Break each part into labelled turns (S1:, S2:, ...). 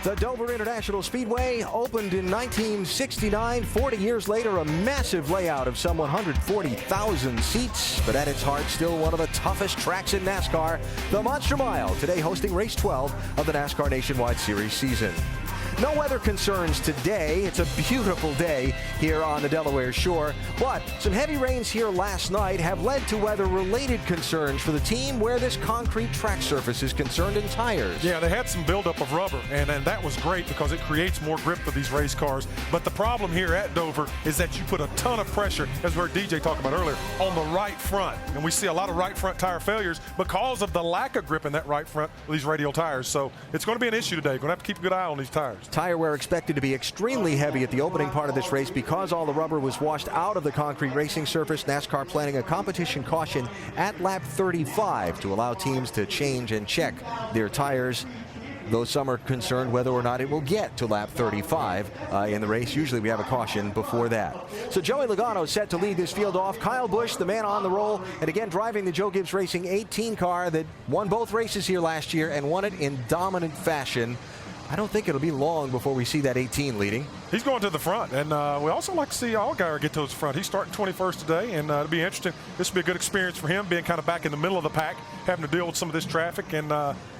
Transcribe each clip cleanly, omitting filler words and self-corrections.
S1: The Dover International Speedway opened in 1969. 40 years later, a massive layout of some 140,000 seats, but at its heart, still one of the toughest tracks in NASCAR, the Monster Mile, today hosting race 12 of the NASCAR Nationwide Series season. No weather concerns today. It's a beautiful day here on the Delaware shore, but some heavy rains here last night have led to weather-related concerns for the team where this concrete track surface is concerned in tires.
S2: Yeah, they had some buildup of rubber, and that was great because it creates more grip for these race cars. But the problem here at Dover is that you put a ton of pressure, as we heard DJ talk about earlier, on the right front. And we see a lot of right front tire failures because of the lack of grip in that right front of these radial tires. So it's going to be an issue today. Going to have to keep a good eye on these tires.
S1: Tire wear expected to be extremely heavy at the opening part of this race because all the rubber was washed out of the concrete racing surface. NASCAR planning a competition caution at lap 35 to allow teams to change and check their tires, though some are concerned whether or not it will get to lap 35 in the race. Usually we have a caution before that. So Joey Logano set to lead this field off. Kyle Busch, the man on the roll, and again driving the Joe Gibbs Racing 18 car that won both races here last year and won it in dominant fashion. I don't think it'll be long before we see that 18 leading.
S2: He's going to the front, and we also like to see Allgaier get to his front. He's starting 21st today, and it'll be interesting. This will be a good experience for him, being kind of back in the middle of the pack, having to deal with some of this traffic, and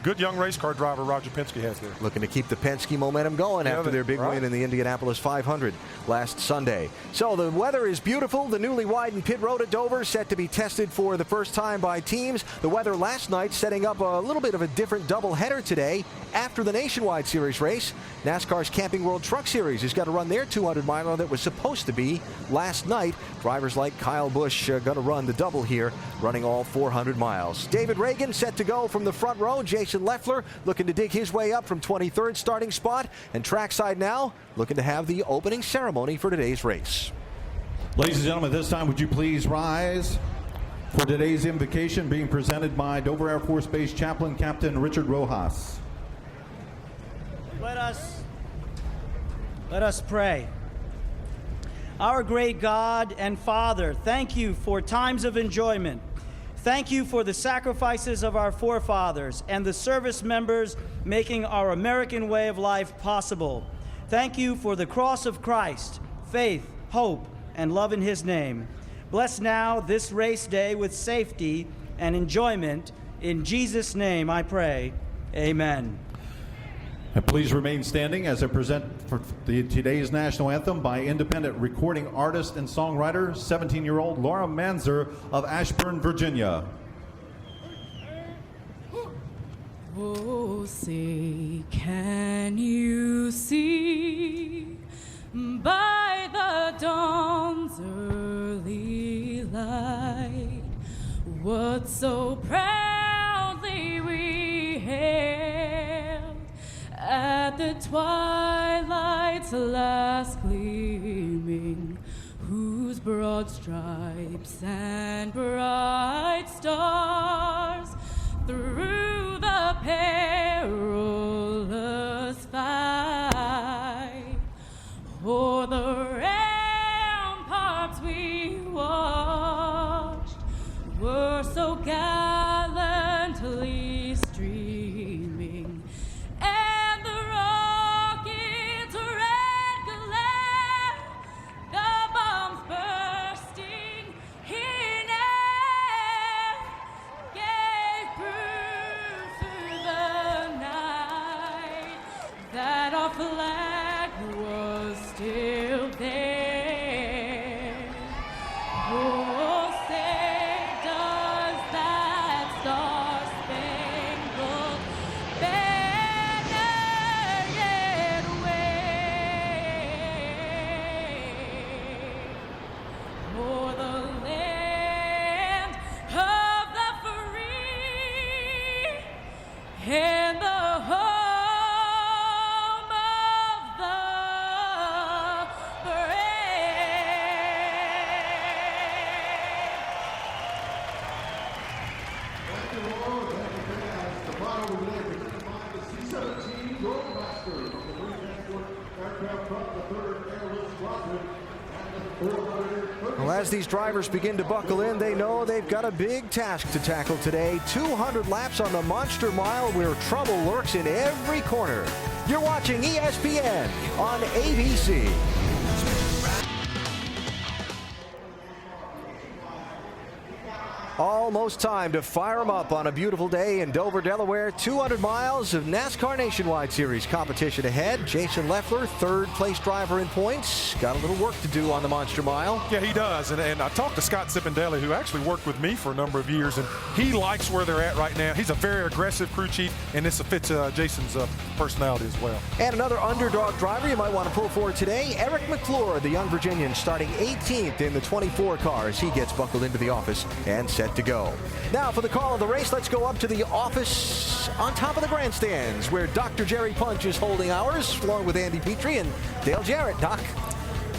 S2: good young race car driver Roger Penske has there.
S1: Looking to keep the Penske momentum going after their big win in the Indianapolis 500 last Sunday. So the weather is beautiful. The newly widened pit road at Dover set to be tested for the first time by teams. The weather last night setting up a little bit of a different doubleheader today after the Nationwide Series race. NASCAR's Camping World Truck Series has got to run their 200-miler that was supposed to be last night. Drivers like Kyle Busch going to run the double here, running all 400 miles. David Reagan set to go from the front row. Jason Leffler looking to dig his way up from 23rd starting spot. And trackside now looking to have the opening ceremony for today's race.
S3: Ladies and gentlemen, this time would you please rise for today's invocation being presented by Dover Air Force Base Chaplain Captain Richard Rojas.
S4: Let us pray. Our great God and Father, thank you for times of enjoyment. Thank you for the sacrifices of our forefathers and the service members making our American way of life possible. Thank you for the cross of Christ, faith, hope, and love in his name. Bless now this race day with safety and enjoyment. In Jesus' name I pray. Amen.
S3: And please remain standing as I present for today's national anthem by independent recording artist and songwriter, 17-year-old Laura Manzer of Ashburn, Virginia.
S5: Oh, say, can you see by the dawn's early light what so proudly we hailed at the twilight's last gleaming, whose broad stripes and bright stars through the perilous fight o'er the ramparts we watched were so gallantly streaming, and the rocket's red glare, the bombs bursting in air, gave proof through the night that our flag was still there. Oh, say does that star-spangled banner yet wave o'er the land of the free and the home of the
S6: Aircraft from the 3rd Airlift Squadron and the
S1: Well, as these drivers begin to buckle in, they know they've got a big task to tackle today. 200 laps on the Monster Mile where trouble lurks in every corner. You're watching ESPN on ABC. Almost time to fire them up on a beautiful day in Dover, Delaware. 200 miles of NASCAR Nationwide Series competition ahead. Jason Leffler, third place driver in points. Got a little work to do on the Monster Mile.
S2: Yeah, he does. And I talked to Scott Zippendale, who actually worked with me for a number of years, and he likes where they're at right now. He's a very aggressive crew chief, and this fits Jason's personality as well.
S1: And another underdog driver you might want to pull for today, Eric McClure, the young Virginian, starting 18th in the 24 cars. He gets buckled into the office and set to go. Now for the call of the race, let's go up to the office on top of the grandstands where Dr. Jerry Punch is holding ours, along with Andy Petrie and Dale Jarrett. Doc.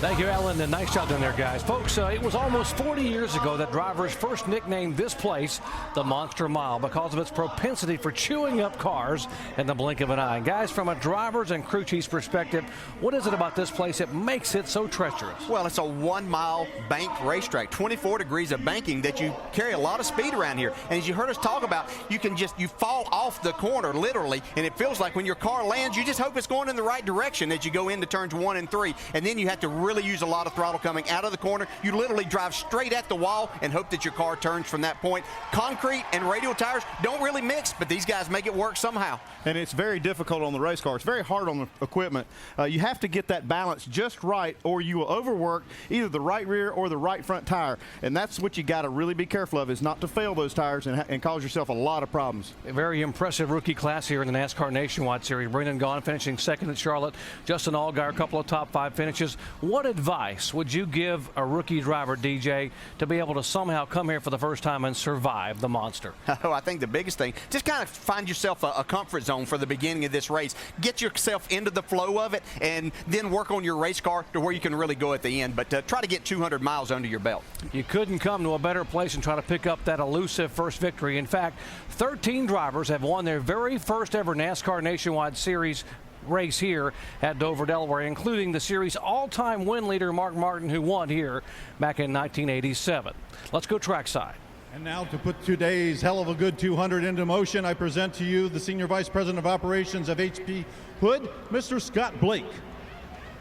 S6: Thank you, Alan, and nice job down there, guys. Folks, it was almost 40 years ago that drivers first nicknamed this place the Monster Mile because of its propensity for chewing up cars in the blink of an eye. Guys, from a driver's and crew chief's perspective, what is it about this place that makes it so treacherous?
S7: Well, it's a 1 mile banked racetrack, 24 degrees of banking that you carry a lot of speed around here. And as you heard us talk about, you fall off the corner literally, and it feels like when your car lands, you just hope it's going in the right direction as you go into turns 1 and 3. And then you have to really use a lot of throttle coming out of the corner. You literally drive straight at the wall and hope that your car turns from that point. Concrete and radial tires don't really mix, but these guys make it work somehow.
S8: And it's very difficult on the race car. It's very hard on the equipment. You have to get that balance just right, or you will overwork either the right rear or the right front tire. And that's what you got to really be careful of, is not to fail those tires and cause yourself a lot of problems.
S6: A very impressive rookie class here in the NASCAR Nationwide Series. Brendan Gaughan finishing second at Charlotte. Justin Allgaier, a couple of top 5 finishes. What advice would you give a rookie driver, DJ, to be able to somehow come here for the first time and survive the Monster?
S7: Oh, I think the biggest thing, just kind of find yourself a comfort zone for the beginning of this race. Get yourself into the flow of it, and then work on your race car to where you can really go at the end. But try to get 200 miles under your belt.
S6: You couldn't come to a better place and try to pick up that elusive first victory. In fact, 13 drivers have won their very first ever NASCAR Nationwide Series race here at Dover, Delaware, including the series all-time win leader Mark Martin, who won here back in 1987. Let's go trackside.
S3: And now to put today's Heluva Good 200 into motion, I present to you the Senior Vice President of Operations of HP Hood, Mr. Scott Blake.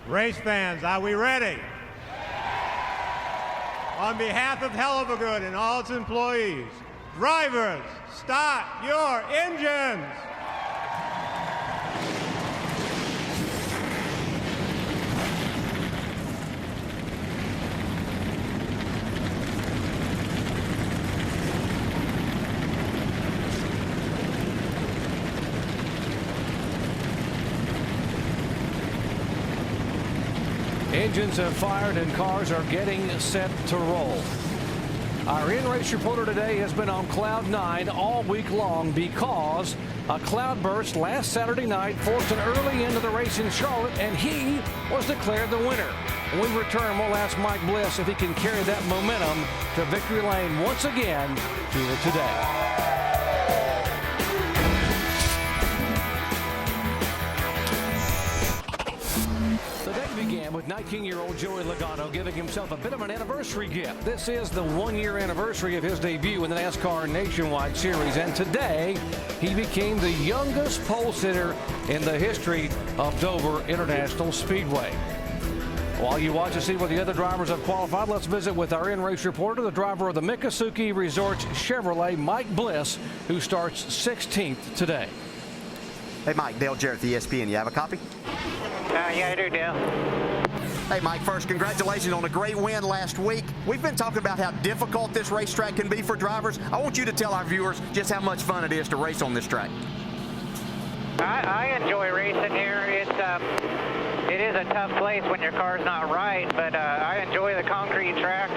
S9: Race fans, are we ready? On behalf of Heluva Good and all its employees, drivers, start your engines!
S6: Engines have fired and cars are getting set to roll. Our in-race reporter today has been on cloud 9 all week long because a cloud burst last Saturday night forced an early end of the race in Charlotte, and he was declared the winner. When we return, we'll ask Mike Bliss if he can carry that momentum to victory lane once again here today. Began with 19-year-old Joey Logano giving himself a bit of an anniversary gift. This is the 1-year anniversary of his debut in the NASCAR Nationwide Series, and today he became the youngest pole sitter in the history of Dover International Speedway. While you watch to see where the other drivers have qualified, let's visit with our in-race reporter, the driver of the Miccosukee Resorts Chevrolet, Mike Bliss, who starts 16th today.
S7: Hey, Mike, Dale Jarrett, the ESPN. You have a copy?
S10: Yeah, I do, Dale.
S7: Hey, Mike, first, congratulations on a great win last week. We've been talking about how difficult this racetrack can be for drivers. I want you to tell our viewers just how much fun it is to race on this track.
S10: I enjoy racing here. It is a tough place when your car's not right, but I enjoy the concrete tracks.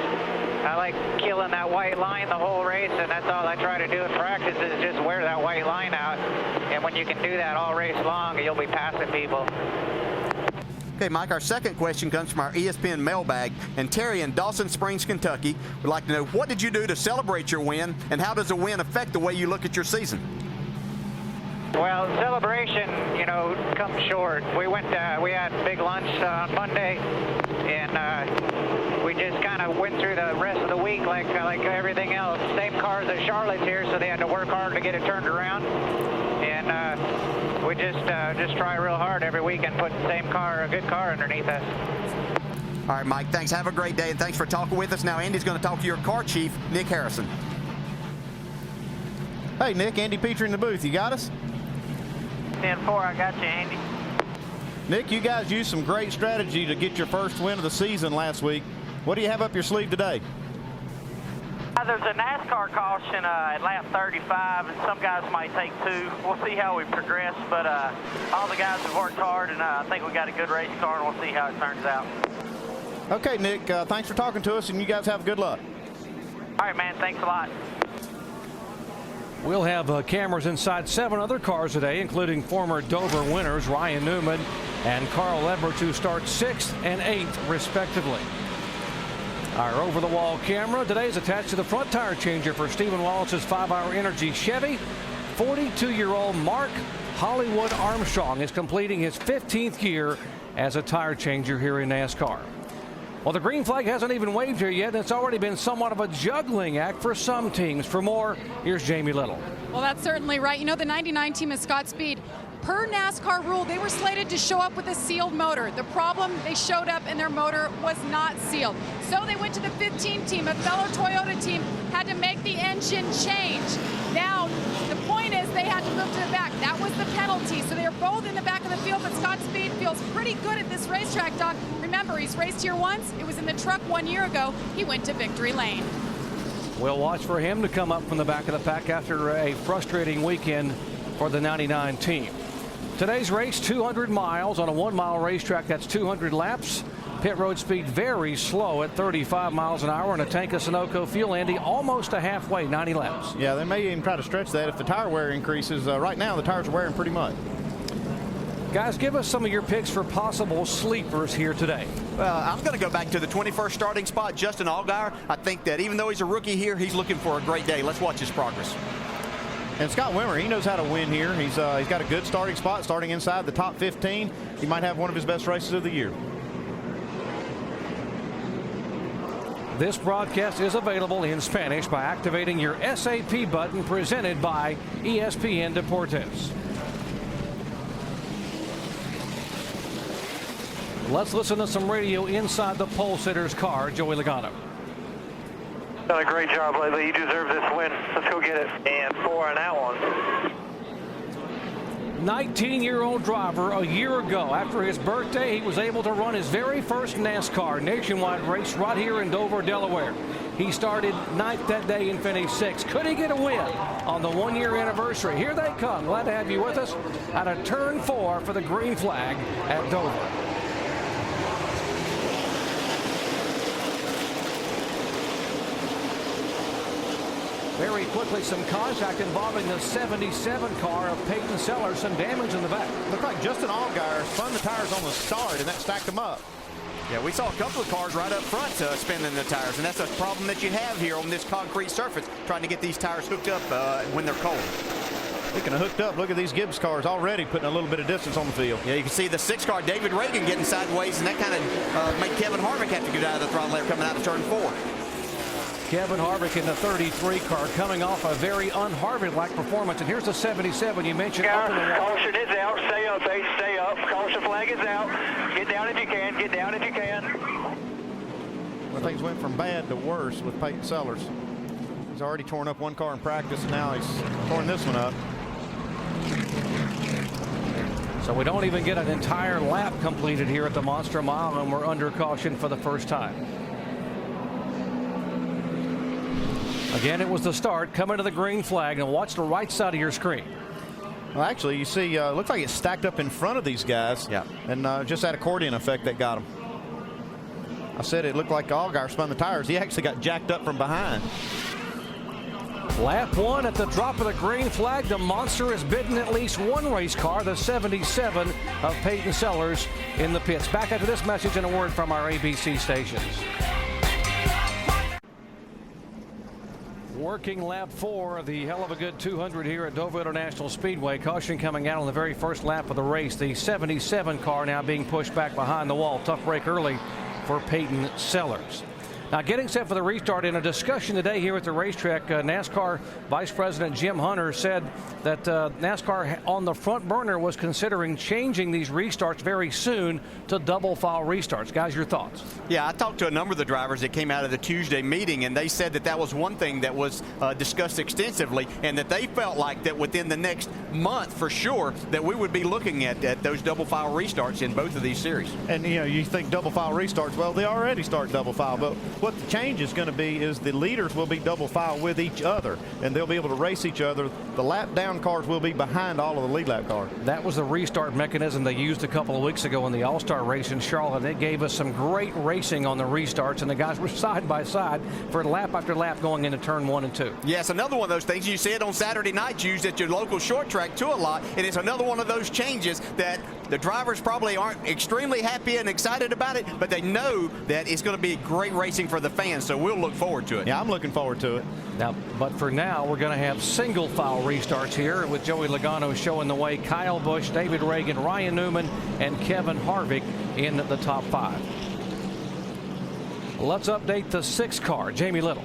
S10: I like killing that white line the whole race, and that's all I try to do in practice is just wear that white line out. And when you can do that all race long, you'll be passing people.
S7: Okay, Mike, our second question comes from our ESPN mailbag, and Terry in Dawson Springs, Kentucky would like to know, what did you do to celebrate your win, and how does a win affect the way you look at your season?
S10: Well, celebration, comes short. We had big lunch on Monday, and we went through the rest of the week like everything else. Same cars at Charlotte's here, so they had to work hard to get it turned around. And we just try real hard every week and put the same car, a good car, underneath us.
S7: All right, Mike, thanks. Have a great day, and thanks for talking with us. Now, Andy's going to talk to your car chief, Nick Harrison.
S8: Hey, Nick, Andy Petrie in the booth. You got us?
S10: 10-4, I got you, Andy.
S8: Nick, you guys used some great strategy to get your first win of the season last week. What do you have up your sleeve today?
S10: There's a NASCAR caution at lap 35, and some guys might take 2. We'll see how we progress, but all the guys have worked hard, and I think we got a good race car, and we'll see how it turns out.
S8: Okay, Nick, thanks for talking to us, and you guys have good luck.
S10: All right, man, thanks a lot.
S6: We'll have cameras inside 7 other cars today, including former Dover winners Ryan Newman and Carl Edwards, who start 6th and 8th, respectively. Our over-the-wall camera today is attached to the front tire changer for Stephen Wallace's 5-Hour Energy Chevy. 42-year-old Mark Hollywood Armstrong is completing his 15th year as a tire changer here in NASCAR. Well, the green flag hasn't even waved here yet, and it's already been somewhat of a juggling act for some teams. For more, here's Jamie Little.
S11: Well, that's certainly right. You know, the 99 team is Scott Speed. Per NASCAR rule, they were slated to show up with a sealed motor. The problem, they showed up and their motor was not sealed. So they went to the 15 team. A fellow Toyota team had to make the engine change. Now, the point is they had to move to the back. That was the penalty. So they are both in the back of the field, but Scott Speed feels pretty good at this racetrack, Doc. Remember, he's raced here once. It was in the truck 1 year ago. He went to victory lane.
S6: We'll watch for him to come up from the back of the pack after a frustrating weekend for the 99 team. Today's race, 200 miles on a 1-mile racetrack. That's 200 laps. Pit road speed very slow at 35 miles an hour, and a tank of Sunoco fuel, Andy, almost a halfway, 90 laps.
S8: Yeah, they may even try to stretch that if the tire wear increases. Right now, the tires are wearing pretty much.
S6: Guys, give us some of your picks for possible sleepers here today.
S7: I'm going to go back to the 21st starting spot, Justin Allgaier. I think that even though he's a rookie here, he's looking for a great day. Let's watch his progress.
S8: And Scott Wimmer, he knows how to win here. He's got a good starting spot, starting inside the top 15. He might have one of his best races of the year.
S6: This broadcast is available in Spanish by activating your SAP button, presented by ESPN Deportes. Let's listen to some radio inside the pole sitter's car. Joey Logano.
S10: Done a great job lately. You deserve this win. Let's go get it. And 4 on that one.
S6: 19-year-old driver, a year ago after his birthday, he was able to run his very first NASCAR nationwide race right here in Dover, Delaware. He started 9th that day and finished 6th. Could he get a win on the 1-year anniversary? Here they come. Glad to have you with us at a turn 4 for the green flag at Dover. Very quickly, some contact involving the 77 car of Peyton Sellers. Some damage in the back.
S8: Looked like Justin Allgaier spun the tires on the start, and that stacked them up.
S7: Yeah, we saw a couple of cars right up front spinning the tires, and that's a problem that you have here on this concrete surface, trying to get these tires hooked up when they're cold.
S8: Speaking of hooked up, look at these Gibbs cars already putting a little bit of distance on the field.
S7: Yeah, you can see the 6 car, David Reagan, getting sideways, and that kind of made Kevin Harvick have to get out of the throttle there coming out of turn 4.
S6: Kevin Harvick in the 33 car, coming off a very un-Harvick-like performance. And here's the 77 you mentioned.
S10: Caution is out. Stay up, Ace. Stay up. Caution flag is out. Get down if you can. Get down if you can.
S8: Well, things went from bad to worse with Peyton Sellers. He's already torn up one car in practice, and now he's torn this one up.
S6: So we don't even get an entire lap completed here at the Monster Mile, and we're under caution for the first time. Again, it was the start, coming to the green flag, and watch the right side of your screen.
S8: Well, actually, you see, looks like it's stacked up in front of these guys.
S7: Yeah.
S8: And just that accordion effect that got him. I said it looked like Allgaier spun the tires. He actually got jacked up from behind.
S6: Lap 1 at the drop of the green flag. The Monster has bidden at least one race car, the 77 of Peyton Sellers, in the pits. Back after this message and a word from our ABC stations. Working lap 4 of the Heluva Good 200 here at Dover International Speedway. Caution coming out on the very first lap of the race. The 77 car now being pushed back behind the wall. Tough break early for Peyton Sellers. Now getting set for the restart, in a discussion today here at the racetrack, NASCAR Vice President Jim Hunter said that NASCAR on the front burner was considering changing these restarts very soon to double file restarts. Guys, your thoughts?
S7: Yeah, I talked to a number of the drivers that came out of the Tuesday meeting, and they said that that was one thing that was discussed extensively, and that they felt like that within the next month for sure that we would be looking at those double file restarts in both of these series.
S8: And you think double file restarts, well, they already start double file, but what the change is going to be is the leaders will be double file with each other, and they'll be able to race each other. The lap down cars will be behind all of the lead lap cars.
S6: That was the restart mechanism they used a couple of weeks ago in the All-Star race in Charlotte. It gave us some great racing on the restarts, and the guys were side by side for lap after lap going into turn 1 and 2.
S7: Yes, another one of those things you see it on Saturday nights used at your local short track too a lot, and it's another one of those changes that the drivers probably aren't extremely happy and excited about it, but they know that it's going to be great racing for the fans, so we'll look forward to it.
S8: Yeah, I'm looking forward to it.
S6: Now, but for now, we're going to have single file restarts here with Joey Logano showing the way. Kyle Busch, David Reagan, Ryan Newman, and Kevin Harvick in the top 5. Let's update the 6 car. Jamie Little.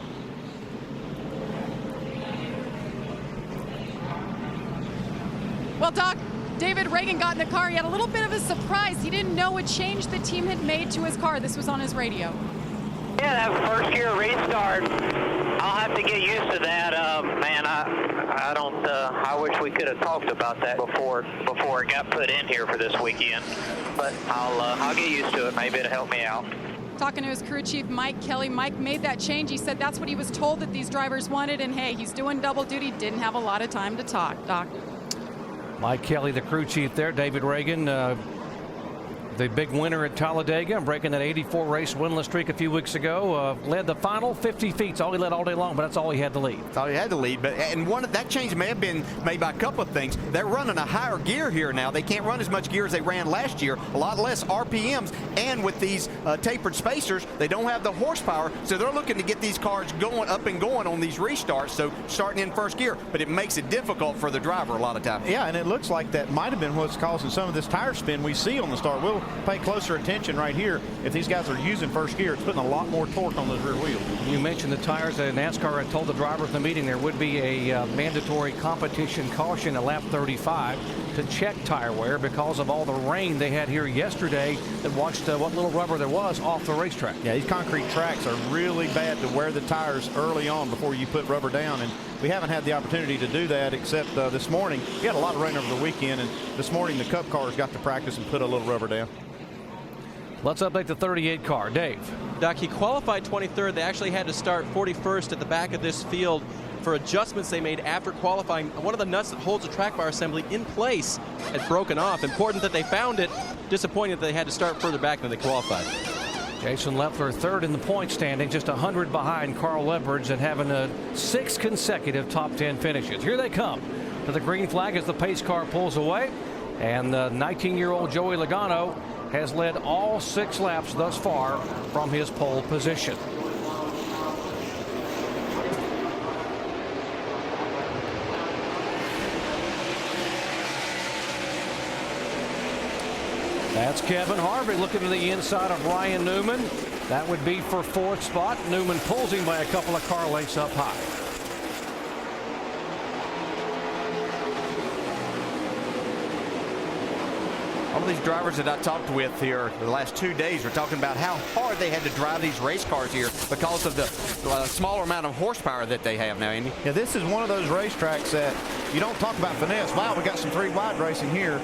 S11: Well, Doc, David Reagan got in the car. He had a little bit of a surprise. He didn't know what change the team had made to his car. This was on his radio.
S10: Yeah, that first gear restart, I'll have to get used to that. Man, I don't. I wish we could have talked about that before it got put in here for this weekend. But I'll get used to it. Maybe it'll help me out.
S11: Talking to his crew chief, Mike Kelly. Mike made that change. He said that's what he was told that these drivers wanted. And hey, he's doing double duty. Didn't have a lot of time to talk, Doc.
S6: Mike Kelly, the crew chief there. David Reagan, the big winner at Talladega, breaking that 84 race winless streak a few weeks ago. Led the final 50 feet. It's all he led all day long, but that's all he had to lead.
S7: That's all he had to lead. But and one of that change may have been made by a couple of things. They're running a higher gear here now. They can't run as much gear as they ran last year. A lot less RPMs, and with these tapered spacers, they don't have the horsepower. So they're looking to get these cars going up and going on these restarts. So starting in first gear, but it makes it difficult for the driver a lot of times.
S8: Yeah, and it looks like that might have been what's causing some of this tire spin we see on the start. We'll pay closer attention right here. If these guys are using first gear, it's putting a lot more torque on those rear wheels.
S6: You mentioned the tires. NASCAR had told the drivers in the meeting there would be a mandatory competition caution at lap 35 to check tire wear because of all the rain they had here yesterday that washed what little rubber there was off the racetrack.
S8: Yeah, these concrete tracks are really bad to wear the tires early on before you put rubber down, and we haven't had the opportunity to do that except this morning. We had a lot of rain over the weekend, and this morning the Cup cars got to practice and put a little rubber down.
S6: Let's update the 38 car. Dave.
S12: Doc, he qualified 23rd. They actually had to start 41st at the back of this field for adjustments they made after qualifying. One of the nuts that holds the track bar assembly in place had broken off. Important that they found it. Disappointed that they had to start further back than they qualified.
S6: Jason Leffler third in the point standing, just 100 behind Carl Edwards, and having 6 consecutive top 10 finishes. Here they come to the green flag as the pace car pulls away, and the 19-year-old Joey Logano has led all 6 laps thus far from his pole position. That's Kevin Harvick looking to the inside of Ryan Newman. That would be for 4th spot. Newman pulls him by a couple of car lengths up high.
S7: All of these drivers that I talked with here the last 2 days were talking about how hard they had to drive these race cars here because of the smaller amount of horsepower that they have now, Andy.
S8: Yeah, this is one of those racetracks that you don't talk about finesse. Wow, we got some 3 wide racing here.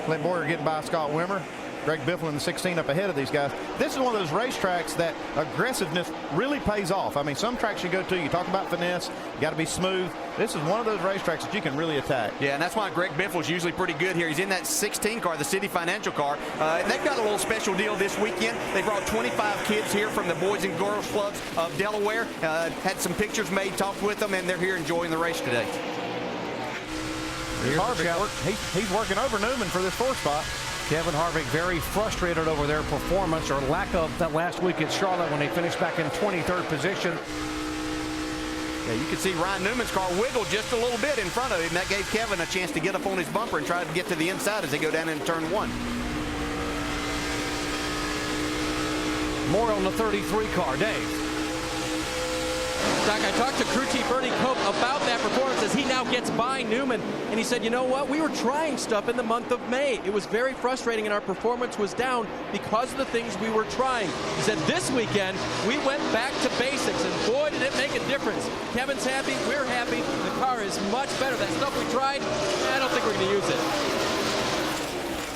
S8: Clint Boyer getting by Scott Wimmer. Greg Biffle in the 16 up ahead of these guys. This is one of those racetracks that aggressiveness really pays off. I mean, some tracks you go to, you talk about finesse, you got to be smooth. This is one of those racetracks that you can really attack.
S7: Yeah, and that's why Greg Biffle's usually pretty good here. He's in that 16 car, the City Financial car. And they've got a little special deal this weekend. They brought 25 kids here from the Boys and Girls Clubs of Delaware. Had some pictures made, talked with them, and they're here enjoying the race today.
S8: He's working over Newman for this 4th spot.
S6: Kevin Harvick very frustrated over their performance or lack of that last week at Charlotte when they finished back in 23rd position.
S7: Yeah, you can see Ryan Newman's car wiggle just a little bit in front of him. That gave Kevin a chance to get up on his bumper and try to get to the inside as they go down into turn 1.
S6: More on the 33 car. Dave.
S12: Doc, I talked to crew chief Ernie Cope about that performance as he now gets by Newman, and he said, you know what, we were trying stuff in the month of May. It was very frustrating, and our performance was down because of the things we were trying. He said, this weekend, we went back to basics, and boy, did it make a difference. Kevin's happy, we're happy, the car is much better. That stuff we tried, I don't think we're going to use it.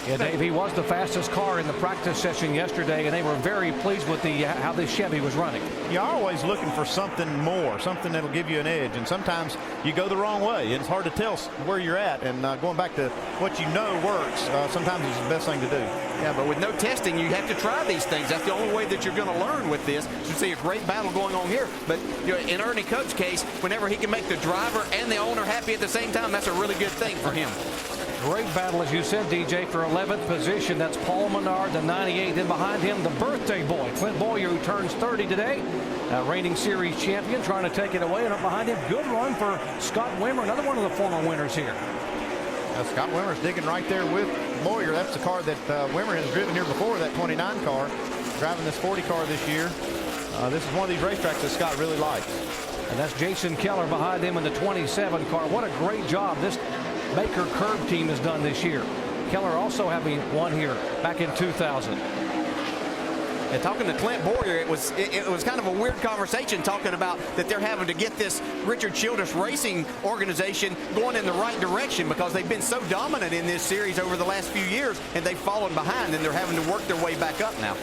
S6: Yeah, Dave, he was the fastest car in the practice session yesterday, and they were very pleased with how this Chevy was running.
S8: You're always looking for something more, something that'll give you an edge, and sometimes you go the wrong way. It's hard to tell where you're at, and going back to what you know works, sometimes it's the best thing to do.
S7: Yeah, but with no testing, you have to try these things. That's the only way that you're going to learn with this. You see a great battle going on here, but you know, in Ernie Cope's case, whenever he can make the driver and the owner happy at the same time, that's a really good thing for him.
S6: Great battle, as you said, DJ, for 11th position. That's Paul Menard, the 98. Then behind him, the birthday boy, Clint Boyer, who turns 30 today. Reigning series champion, trying to take it away. And up behind him, good run for Scott Wimmer, another one of the former winners here.
S8: Scott Wimmer's digging right there with Boyer. That's the car that Wimmer has driven here before, that 29 car. Driving this 40 car this year. This is one of these racetracks that Scott really likes.
S6: And that's Jason Keller behind him in the 27 car. What a great job this Baker Curb team has done this year. Keller also having won here back in 2000.
S7: And talking to Clint Boyer, it was kind of a weird conversation talking about that they're having to get this Richard Childress Racing organization going in the right direction because they've been so dominant in this series over the last few years, and they've fallen behind, and they're having to work their way back up now.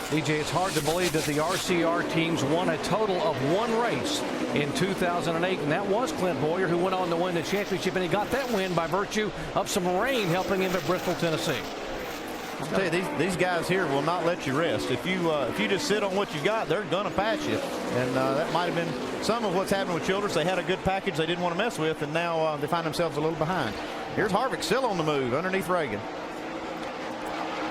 S6: DJ, it's hard to believe that the RCR teams won a total of one race in 2008, and that was Clint Boyer, who went on to win the championship, and he got that win by virtue of some rain helping him at Bristol, Tennessee.
S8: I'll tell you, these guys here will not let you rest. If you just sit on what you got, they're going to pass you. And that might have been some of what's happened with Childress. They had a good package they didn't want to mess with, and now they find themselves a little behind. Here's Harvick still on the move underneath Reagan.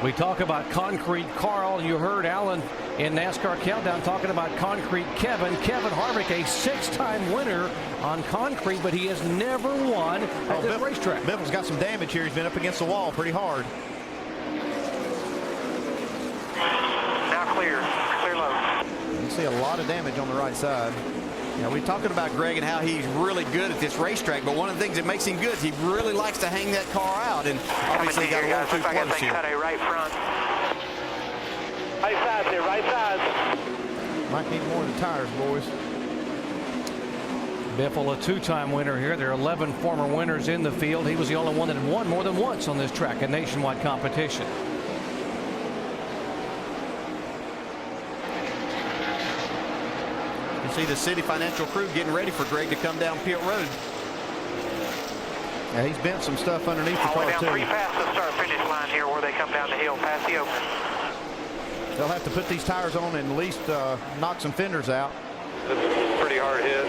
S6: We talk about Concrete Carl. You heard Alan in NASCAR Countdown talking about Concrete Kevin. Kevin Harvick, a 6-time winner on concrete, but he has never won at this racetrack.
S8: Biffle's got some damage here. He's been up against the wall pretty hard.
S10: Now clear low.
S8: You can see a lot of damage on the right side.
S7: Yeah, we're talking about Greg and how he's really good at this racetrack, but one of the things that makes him good is he really likes to hang that car out, and obviously got one or two close here.
S10: Cut a right front. Right sides here, right sides.
S8: Might need more of the tires, boys.
S6: Biffle, a 2-time winner here. There are 11 former winners in the field. He was the only one that had won more than once on this track, a nationwide competition.
S7: See the City Financial crew getting ready for Greg to come down pit road.
S8: Yeah, he's bent some stuff underneath the car,
S10: down
S8: too.
S10: pretty fast the start-finish line here where they come down the hill past the open.
S8: They'll have to put these tires on and at least knock some fenders out.
S10: Pretty hard hit.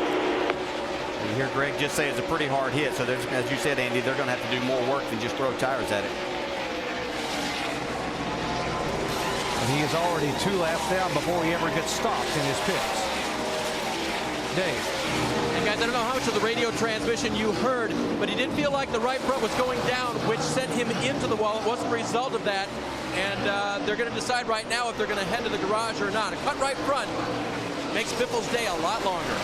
S7: You hear Greg just say it's a pretty hard hit, so there's, as you said, Andy, they're going to have to do more work than just throw tires at it.
S6: And he is already 2 laps down before he ever gets stopped in his pits. Dave.
S12: And guys, I don't know how much of the radio transmission you heard, but he did feel like the right front was going down, which sent him into the wall. It was a result of that, and they're going to decide right now if they're going to head to the garage or not. A cut right front makes Biffle's day a lot longer.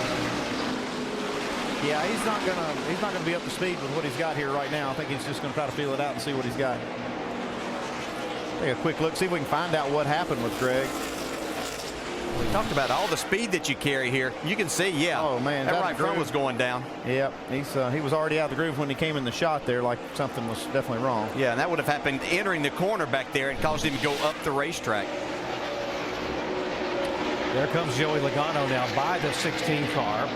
S8: Yeah, he's not gonna be up to speed with what he's got here right now. I think he's just going to try to feel it out and see what he's got. Take a quick look, see if we can find out what happened with Greg.
S7: We talked about all the speed that you carry here. You can see, yeah.
S8: Oh man,
S7: that right front was going down.
S8: Yep, he was already out of the groove when he came in the shot there, like something was definitely wrong.
S7: Yeah, and that would have happened entering the corner back there and caused him to go up the racetrack.
S6: There comes Joey Logano now by the 16 car,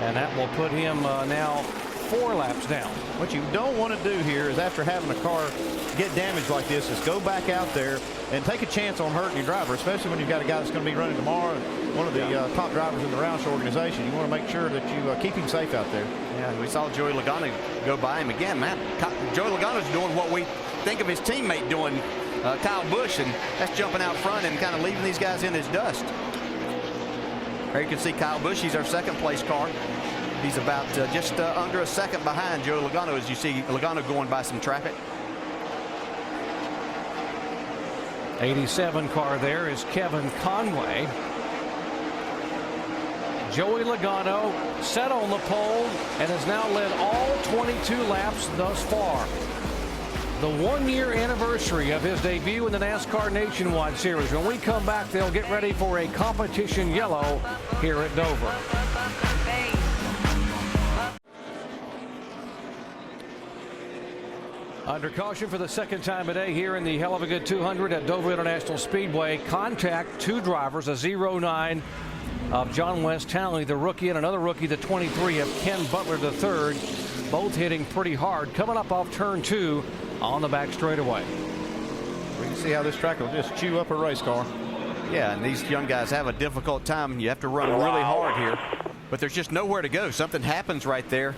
S6: and that will put him now 4 laps down.
S8: What you don't want to do here is, after having a car get damaged like this, is go back out there and take a chance on hurting your driver, especially when you've got a guy that's going to be running tomorrow, one of the top drivers in the Roush organization. You want to make sure that you keep him safe out there.
S7: Yeah, we saw Joey Logano go by him again, man. Joey Logano's doing what we think of his teammate doing, Kyle Busch, and that's jumping out front and kind of leaving these guys in his dust. There you can see Kyle Busch. He's our second place car. He's about just under a second behind Joey Logano, as you see Logano going by some traffic.
S6: 87 car there is Kevin Conway. Joey Logano set on the pole and has now led all 22 laps thus far. The 1-year anniversary of his debut in the NASCAR Nationwide Series. When we come back, they'll get ready for a competition yellow here at Dover. Under caution for the second time today here in the Heluva Good 200 at Dover International Speedway. Contact, 2 drivers, a 09 of John West Townley, the rookie, and another rookie, the 23 of Ken Butler III, both hitting pretty hard, coming up off turn 2 on the back straightaway.
S8: We can see how this track will just chew up a race car.
S7: Yeah, and these young guys have a difficult time. You have to run really hard here, but there's just nowhere to go. Something happens right there.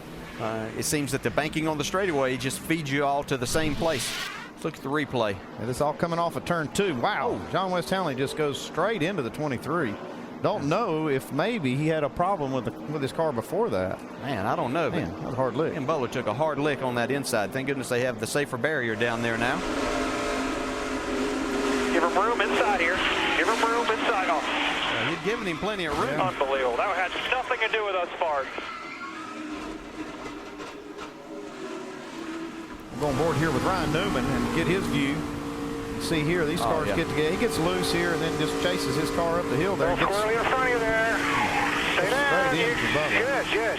S7: It seems that the banking on the straightaway just feeds you all to the same place. Let's look at the replay.
S8: And this all coming off of turn 2. Wow, John West Townley just goes straight into the 23. Don't know if maybe he had a problem with his car before that.
S7: Man, I don't know.
S8: Man, that was a hard lick.
S7: And Butler took a hard lick on that inside. Thank goodness they have the safer barrier down there now.
S13: Give him room inside here. Give him room inside.
S7: Oh. He'd given him plenty of room.
S13: Yeah. Unbelievable. That had nothing to do with us far.
S8: We'll go on board here with Ryan Newman and get his view. See here, these cars get together. He gets loose here and then just chases his car up the hill there.
S13: Squarely in front of you there. Stay down. Yes, yes.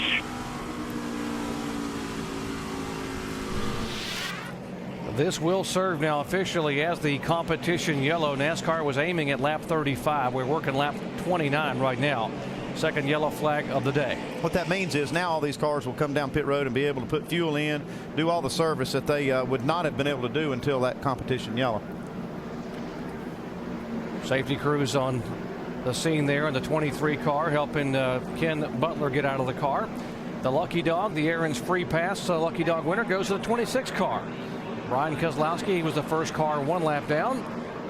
S6: This will serve now officially as the competition yellow. NASCAR was aiming at lap 35. We're working lap 29 right now. Second yellow flag of the day.
S8: What that means is now all these cars will come down pit road and be able to put fuel in, do all the service that they would not have been able to do until that competition yellow.
S6: Safety crews on the scene there in the 23 car helping Ken Butler get out of the car. The lucky dog, the Aaron's free pass lucky dog winner, goes to the 26 car. Brian Kozlowski, he was the first car 1 lap down,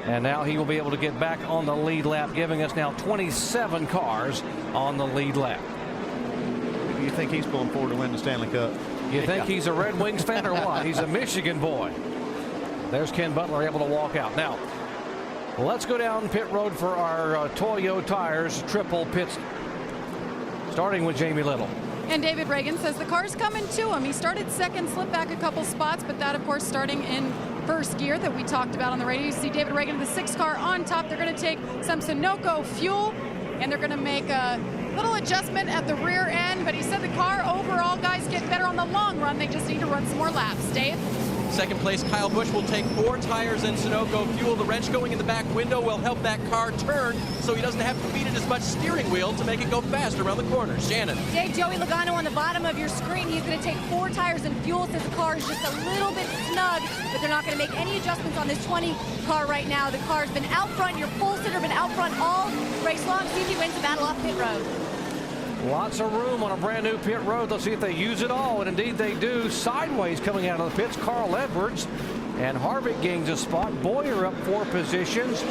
S6: and now he will be able to get back on the lead lap, giving us now 27 cars on the lead lap.
S8: Who do you think he's pulling for to win the Stanley Cup?
S6: You think he's a Red Wings fan or what? He's a Michigan boy. There's Ken Butler able to walk out. Now, let's go down pit road for our Toyo Tires triple pits, starting with Jamie Little.
S11: And David Reagan says the car's coming to him. He started second, slipped back a couple spots, but that, of course, starting in first gear that we talked about on the radio. You see David Reagan, the 6 car on top. They're going to take some Sunoco fuel, and they're going to make a little adjustment at the rear end. But he said the car overall, guys, get better on the long run. They just need to run some more laps. Dave?
S12: Second place, Kyle Busch will take 4 tires and Sunoco fuel. The wrench going in the back window will help that car turn so he doesn't have to feed it as much steering wheel to make it go fast around the corners. Shannon.
S14: Dave, Joey Logano on the bottom of your screen. He's going to take 4 tires and fuel since the car is just a little bit snug, but they're not going to make any adjustments on this 20 car right now. The car's been out front. Your pole sitter been out front all race long. See if he wins the battle off pit road.
S6: Lots of room on a brand new pit road. Let's see if they use it all, and indeed they do. Sideways coming out of the pits, Carl Edwards, and Harvick gains a spot. Boyer up 4 positions,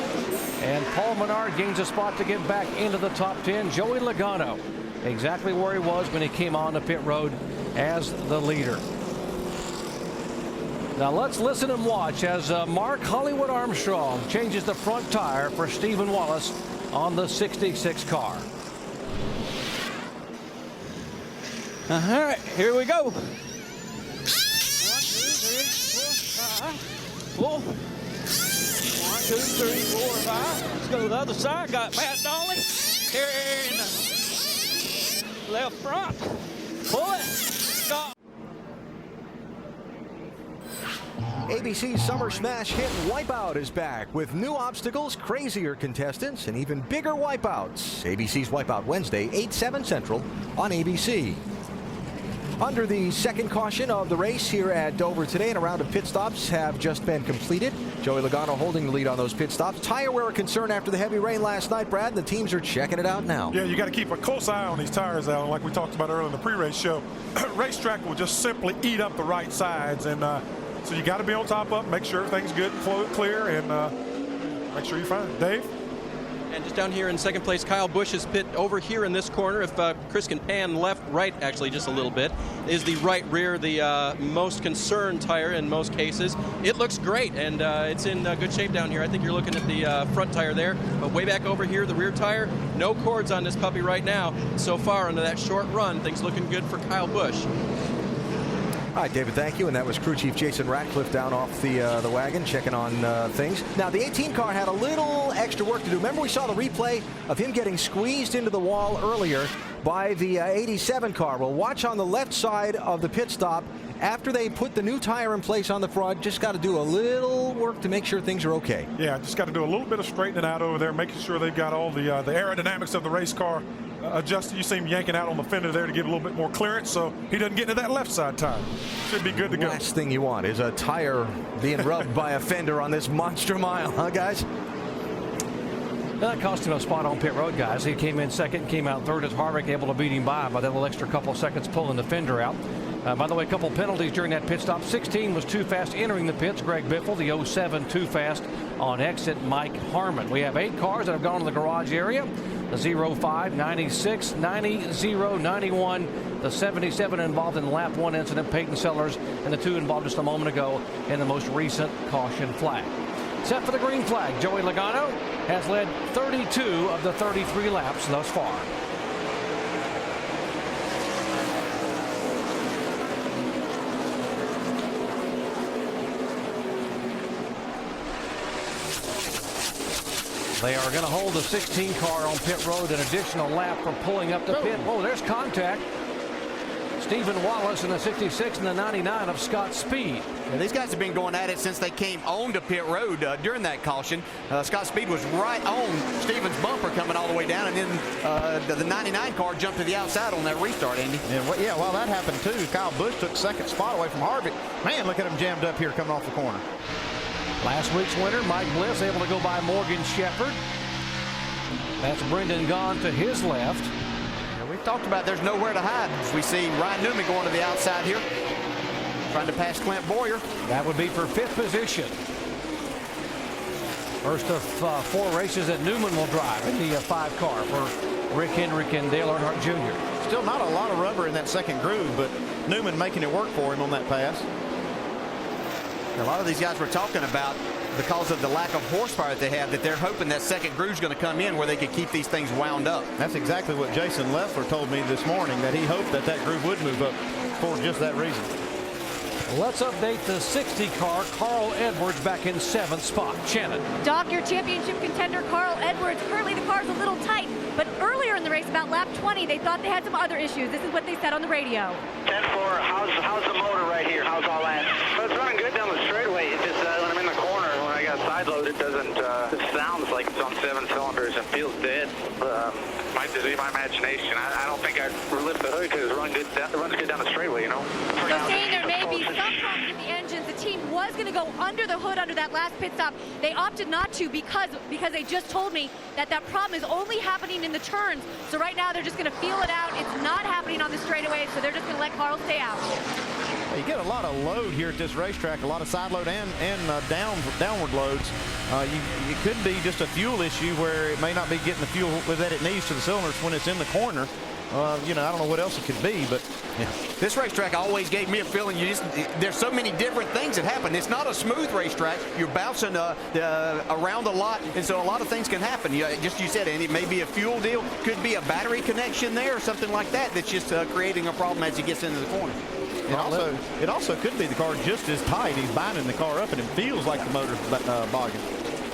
S6: and Paul Menard gains a spot to get back into the top 10. Joey Logano, exactly where he was when he came on the pit road as the leader. Now let's listen and watch as Mark Hollywood Armstrong changes the front tire for Stephen Wallace on the 66 car.
S4: All right, here we go. 1, 2, 3, 4, 5. 1, 2, 3, 4, 5. Let's go to the other side. Got Matt Donnelly here in the left front. Pull it. Stop.
S1: ABC's Summer Smash Hit Wipeout is back with new obstacles, crazier contestants, and even bigger wipeouts. ABC's Wipeout Wednesday, 8/7 Central on ABC. Under the second caution of the race here at Dover today, and a round of pit stops have just been completed. Joey Logano holding the lead on those pit stops. Tire wear a concern after the heavy rain last night, Brad. The teams are checking it out now.
S2: Yeah, you got to keep a close eye on these tires, Alan, like we talked about earlier in the pre-race show. Racetrack will just simply eat up the right sides, and so you got to be on top of, make sure everything's good, clear, and make sure you're fine. Dave?
S12: And just down here in second place, Kyle Busch's pit over here in this corner. If Chris can pan left, right, actually just a little bit, is the right rear, the most concerned tire in most cases. It looks great, and it's in good shape down here. I think you're looking at the front tire there, but way back over here, the rear tire, no cords on this puppy right now. So far into that short run, things looking good for Kyle Busch.
S1: All right, David, thank you. And that was crew chief Jason Ratcliffe down off the wagon checking on things. Now, the 18 car had a little extra work to do. Remember, we saw the replay of him getting squeezed into the wall earlier by the 87 car. Well, watch on the left side of the pit stop. After they put the new tire in place on the front, just got to do a little work to make sure things are okay.
S2: Yeah, just got to do a little bit of straightening out over there, making sure they've got all the aerodynamics of the race car adjusted. You see him yanking out on the fender there to give a little bit more clearance so he doesn't get into that left side tire. Should be good to go.
S1: Last thing you want is a tire being rubbed by a fender on this monster mile, huh, guys?
S6: That cost him a spot on pit road, guys. He came in second, came out third as Harvick able to beat him by that little extra couple seconds pulling the fender out. By the way, a couple penalties during that pit stop. 16 was too fast entering the pits, Greg Biffle. The 07 too fast on exit, Mike Harmon. We have 8 cars that have gone to the garage area. The 05, 96, 90, 0, 91, the 77 involved in the lap 1 incident, Peyton Sellers, and the 2 involved just a moment ago in the most recent caution flag. Set for the green flag, Joey Logano has led 32 of the 33 laps thus far. They are going to hold the 16 car on pit road an additional lap for pulling up the pit. Oh, there's contact. Stephen Wallace in the 66 and the 99 of Scott Speed.
S7: Yeah, these guys have been going at it since they came on to pit road during that caution. Scott Speed was right on Stephen's bumper coming all the way down, and then the 99 car jumped to the outside on that restart, Andy.
S8: Yeah, well, that happened too. Kyle Busch took second spot away from Harvick. Man, look at him jammed up here coming off the corner.
S6: Last week's winner, Mike Bliss, able to go by Morgan Shepherd. That's Brendan Gaughan to his left.
S7: Yeah, we've talked about there's nowhere to hide. We see Ryan Newman going to the outside here, trying to pass Clint Boyer.
S6: That would be for 5th position. First of 4 races that Newman will drive in the 5 car for Rick Hendrick and Dale Earnhardt Jr.
S8: Still not a lot of rubber in that second groove, but Newman making it work for him on that pass.
S7: A lot of these guys were talking about, because of the lack of horsepower that they have, that they're hoping that second groove's going to come in where they could keep these things wound up.
S8: That's exactly what Jason Leffler told me this morning, that he hoped that groove would move up for just that reason.
S6: Let's update the 60 car. Carl Edwards back in 7th spot. Shannon.
S14: Doc, your championship contender, Carl Edwards. Currently, the car's a little tight, but earlier in the race, about lap 20, they thought they had some other issues. This is what they said on the radio.
S13: 10-4, how's the motor right here? How's all that? Well, it's running good down the straightaway. It's just when I'm in the corner, when I got side load, it doesn't, it sounds like it's on 7 cylinders and feels dead. Might just be my imagination. I don't think I'd lift the hood because it runs good down the straightaway, you know?
S14: So saying there may be some problems with the engines, the team was going to go under the hood under that last pit stop. They opted not to because they just told me that problem is only happening in the turns. So right now they're just going to feel it out. It's not happening on the straightaway, so they're just going to let Carl stay out.
S8: You get a lot of load here at this racetrack, a lot of side load and downward loads. It could be just a fuel issue where it may not be getting the fuel that it needs to the cylinders when it's in the corner. I don't know what else it could be, but
S7: yeah. This racetrack always gave me a feeling there's so many different things that happen. It's not a smooth racetrack. You're bouncing around a lot, and so a lot of things can happen. You said, and it may be a fuel deal, could be a battery connection there or something like that that's just creating a problem as he gets into the corner.
S8: It also could be the car just as tight. He's binding the car up, and it feels like the motor's bogging.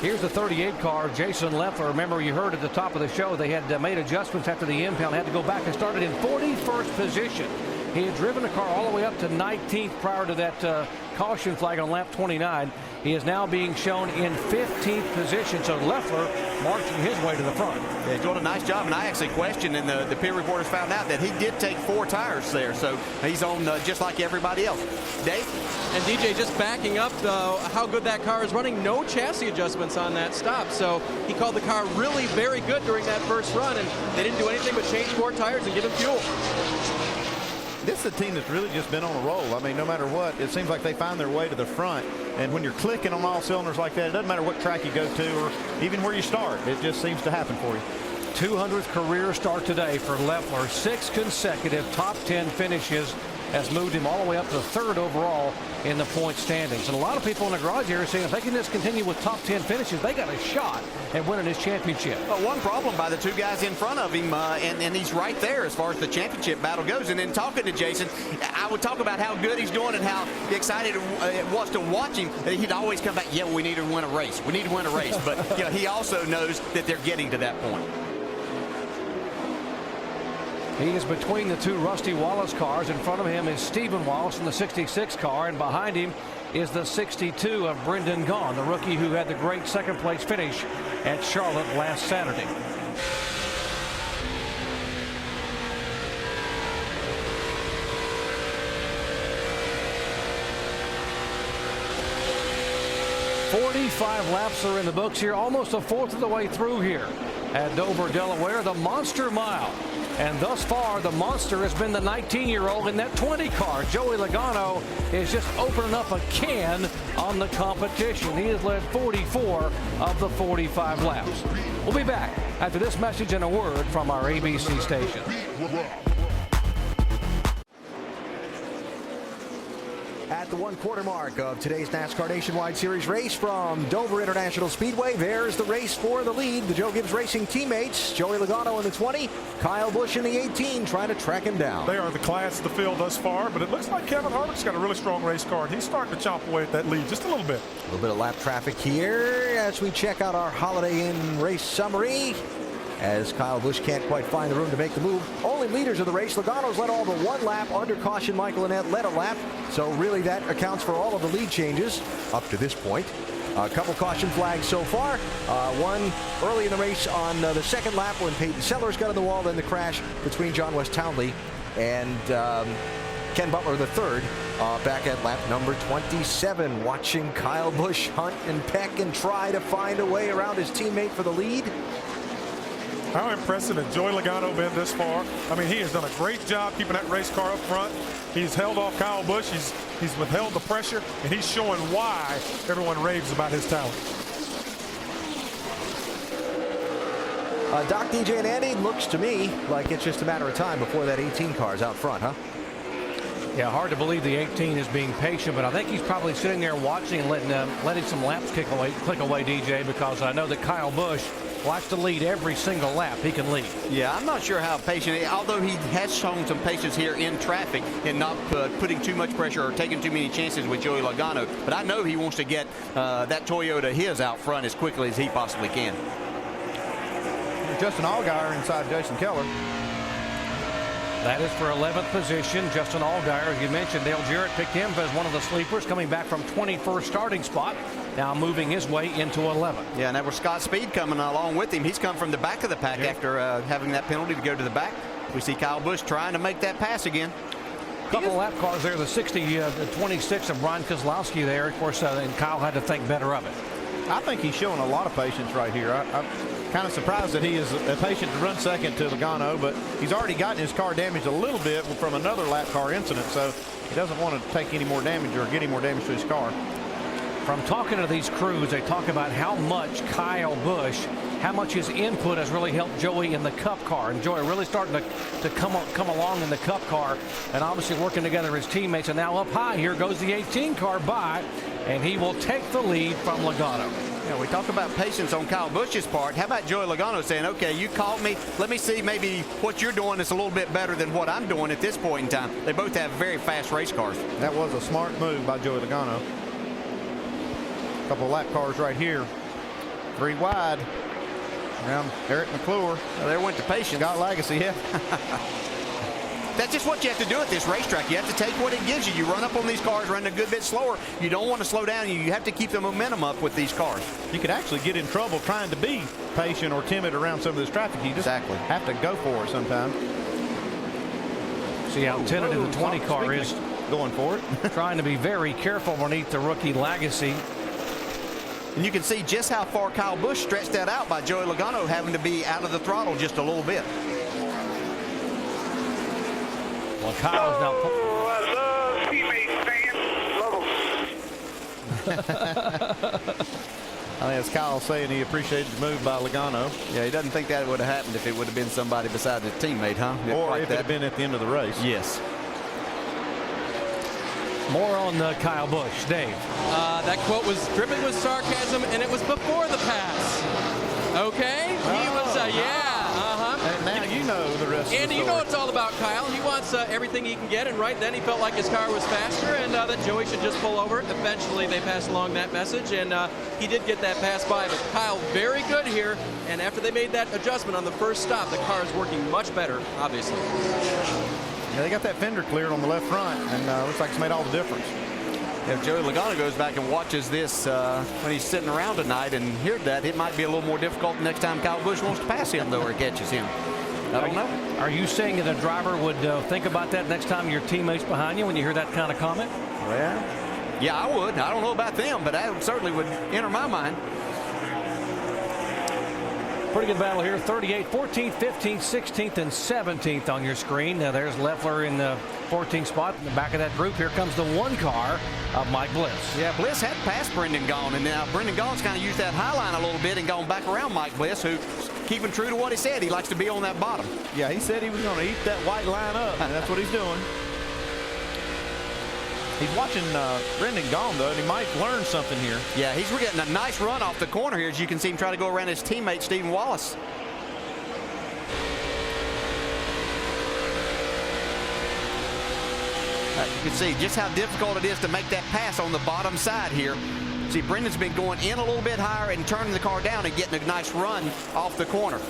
S6: Here's the 38 car, Jason Leffler. Remember, you heard at the top of the show they had made adjustments after the impound, had to go back and started in 41st position. He had driven the car all the way up to 19th prior to that caution flag on lap 29. He is now being shown in 15th position, so Leffler marching his way to the front.
S7: Yeah, he's doing a nice job, and I actually questioned, and the pit reporters found out that he did take 4 tires there, so he's on just like everybody else. Dave?
S12: And DJ just backing up how good that car is running. No chassis adjustments on that stop, so he called the car really very good during that first run, and they didn't do anything but change 4 tires and give him fuel.
S8: This is a team that's really just been on a roll. I mean, no matter what, it seems like they find their way to the front. And when you're clicking on all cylinders like that, it doesn't matter what track you go to or even where you start. It just seems to happen for you.
S6: 200th career start today for Leffler. 6 consecutive top 10 finishes has moved him all the way up to 3rd overall in the point standings. And a lot of people in the garage area are saying if they can just continue with top 10 finishes, they got a shot at winning this championship.
S7: Well, one problem by the 2 guys in front of him, and he's right there as far as the championship battle goes. And then talking to Jason, I would talk about how good he's doing and how excited it was to watch him. He'd always come back, yeah, we need to win a race. We need to win a race. But you know, he also knows that they're getting to that point.
S6: He is between the 2 Rusty Wallace cars. In front of him is Stephen Wallace in the 66 car, and behind him is the 62 of Brendan Gaughan, the rookie who had the great 2nd place finish at Charlotte last Saturday. "45 laps are in the books here, almost a 1/4 of the way through here at Dover, Delaware, the Monster Mile. And thus far, the monster has been the 19-year-old in that 20 car. Joey Logano is just opening up a can on the competition. He has led 44 of the 45 laps. We'll be back after this message and a word from our ABC station.
S1: At the 1/4 mark of today's NASCAR Nationwide Series race from Dover International Speedway, there's the race for the lead. The Joe Gibbs Racing teammates, Joey Logano in the 20, Kyle Busch in the 18, trying to track him down.
S2: They are the class of the field thus far, but it looks like Kevin Harvick's got a really strong race car, and he's starting to chomp away at that lead just a little bit.
S1: A little bit of lap traffic here as we check out our Holiday Inn race summary. As Kyle Busch can't quite find the room to make the move. Only leaders of the race. Logano's led all but 1 lap. Under caution, Michael Annett led a lap. So really that accounts for all of the lead changes up to this point. A couple caution flags so far. One early in the race on the 2nd lap when Peyton Sellers got on the wall. Then the crash between John West Townley and Ken Butler the 3rd back at lap number 27. Watching Kyle Busch hunt and peck and try to find a way around his teammate for the lead.
S2: How impressive has Joey Logano been this far? I mean, he has done a great job keeping that race car up front. He's held off Kyle Busch. He's withheld the pressure, and he's showing why everyone raves about his talent.
S1: Doc, DJ, and Andy, looks to me like it's just a matter of time before that 18 car is out front, huh?
S6: Yeah, hard to believe the 18 is being patient, but I think he's probably sitting there watching and letting some laps click away, DJ, because I know that Kyle Busch likes to lead every single lap he can lead.
S7: Yeah, I'm not sure how patient, although he has shown some patience here in traffic and not putting too much pressure or taking too many chances with Joey Logano. But I know he wants to get that Toyota his out front as quickly as he possibly can.
S8: Justin Allgaier inside Jason Keller.
S6: That is for 11th position. Justin Allgaier, as you mentioned, Dale Jarrett picked him as one of the sleepers, coming back from 21st starting spot, now moving his way into 11th.
S7: Yeah, and that was Scott Speed coming along with him. He's come from the back of the pack after having that penalty to go to the back. We see Kyle Busch trying to make that pass again.
S6: Couple lap cars there, the 26 of Brian Kozlowski there. Of course, and Kyle had to think better of it.
S8: I think he's showing a lot of patience right here. I'm kind of surprised that he is patient to run second to Logano, but he's already gotten his car damaged a little bit from another lap car incident, so he doesn't want to take any more damage or get any more damage to his car.
S6: From talking to these crews, they talk about how much Kyle Busch, how much his input has really helped Joey in the Cup car. And Joey really starting to come along in the Cup car, and obviously working together with his teammates. And now up high, here goes the 18 car by, and he will take the lead from Logano.
S7: Yeah, we talk about patience on Kyle Busch's part. How about Joey Logano saying, okay, you caught me. Let me see maybe what you're doing is a little bit better than what I'm doing at this point in time. They both have very fast race cars.
S8: That was a smart move by Joey Logano. A couple of lap cars right here. 3 wide. Around Eric McClure.
S7: Well, there went the patience.
S8: Scott Legacy, yeah.
S7: That's just what you have to do at this racetrack. You have to take what it gives you. You run up on these cars, running a good bit slower. You don't want to slow down. You have to keep the momentum up with these cars.
S8: You could actually get in trouble trying to be patient or timid around some of this traffic. You just have to go for it sometimes.
S6: See how tentative the 20 car is.
S8: Going for it.
S6: Trying to be very careful underneath the rookie Legacy.
S7: And you can see just how far Kyle Busch stretched that out by Joey Logano having to be out of the throttle just a little bit.
S6: Well, Kyle's now.
S8: I think as Kyle saying, he appreciated the move by Logano.
S7: Yeah, he doesn't think that would have happened if it would have been somebody besides his teammate, huh?
S8: Or
S7: like
S8: if it had been at the end of the race.
S7: Yes.
S6: More on Kyle Busch. Dave.
S12: That quote was dripping with sarcasm, and it was before the pass. Okay? He was,
S8: And now you know the rest
S12: Andy,
S8: of the
S12: you know
S8: story.
S12: what it's all about, Kyle. He wants everything he can get, and right then he felt like his car was faster and that Joey should just pull over. Eventually they passed along that message, and he did get that pass by. But Kyle, very good here, and after they made that adjustment on the first stop, the car is working much better, obviously.
S8: Yeah, they got that fender cleared on the left front, and looks like it's made all the difference.
S7: If Joey Logano goes back and watches this when he's sitting around tonight and hears that, it might be a little more difficult the next time Kyle Busch wants to pass him, though, or catches him. I don't know.
S6: Are you saying that a driver would think about that next time your teammate's behind you when you hear that kind of comment?
S7: Well, yeah, I would. I don't know about them, but that certainly would enter my mind.
S6: Pretty good battle here. 38th, 14th, 15th, 16th, and 17th on your screen. Now there's Leffler in the 14th spot in the back of that group. Here comes the one car of Mike Bliss.
S7: Yeah, Bliss had passed Brendan Gaughan, and now Brendan Gaughan's kind of used that high line a little bit and gone back around Mike Bliss, who's keeping true to what he said. He likes to be on that bottom.
S8: Yeah, he said he was going to eat that white line up, and that's what he's doing. He's watching Brendan Gaughan, though, and he might learn something here.
S7: Yeah, he's getting a nice run off the corner here, as you can see him try to go around his teammate, Stephen Wallace. You can see just how difficult it is to make that pass on the bottom side here. See, Brendan's been going in a little bit higher and turning the car down and getting a nice run off the corner.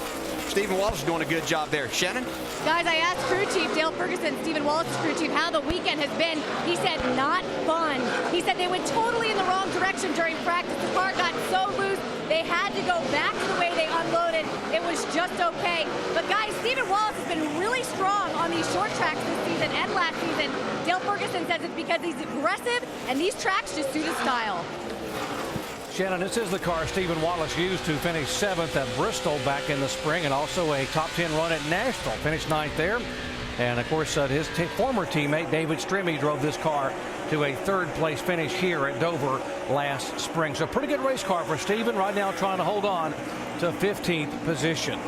S7: Stephen Wallace is doing a good job there. Shannon?
S14: Guys, I asked crew chief Dale Ferguson, Stephen Wallace's crew chief, how the weekend has been. He said, not fun. He said they went totally in the wrong direction during practice. The car got so loose, they had to go back to the way they unloaded. It was just okay. But guys, Stephen Wallace has been really strong on these short tracks this season and last season. Dale Ferguson says it's because he's aggressive, and these tracks just suit his style.
S6: Shannon, this is the car Stephen Wallace used to finish 7th at Bristol back in the spring, and also a top 10 run at Nashville. Finished 9th there. And of course, his former teammate David Strimmy drove this car to a 3rd place finish here at Dover last spring. So pretty good race car for Stephen right now, trying to hold on to 15th position.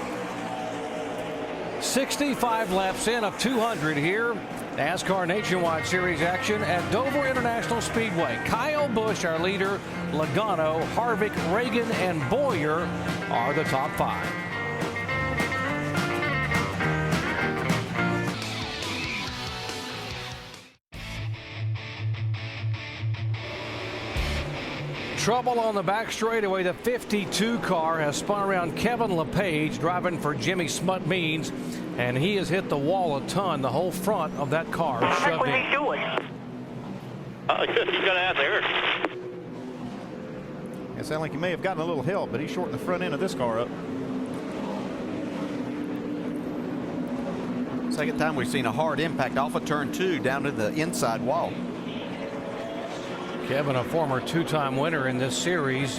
S6: 65 laps in of 200 here. NASCAR Nationwide Series action at Dover International Speedway. Kyle Busch, our leader. Logano, Harvick, Reagan, and Boyer are the top 5. Trouble on the back straightaway. The 52 car has spun around Kevin LePage, driving for Jimmy Smut Means, and he has hit the wall a ton. The whole front of that car is shoved in.
S13: What's he doing? He's got out there.
S8: It sounds like he may have gotten a little help, but he's shorting the front end of this car up.
S7: Second time we've seen a hard impact off of turn 2 down to the inside wall.
S6: Kevin, a former 2-time winner in this series,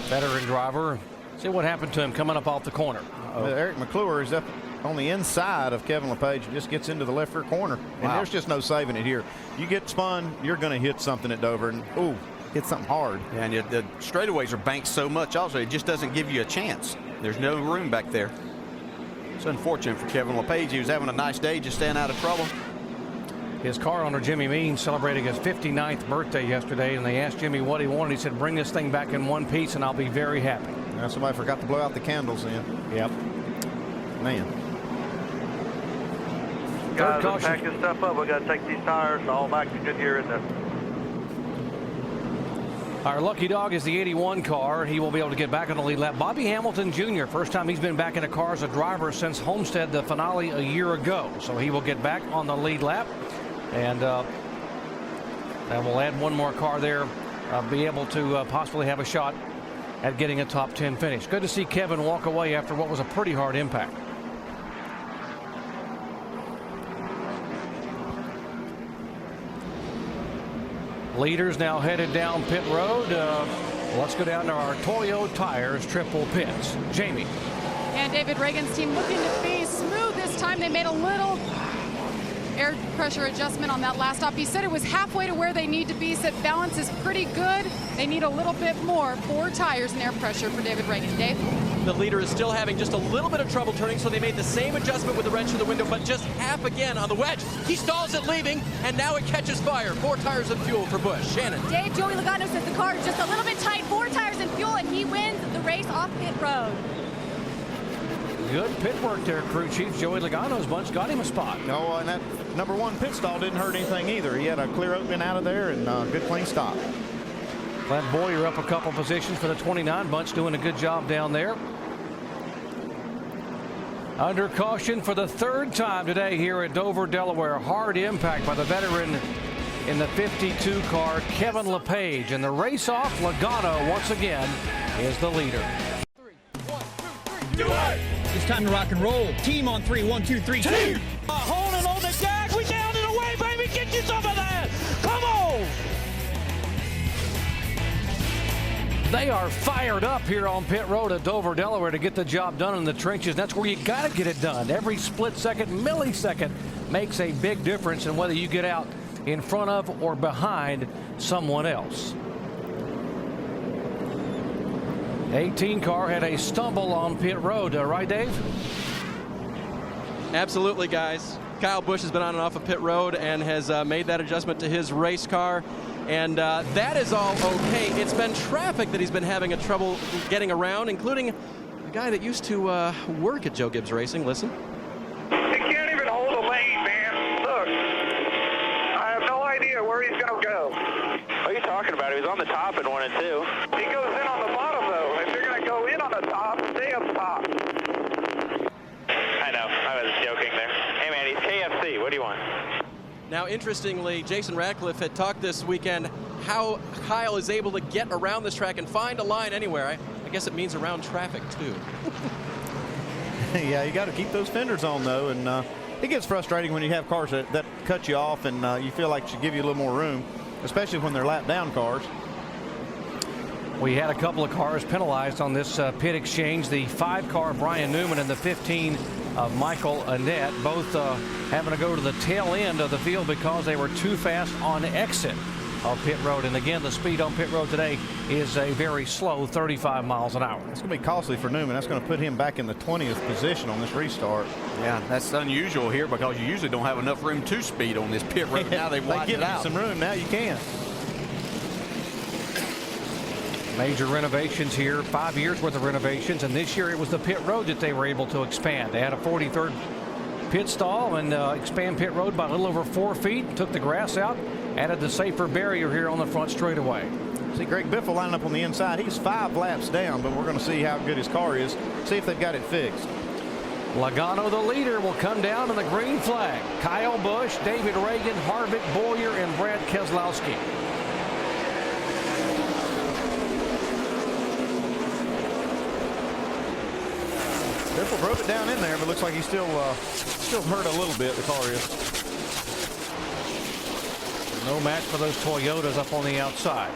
S6: veteran driver. See what happened to him coming up off the corner.
S8: Eric McClure is up on the inside of Kevin LePage and just gets into the left rear corner. And there's just no saving it here. You get spun, you're going to hit something at Dover, and ooh, hit something hard.
S7: Yeah, and the straightaways are banked so much also, it just doesn't give you a chance. There's no room back there. It's unfortunate for Kevin LePage. He was having a nice day, just staying out of trouble.
S6: His car owner, Jimmy Means, celebrating his 59th birthday yesterday, and they asked Jimmy what he wanted. He said, bring this thing back in one piece, and I'll be very happy.
S8: Now, somebody forgot to blow out the candles in.
S6: Yep.
S8: Man.
S13: Guys, let's pack this stuff up. We got to take these tires all back to Goodyear.
S6: Our lucky dog is the 81 car. He will be able to get back on the lead lap. Bobby Hamilton Jr., first time he's been back in a car as a driver since Homestead, the finale a year ago. So he will get back on the lead lap. And we'll add one more car there, be able to possibly have a shot at getting a top 10 finish. Good to see Kevin walk away after what was a pretty hard impact. Leaders now headed down pit road. Let's go down to our Toyo Tires triple pits. Jamie.
S11: And David Reagan's team looking to be smooth this time. They made a little air pressure adjustment on that last stop. He said it was halfway to where they need to be. He said balance is pretty good. They need a little bit more. 4 tires and air pressure for David Reagan. Dave?
S12: The leader is still having just a little bit of trouble turning, so they made the same adjustment with the wrench in the window, but just half again on the wedge. He stalls it leaving, and now it catches fire. 4 tires and fuel for Busch. Shannon.
S14: Dave, Joey Logano says the car is just a little bit tight. 4 tires and fuel, and he wins the race off pit road.
S6: Good pit work there, crew chief. Joey Logano's bunch got him a spot.
S8: No, and that #1 pit stall didn't hurt anything either. He had a clear opening out of there and good clean stop.
S6: Clint Boyer up a couple positions for the 29 bunch, doing a good job down there. Under caution for the 3rd time today here at Dover, Delaware. Hard impact by the veteran in the 52 car, Kevin LePage. And the race off, Logano once again is the leader.
S15: 3, 1, 2, 3, do it! It's time to rock and roll. Team on 3, 1, 2, 3, team!
S6: Holding on the jack, we down and away, baby, get you some of that! Come on! They are fired up here on pit road at Dover, Delaware to get the job done in the trenches. That's where you got to get it done. Every split second, millisecond makes a big difference in whether you get out in front of or behind someone else. 18 car had a stumble on pit road, right, Dave?
S12: Absolutely, guys. Kyle Busch has been on and off of pit road and has made that adjustment to his race car. And that is all okay. It's been traffic that he's been having a trouble getting around, including a guy that used to work at Joe Gibbs Racing. Listen.
S13: He can't even hold a lane, man. Look, I have no idea where he's going to go. What are you talking about? He was on the top in 1 and 2. He goes in on the bottom, though. If you're going to go in on the top, stay up top. I know. I was joking there. Hey, man, he's KFC. What do you want?
S12: Now, interestingly, Jason Ratcliffe had talked this weekend how Kyle is able to get around this track and find a line anywhere. I guess it means around traffic, too.
S8: Yeah, you got to keep those fenders on, though, and it gets frustrating when you have cars that cut you off and you feel like it should give you a little more room, especially when they're lap down cars.
S6: We had a couple of cars penalized on this pit exchange. The 5 car Brian Newman and the 15 of Michael Annette, both having to go to the tail end of the field because they were too fast on exit of pit road. And again, the speed on pit road today is a very slow 35 miles an hour.
S8: It's going to be costly for Newman. That's going to put him back in the 20th position on this restart.
S7: Yeah, that's unusual here because you usually don't have enough room to speed on this pit road. Now they've widened it out.
S8: Some room now. You can.
S6: Major renovations here, 5 years worth of renovations, and this year it was the pit road that they were able to expand. They had a 43rd pit stall and expand pit road by a little over 4 feet, took the grass out, added the safer barrier here on the front straightaway.
S8: See Greg Biffle lining up on the inside. He's 5 laps down, but we're going to see how good his car is, see if they've got it fixed.
S6: Logano, the leader, will come down in the green flag. Kyle Busch, David Reagan, Harvick, Boyer, and Brad Keselowski.
S8: Biffle drove it down in there, but looks like he's still hurt a little bit, the car is.
S6: No match for those Toyotas up on the outside.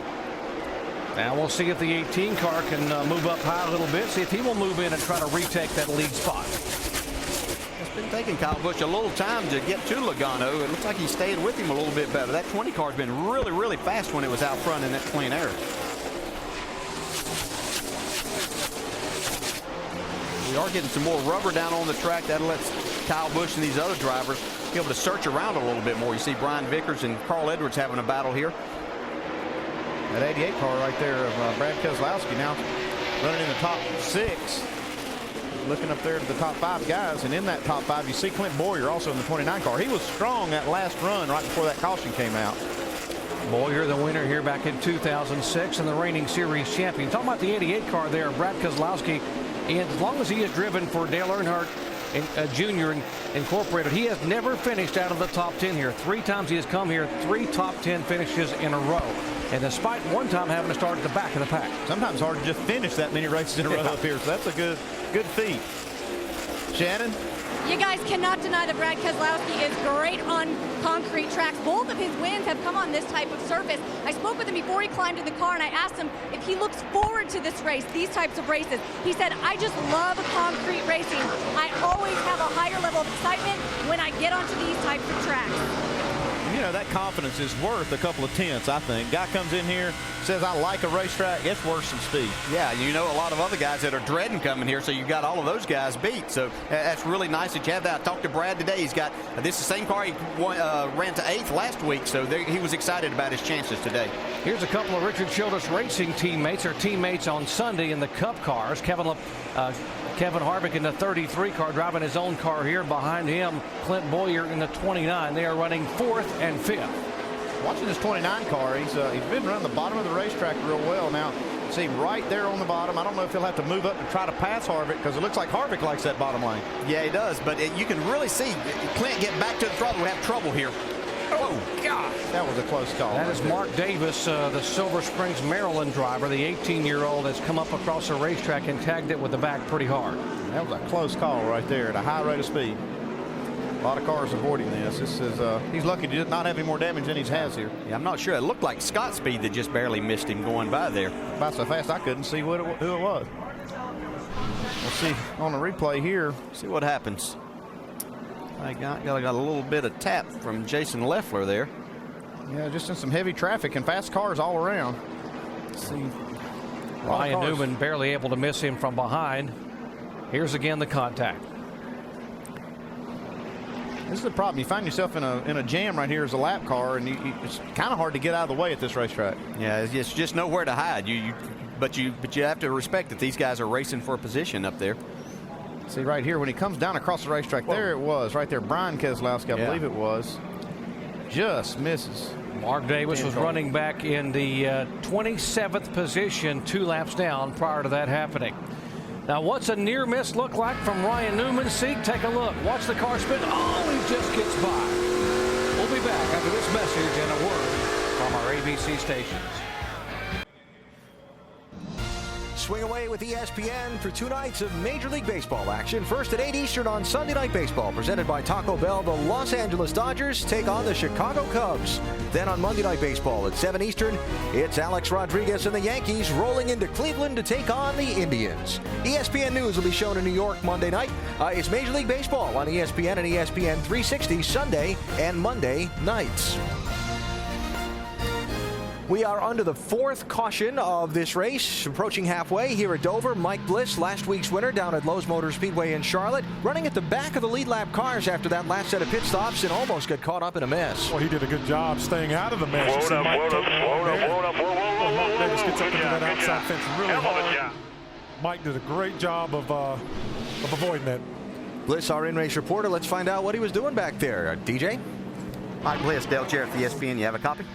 S6: Now we'll see if the 18 car can move up high a little bit, see if he will move in and try to retake that lead spot.
S7: It's been taking Kyle Busch a little time to get to Logano. It looks like he's staying with him a little bit better. That 20 car's been really, really fast when it was out front in that clean air. We are getting some more rubber down on the track. That lets Kyle Busch and these other drivers be able to search around a little bit more. You see Brian Vickers and Carl Edwards having a battle here.
S8: That 88 car right there of Brad Keselowski now running in the top 6. Looking up there to the top 5 guys, and in that top 5 you see Clint Boyer also in the 29 car. He was strong that last run right before that caution came out.
S6: Boyer, the winner here back in 2006 and the reigning series champion. Talking about the 88 car there, Brad Keselowski. And as long as he has driven for Dale Earnhardt Jr. Incorporated, he has never finished out of the top 10 here. 3 times he has come here, 3 top 10 finishes in a row. And despite one time having to start at the back of the pack.
S8: Sometimes hard to just finish that many races in a row up here, so that's a good feat. Shannon?
S14: You guys cannot deny that Brad Keselowski is great on concrete tracks. Both of his wins have come on this type of surface. I spoke with him before he climbed in the car, and I asked him if he looks forward to this race, these types of races. He said, I just love concrete racing. I always have a higher level of excitement when I get onto these types of tracks.
S8: You know, that confidence is worth a couple of tenths, I think. Guy comes in here, says, I like a racetrack. It's worth some speed.
S7: Yeah, you know a lot of other guys that are dreading coming here, so you got all of those guys beat. So that's really nice that you have that. I talked to Brad today. He's got this is the same car he ran to 8th last week, so he was excited about his chances today.
S6: Here's a couple of Richard Childress Racing teammates, or teammates on Sunday in the Cup cars. Kevin Harvick in the 33 car, driving his own car here. Behind him, Clint Boyer in the 29. They are running 4th and 5th.
S8: Watching this 29 car, he's been running the bottom of the racetrack real well. Now, see right there on the bottom. I don't know if he'll have to move up and try to pass Harvick, because it looks like Harvick likes that bottom lane.
S7: Yeah, he does, but you can really see Clint get back to the throttle. We have trouble here. Oh, God.
S8: That was a close call.
S6: That is Mark Davis, the Silver Springs, Maryland driver. The 18-year-old has come up across the racetrack and tagged it with the back pretty hard.
S8: That was a close call right there at a high rate of speed. A lot of cars avoiding this. This is he's lucky to not have any more damage than he has here.
S7: Yeah, I'm not sure. It looked like Scott Speed that just barely missed him going by there.
S8: About so fast I couldn't see who it was. We'll see on the replay here.
S7: See what happens. I got a little bit of tap from Jason Leffler there.
S8: Yeah, just in some heavy traffic and fast cars all around. Let's see.
S6: Ryan Newman barely able to miss him from behind. Here's again the contact.
S8: This is the problem. You find yourself in a jam right here as a lap car, and it's kind of hard to get out of the way at this racetrack.
S7: Yeah, it's just nowhere to hide. But you have to respect that these guys are racing for a position up there.
S8: See right here when he comes down across the racetrack, there it was right there. Brian Keselowski, I believe it was, just misses.
S6: Mark Davis was running back in the 27th position, 2 laps down prior to that happening. Now, what's a near miss look like from Ryan Newman's seat? Take a look. Watch the car spin. Oh, he just gets by. We'll be back after this message and a word from our ABC stations.
S1: Swing away with ESPN for 2 nights of Major League Baseball action. First at 8 Eastern on Sunday Night Baseball, presented by Taco Bell. The Los Angeles Dodgers take on the Chicago Cubs. Then on Monday Night Baseball at 7 Eastern, it's Alex Rodriguez and the Yankees rolling into Cleveland to take on the Indians. ESPN News will be shown in New York Monday night. It's Major League Baseball on ESPN and ESPN 360 Sunday and Monday nights. We are under the 4th caution of this race, approaching halfway here at Dover. Mike Bliss, last week's winner, down at Lowe's Motor Speedway in Charlotte, running at the back of the lead lap cars after that last set of pit stops and almost got caught up in a mess.
S2: Well, he did a good job staying out of the mess.
S13: Whoa,
S2: Mark Davis gets up into that outside fence really hard. Mike did a great job of avoiding that.
S1: Bliss, our in-race reporter. Let's find out what he was doing back there. DJ?
S7: Mike Bliss, Dale Chair at the ESPN. You have a copy?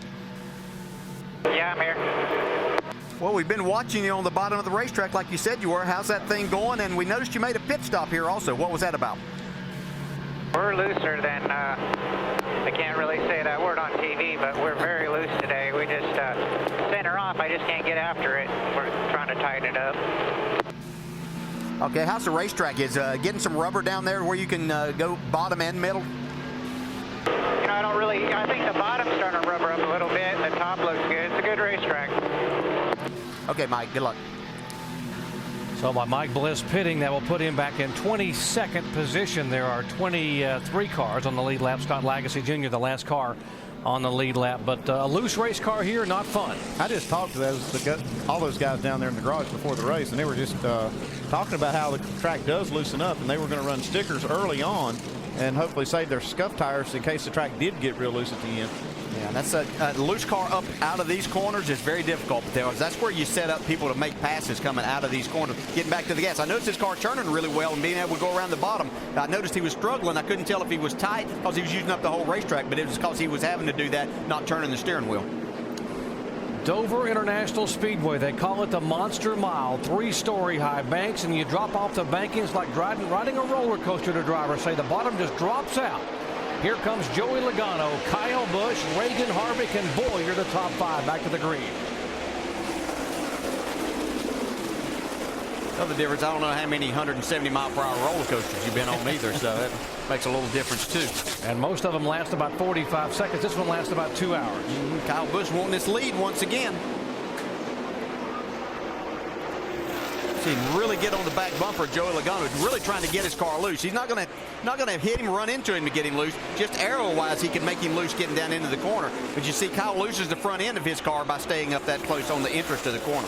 S10: Yeah, I'm here.
S7: Well, we've been watching you on the bottom of the racetrack like you said you were. How's that thing going? And we noticed you made a pit stop here also. What was that about?
S10: We're looser than, I can't really say that word on TV, but we're very loose today. We just center off. I just can't get after it. We're trying to tighten it up.
S7: Okay, how's the racetrack? Is getting some rubber down there where you can go bottom and middle?
S10: You know, I think the bottom's starting to rubber up a little bit. The top looks good. It's a good racetrack.
S7: Okay, Mike, good luck.
S6: So by Mike Bliss pitting, that will put him back in 22nd position. There are 23 cars on the lead lap. Scott Lagasse Jr., the last car on the lead lap. But a loose race car here, not fun.
S8: I just talked to all those guys down there in the garage before the race, and they were just talking about how the track does loosen up, and they were going to run stickers early on and hopefully save their scuff tires in case the track did get real loose at the end.
S7: Yeah, that's a loose car up out of these corners is very difficult. But that's where you set up people to make passes coming out of these corners, getting back to the gas. I noticed this car turning really well and being able to go around the bottom. I noticed he was struggling. I couldn't tell if he was tight because he was using up the whole racetrack, but it was because he was having to do that, not turning the steering wheel.
S6: Dover International Speedway, they call it the Monster Mile. 3-story high banks, and you drop off the bankings like riding a roller coaster, the drivers say. The bottom just drops out. Here comes Joey Logano, Kyle Busch, Reagan Harvick, and Boyer, the top 5 back to the green.
S7: Another difference, I don't know how many 170-mile-per-hour roller coasters you've been on either, so that makes a little difference too.
S6: And most of them last about 45 seconds. This one lasts about 2 hours.
S7: Kyle Busch wanting this lead once again. See him really get on the back bumper. Joey Logano really trying to get his car loose. He's not going to hit him, run into him to get him loose. Just arrow-wise, he can make him loose getting down into the corner. But you see Kyle loses the front end of his car by staying up that close on the entrance to the corner.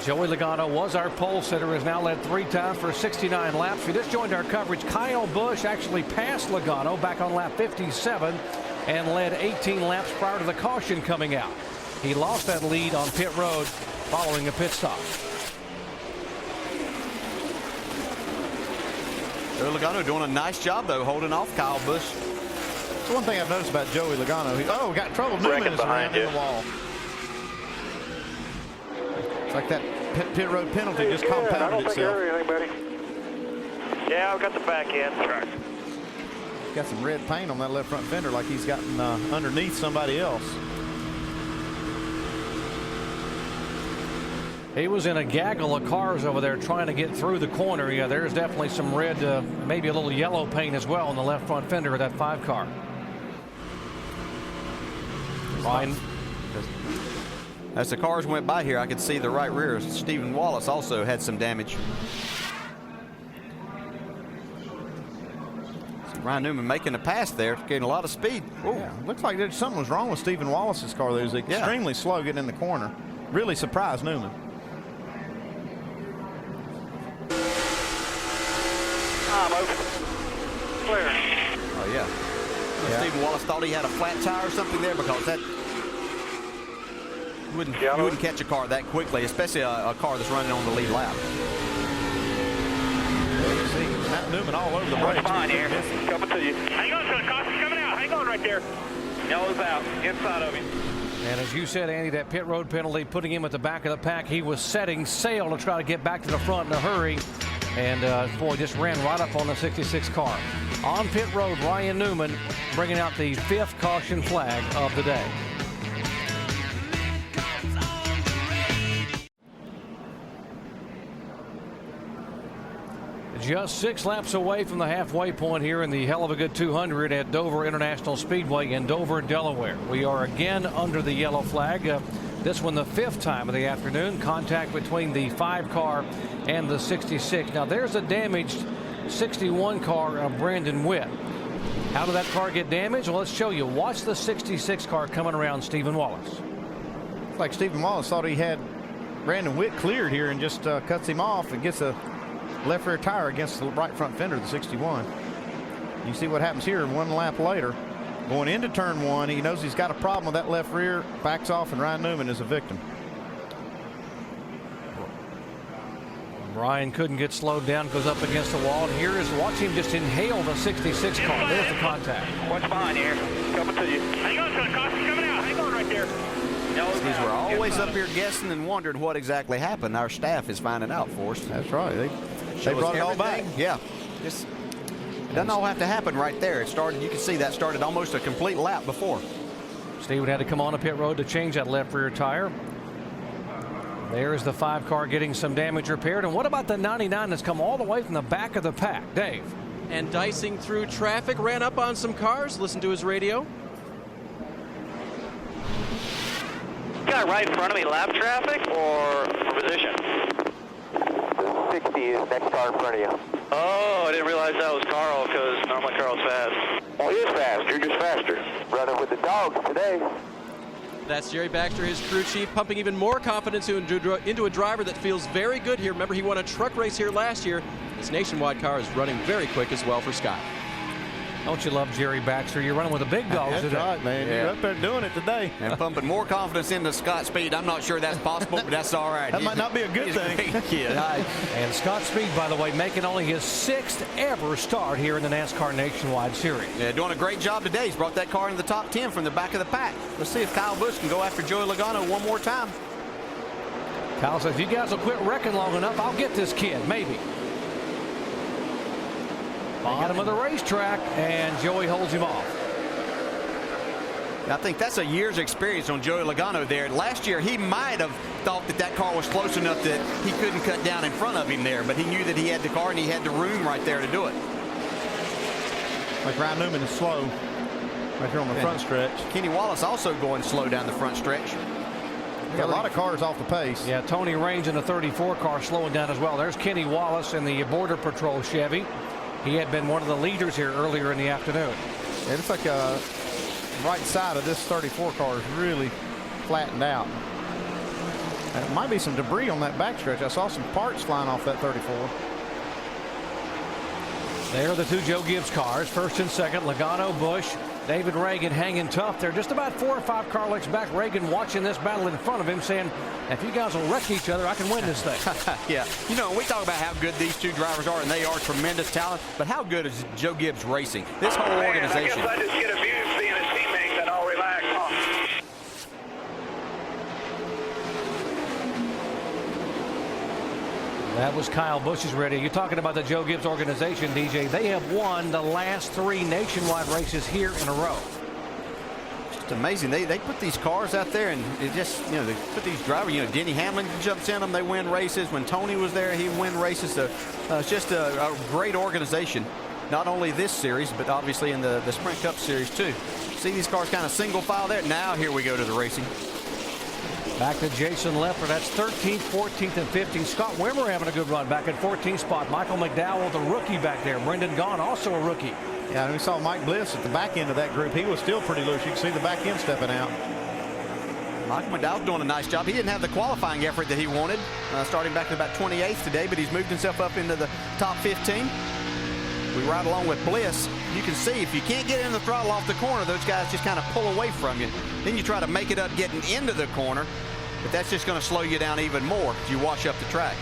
S6: Joey Logano was our pole sitter, has now led 3 times for 69 laps. If you just joined our coverage, Kyle Busch actually passed Logano back on lap 57 and led 18 laps prior to the caution coming out. He lost that lead on pit road following a pit stop.
S7: Joey Logano doing a nice job, though, holding off Kyle Busch.
S8: That's one thing I've noticed about Joey Logano. Got trouble. Newman is around in the wall. It's like that pit road penalty just compounded itself.
S13: Yeah, I've got the back end. Right.
S8: Got some red paint on that left front fender like he's gotten underneath somebody else.
S6: He was in a gaggle of cars over there trying to get through the corner. Yeah, there's definitely some red, maybe a little yellow paint as well on the left front fender of that 5 car. Ryan.
S7: As the cars went by here, I could see the right rear. Stephen Wallace also had some damage. So Ryan Newman making a pass there, getting a lot of speed.
S8: Yeah, looks like something was wrong with Stephen Wallace's car. He was extremely slow getting in the corner. Really surprised Newman.
S13: I'm open. Clear.
S7: Oh, yeah. Stephen Wallace thought he had a flat tire or something there, because that you wouldn't catch a car that quickly, especially a car that's running on the lead lap.
S8: You see Matt Newman all over the brakes.
S13: Fine here. Coming to you. Hang on, the caution's coming out. Hang on right there. Yellow's out. Inside of him.
S6: And as you said, Andy, that pit road penalty putting him at the back of the pack. He was setting sail to try to get back to the front in a hurry. And boy, just ran right up on the 66 car. On pit road, Ryan Newman bringing out the 5th caution flag of the day. Just 6 laps away from the halfway point here in the Heluva Good 200 at Dover International Speedway in Dover, Delaware. We are again under the yellow flag. This one the 5th time of the afternoon. Contact between the 5 car and the 66. Now there's a damaged 61 car of Brandon Witt. How did that car get damaged? Well, let's show you. Watch the 66 car coming around Stephen Wallace.
S8: Looks like Stephen Wallace thought he had Brandon Witt cleared here and just cuts him off and gets a left rear tire against the right front fender of the 61. You see what happens here 1 lap later. Going into turn 1, he knows he's got a problem with that left rear, backs off, and Ryan Newman is a victim.
S6: Ryan couldn't get slowed down, goes up against the wall, and here is, watch him just inhale the 66 car. There's the contact.
S13: What's behind here? Coming to you. Hang on, the caution's coming out. Hang on right there.
S7: These were always up here guessing and wondering what exactly happened. Our staff is finding out for us.
S8: That's right. They brought it all back.
S7: Yeah. It doesn't all have to happen right there. It started, you can see that started almost a complete lap before.
S6: Steven had to come on a pit road to change that left rear tire. There's the 5 car getting some damage repaired. And what about the 99 that's come all the way from the back of the pack? Dave.
S12: And dicing through traffic, ran up on some cars. Listen to his radio.
S13: Guy right in front of me, lap traffic or position?
S16: The 60 is next car in front of you.
S13: Oh, I didn't realize that was Carl, because normally Carl's fast.
S16: Oh, he is fast. You're just faster. Running with the dogs today.
S12: That's Jerry Baxter, his crew chief, pumping even more confidence into a driver that feels very good here. Remember, he won a truck race here last year. This nationwide car is running very quick as well for Scott.
S6: Don't you love Jerry Baxter? You're running with the big dogs
S8: today. That's right, man.
S7: Yeah.
S8: You're up there doing it today.
S7: And pumping more confidence into Scott Speed. I'm not sure that's possible, but that's all right.
S8: That might not be a good thing.
S6: And Scott Speed, by the way, making only his 6th ever start here in the NASCAR Nationwide Series.
S7: Yeah, doing a great job today. He's brought that car into the top 10 from the back of the pack. Let's see if Kyle Busch can go after Joey Logano one more time.
S6: Kyle says, if you guys will quit wrecking long enough, I'll get this kid, maybe. Bottom of the racetrack, and Joey holds him off.
S7: I think that's a year's experience on Joey Logano there. Last year, he might have thought that that car was close enough that he couldn't cut down in front of him there, but he knew that he had the car and he had the room right there to do it.
S8: Like Ryan Newman is slow right here on the front stretch.
S7: Kenny Wallace also going slow down the front stretch.
S8: Got a lot of cars off the pace.
S6: Yeah, Tony Raines in the 34 car slowing down as well. There's Kenny Wallace in the Border Patrol Chevy. He had been one of the leaders here earlier in the afternoon.
S8: It looks like right side of this 34 car is really flattened out. And it might be some debris on that backstretch. I saw some parts flying off that 34.
S6: There are the two Joe Gibbs cars, first and second. Logano, Busch, David Reagan hanging tough. They're just about 4 or 5 car lengths back. Reagan watching this battle in front of him, saying, if you guys will wreck each other, I can win this thing.
S7: Yeah, you know, we talk about how good these two drivers are, and they are tremendous talent, but how good is Joe Gibbs racing? This whole organization.
S13: I guess I just get a view seeing his teammates and I'll relax.
S6: That was Kyle Busch's radio. You're talking about the Joe Gibbs organization, DJ. They have won the last 3 nationwide races here in a row.
S7: It's amazing. They put these cars out there, and it just, you know, they put these drivers, you know, Denny Hamlin jumps in them, they win races. When Tony was there, he win races. So it's just a great organization. Not only this series, but obviously in the Sprint Cup series too. See these cars kind of single file there. Now here we go to the racing.
S6: Back to Jason Leffler. That's 13th, 14th, and 15th. Scott Wimmer having a good run back at 14th spot. Michael McDowell, the rookie back there. Brendan Gaughan, also a rookie.
S8: Yeah, and we saw Mike Bliss at the back end of that group. He was still pretty loose. You can see the back end stepping out.
S7: Michael McDowell's doing a nice job. He didn't have the qualifying effort that he wanted, starting back at about 28th today, but he's moved himself up into the top 15. We ride along with Bliss. You can see if you can't get in the throttle off the corner, those guys just kind of pull away from you. Then you try to make it up getting into the corner, but that's just going to slow you down even more if you wash up the track.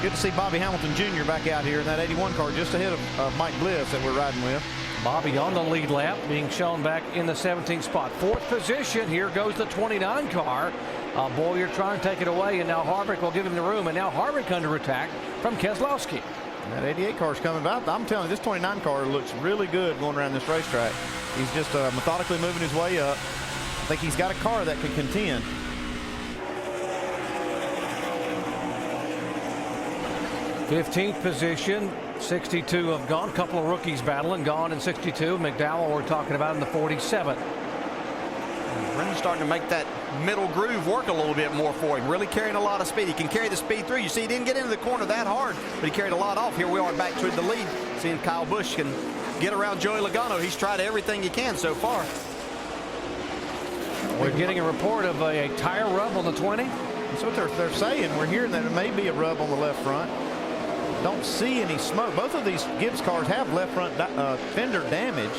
S8: Good to see Bobby Hamilton Jr. back out here in that 81 car just ahead of Mike Bliss that we're riding with.
S6: Bobby on the lead lap, being shown back in the 17th spot. 4th position. Here goes the 29 car. Boyer trying to take it away, and now Harvick will give him the room, and now Harvick under attack from Keselowski.
S8: That 88 car is coming about. I'm telling you, this 29 car looks really good going around this racetrack. He's just methodically moving his way up. I think he's got a car that can contend.
S6: '15th position, 62 of Gaughan. Couple of rookies battling. Gaughan in 62. McDowell we're talking about in the 47.
S7: Brendan's starting to make that middle groove work a little bit more for him. Really carrying a lot of speed. He can carry the speed through. You see, he didn't get into the corner that hard, but he carried a lot off. Here we are back to the lead. Seeing Kyle Busch can get around Joey Logano. He's tried everything he can so far.
S6: We're getting a report of a tire rub on the 20.
S8: That's what they're saying. We're hearing that it may be a rub on the left front. Don't see any smoke. Both of these Gibbs cars have left front fender damage.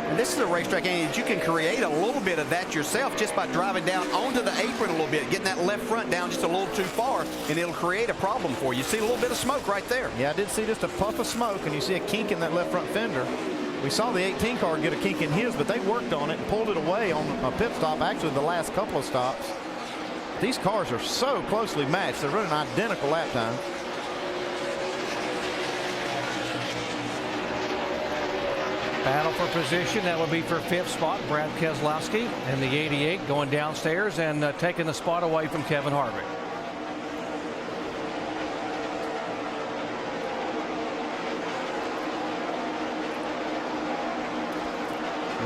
S7: And this is a racetrack, and you can create a little bit of that yourself just by driving down onto the apron a little bit, getting that left front down just a little too far, and it'll create a problem for you. See a little bit of smoke right there.
S8: Yeah, I did see just a puff of smoke, and you see a kink in that left front fender. We saw the 18 car get a kink in his, but they worked on it and pulled it away on a pit stop, actually the last couple of stops. These cars are so closely matched. They're running identical lap time.
S6: Battle for position. That would be for 5th spot, Brad Keselowski, and the 88 going downstairs and taking the spot away from Kevin Harvick.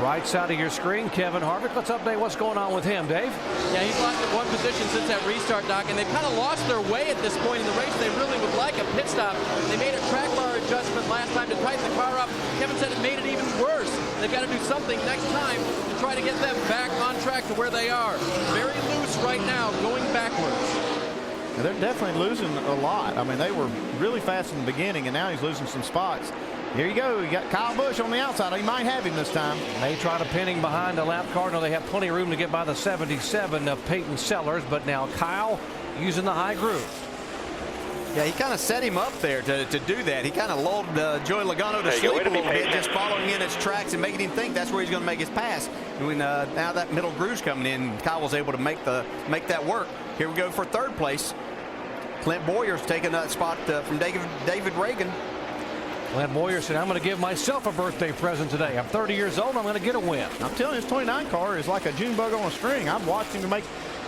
S6: Right side of your screen, Kevin Harvick. Let's update what's going on with him, Dave.
S12: Yeah, he's lost at 1 position since that restart, Doc, and they've kind of lost their way at this point in the race. They really would like a pit stop. They made a track bar adjustment last time to tighten the car up. Kevin said it made it even worse. They've got to do something next time to try to get them back on track to where they are. Very loose right now, going backwards.
S8: Now, they're definitely losing a lot. I mean, they were really fast in the beginning, and now he's losing some spots. Here you go. You got Kyle Busch on the outside. He might have him this time.
S6: They try to pin him behind the lap car. No, they have plenty of room to get by the 77 of Peyton Sellers, but now Kyle using the high groove.
S7: Yeah, he kind of set him up there to do that. He kind of lulled Joey Logano to sleep a little bit, just following in his tracks and making him think that's where he's going to make his pass. When now that middle groove's coming in, Kyle was able to make that work. Here we go for 3rd place. Clint Boyer's taking that spot from David Reagan.
S6: Clint Boyer said, I'm going to give myself a birthday present today. I'm 30 years old. I'm going to get a win.
S8: I'm telling you, this 29 car is like a June bug on a string. I've watched him make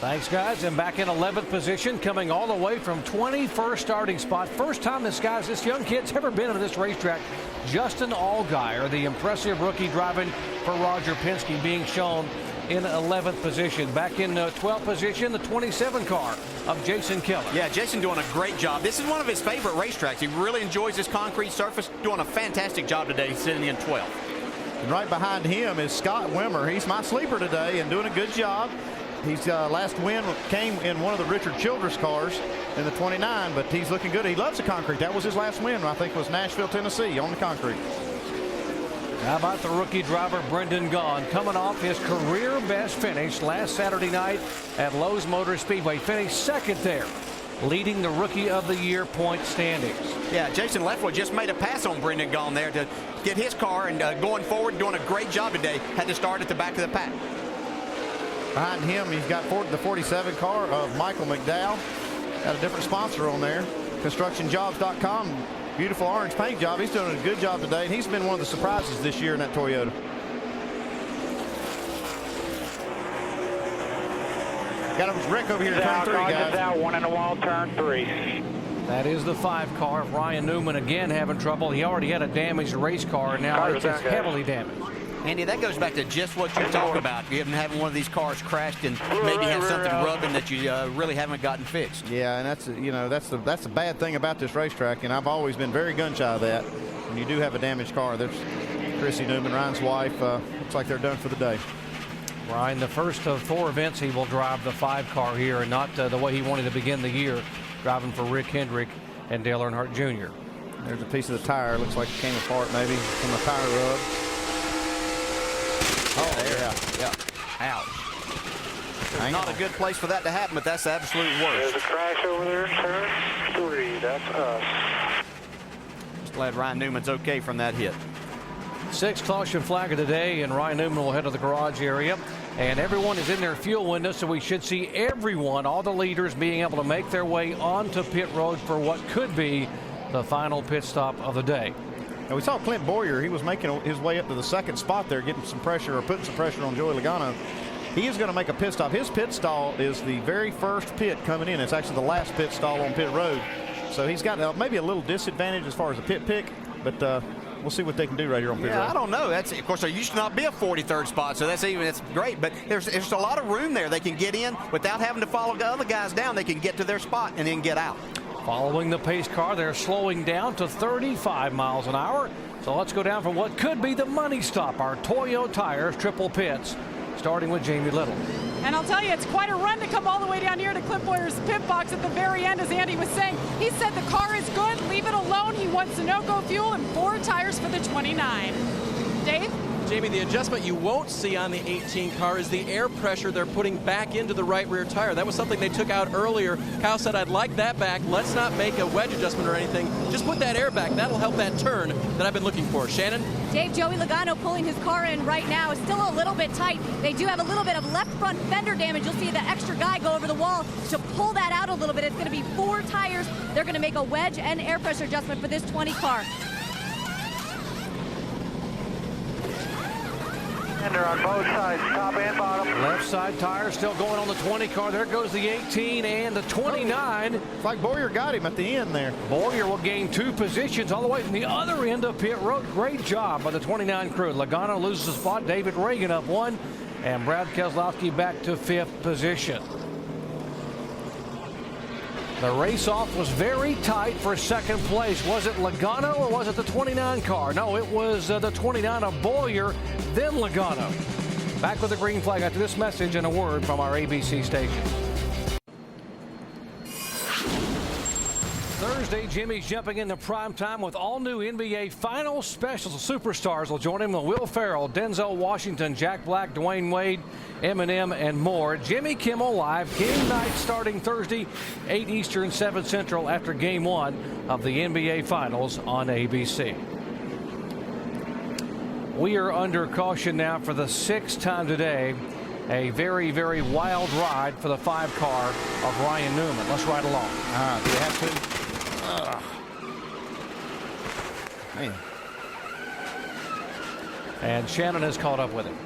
S6: Thanks, guys. And back in 11th position, coming all the way from 21st starting spot. First time this young kid's ever been to this racetrack. Justin Allgaier, the impressive rookie driving for Roger Penske, being shown in 11th position. Back in 12th position, the 27 car of Jason Keller.
S7: Yeah, Jason doing a great job. This is one of his favorite racetracks. He really enjoys this concrete surface. Doing a fantastic job today, sitting in 12th.
S8: And right behind him is Scott Wimmer. He's my sleeper today and doing a good job. His last win came in one of the Richard Childress cars in the 29, but he's looking good. He loves the concrete. That was his last win, I think, was Nashville, Tennessee, on the concrete.
S6: How about the rookie driver Brendan Gaughan coming off his career best finish last Saturday night at Lowe's Motor Speedway. Finished second there, leading the Rookie of the Year point standings.
S7: Yeah, Jason Leftwich just made a pass on Brendan Gaughan there to get his car, and going forward, doing a great job today. Had to start at the back of the pack.
S8: Behind him, he's got the 47 car of Michael McDowell. Got a different sponsor on there, ConstructionJobs.com. Beautiful orange paint job. He's doing a good job today, and he's been one of the surprises this year in that Toyota. Got a wreck over here in turn 3, guys.
S13: Out, one in the wall, turn 3.
S6: That is the 5 car of Ryan Newman again having trouble. He already had a damaged race car, and now it's heavily damaged.
S7: Andy, that goes back to just what you talked about. You haven't having one of these cars crashed and maybe have something rubbing that you really haven't gotten fixed.
S8: Yeah, and that's the bad thing about this racetrack, and I've always been very gun shy of that. When you do have a damaged car, there's Chrissy Newman, Ryan's wife. Looks like they're done for the day.
S6: Ryan, the first of 4 events he will drive the 5 car here, and not the way he wanted to begin the year, driving for Rick Hendrick and Dale Earnhardt Jr.
S8: There's a piece of the tire. Looks like it came apart maybe from the tire rub.
S7: Oh, yeah. Ouch. Not a good place for that to happen, but that's the absolute worst.
S13: There's a crash over there, turn 3. That's us.
S7: Just glad Ryan Newman's okay from that hit.
S6: 6th caution flag of the day, and Ryan Newman will head to the garage area. And everyone is in their fuel window, so we should see everyone, all the leaders, being able to make their way onto pit road for what could be the final pit stop of the day.
S8: And we saw Clint Boyer. He was making his way up to the 2nd spot there, getting some pressure or putting some pressure on Joey Logano. He is going to make a pit stop. His pit stall is the very first pit coming in. It's actually the last pit stall on pit road. So he's got maybe a little disadvantage as far as a pit pick, but we'll see what they can do right here on pit road.
S7: I don't know. Of course, there used to not be a 43rd spot, so that's great. But there's a lot of room there. They can get in without having to follow the other guys down. They can get to their spot and then get out.
S6: Following the pace car, they're slowing down to 35 miles an hour. So let's go down for what could be the money stop. Our Toyo Tires triple pits, starting with Jamie Little.
S11: And I'll tell you, it's quite a run to come all the way down here to Clint Boyer's pit box at the very end, as Andy was saying. He said the car is good, leave it alone. He wants Sunoco fuel and 4 tires for the 29. Dave?
S12: Jamie, the adjustment you won't see on the 18 car is the air pressure they're putting back into the right rear tire. That was something they took out earlier. Kyle said, I'd like that back. Let's not make a wedge adjustment or anything. Just put that air back. That'll help that turn that I've been looking for. Shannon?
S14: Dave, Joey Logano pulling his car in right now. Is still a little bit tight. They do have a little bit of left front fender damage. You'll see the extra guy go over the wall to pull that out a little bit. It's going to be 4 tires. They're going to make a wedge and air pressure adjustment for this 20 car.
S13: They're on both sides, top and bottom.
S6: Left side tire still going on the 20 car. There goes the 18 and the 29.
S8: It's like Boyer got him at the end there.
S6: Boyer will gain 2 positions all the way from the other end of pit road. Great job by the 29 crew. Logano loses a spot. David Reagan up 1. And Brad Keselowski back to 5th position. The race-off was very tight for 2nd place. Was it Logano or was it the 29 car? No, it was the 29 of Boyer, then Logano. Back with the green flag after this message and a word from our ABC station. Thursday, Jimmy's jumping into primetime with all-new NBA Finals specials. Superstars will join him with Will Ferrell, Denzel Washington, Jack Black, Dwayne Wade, Eminem, and more. Jimmy Kimmel Live, game night starting Thursday, 8 Eastern, 7 Central after Game 1 of the NBA Finals on ABC. We are under caution now for the 6th time today. A very, very wild ride for the 5 car of Ryan Newman. Let's ride along.
S8: Do you have to? Man.
S6: And Shannon has caught up with him.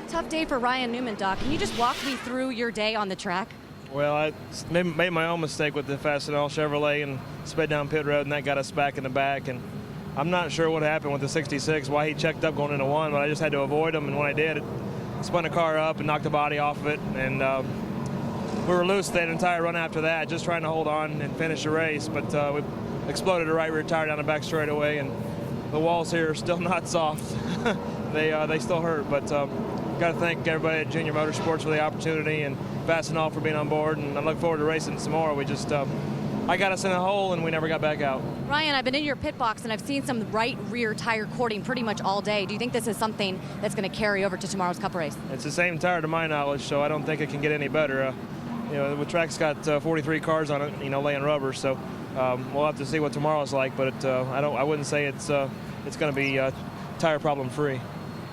S14: Tough day for Ryan Newman, Doc. Can you just walk me through your day on the track?
S17: Well, I made my own mistake with the Fastenal Chevrolet and sped down pit road, and that got us back in the back. And I'm not sure what happened with the 66, why he checked up going into one, but I just had to avoid him. And when I did, it spun the car up and knocked the body off of it. And we were loose that entire run after that, just trying to hold on and finish the race. But we exploded the right rear tire down the back straightaway, and the walls here are still not soft. They still hurt, but got to thank everybody at Junior Motorsports for the opportunity and Fastenal for being on board, and I look forward to racing some more. We just, I got us in a hole and we never got back out.
S14: Ryan, I've been in your pit box and I've seen some right rear tire cording pretty much all day. Do you think this is something that's going to carry over to tomorrow's Cup race?
S17: It's the same tire to my knowledge, so I don't think it can get any better. You know, the track's got 43 cars on it, you know, laying rubber, so we'll have to see what tomorrow's like, but I wouldn't say it's going to be tire problem free.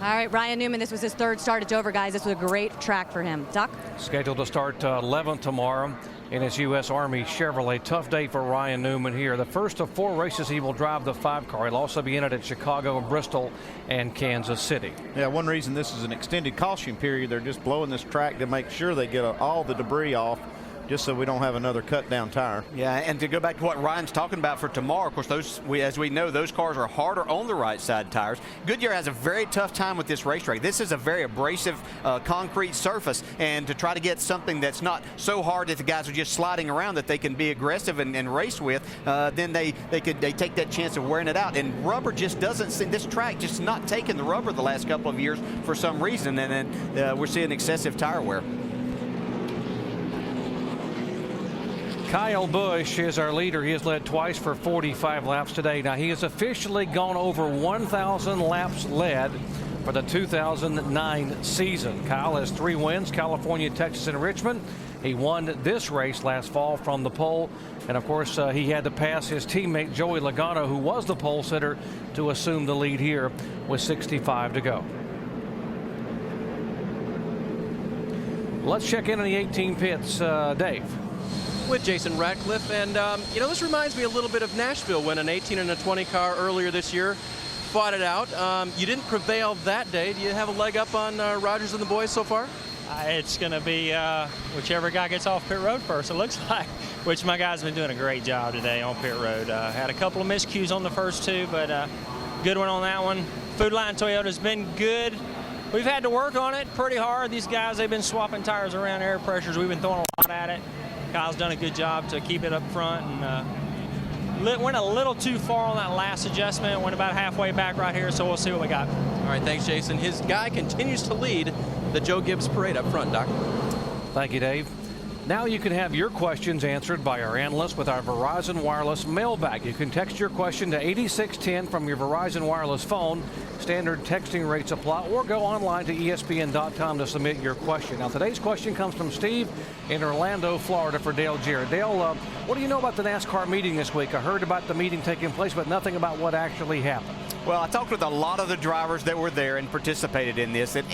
S14: All right, Ryan Newman, this was his third start at Dover, guys. This was a great track for him. Duck?
S6: Scheduled to start 11th tomorrow in his U.S. Army Chevrolet. Tough day for Ryan Newman here. The first of 4 races he will drive the 5-car. He'll also be in it at Chicago, Bristol, and Kansas City.
S8: Yeah, one reason this is an extended caution period, they're just blowing this track to make sure they get all the debris off, just so we don't have another cut down tire.
S7: Yeah, and to go back to what Ryan's talking about for tomorrow, of course, as we know, those cars are harder on the right side tires. Goodyear has a very tough time with this racetrack. This is a very abrasive concrete surface, and to try to get something that's not so hard that the guys are just sliding around that they can be aggressive and race with, then they take that chance of wearing it out. And rubber just doesn't seem, this track just not taking the rubber the last couple of years for some reason, and then we're seeing excessive tire wear.
S6: Kyle Busch is our leader. He has led twice for 45 laps today. Now, he has officially gone over 1,000 laps led for the 2009 season. Kyle has 3 wins, California, Texas, and Richmond. He won this race last fall from the pole. And, of course, he had to pass his teammate Joey Logano, who was the pole sitter, to assume the lead here with 65 to go. Let's check in on the 18 pits. Dave.
S12: With Jason Ratcliffe, and you know, this reminds me a little bit of Nashville when an 18 and a 20 car earlier this year fought it out. You didn't prevail that day. Do you have a leg up on Rogers and the boys so far?
S18: It's going to be whichever guy gets off pit road first, it looks like, which my guys have been doing a great job today on pit road. Had a couple of miscues on the first 2, but good one on that one. Food Line Toyota's been good. We've had to work on it pretty hard. These guys, they've been swapping tires around, air pressures. We've been throwing a lot at it. Kyle's done a good job to keep it up front, and went a little too far on that last adjustment. Went about halfway back right here, so we'll see what we got.
S12: All right, thanks, Jason. His guy continues to lead the Joe Gibbs parade up front, Doc.
S6: Thank you, Dave. Now you can have your questions answered by our analysts with our Verizon Wireless mailbag. You can text your question to 8610 from your Verizon Wireless phone. Standard texting rates apply, or go online to ESPN.com to submit your question. Now, today's question comes from Steve in Orlando, Florida, for Dale Jarrett. Dale, what do you know about the NASCAR meeting this week? I heard about the meeting taking place, but nothing about what actually happened.
S7: Well, I talked with a lot of the drivers that were there and participated in this, and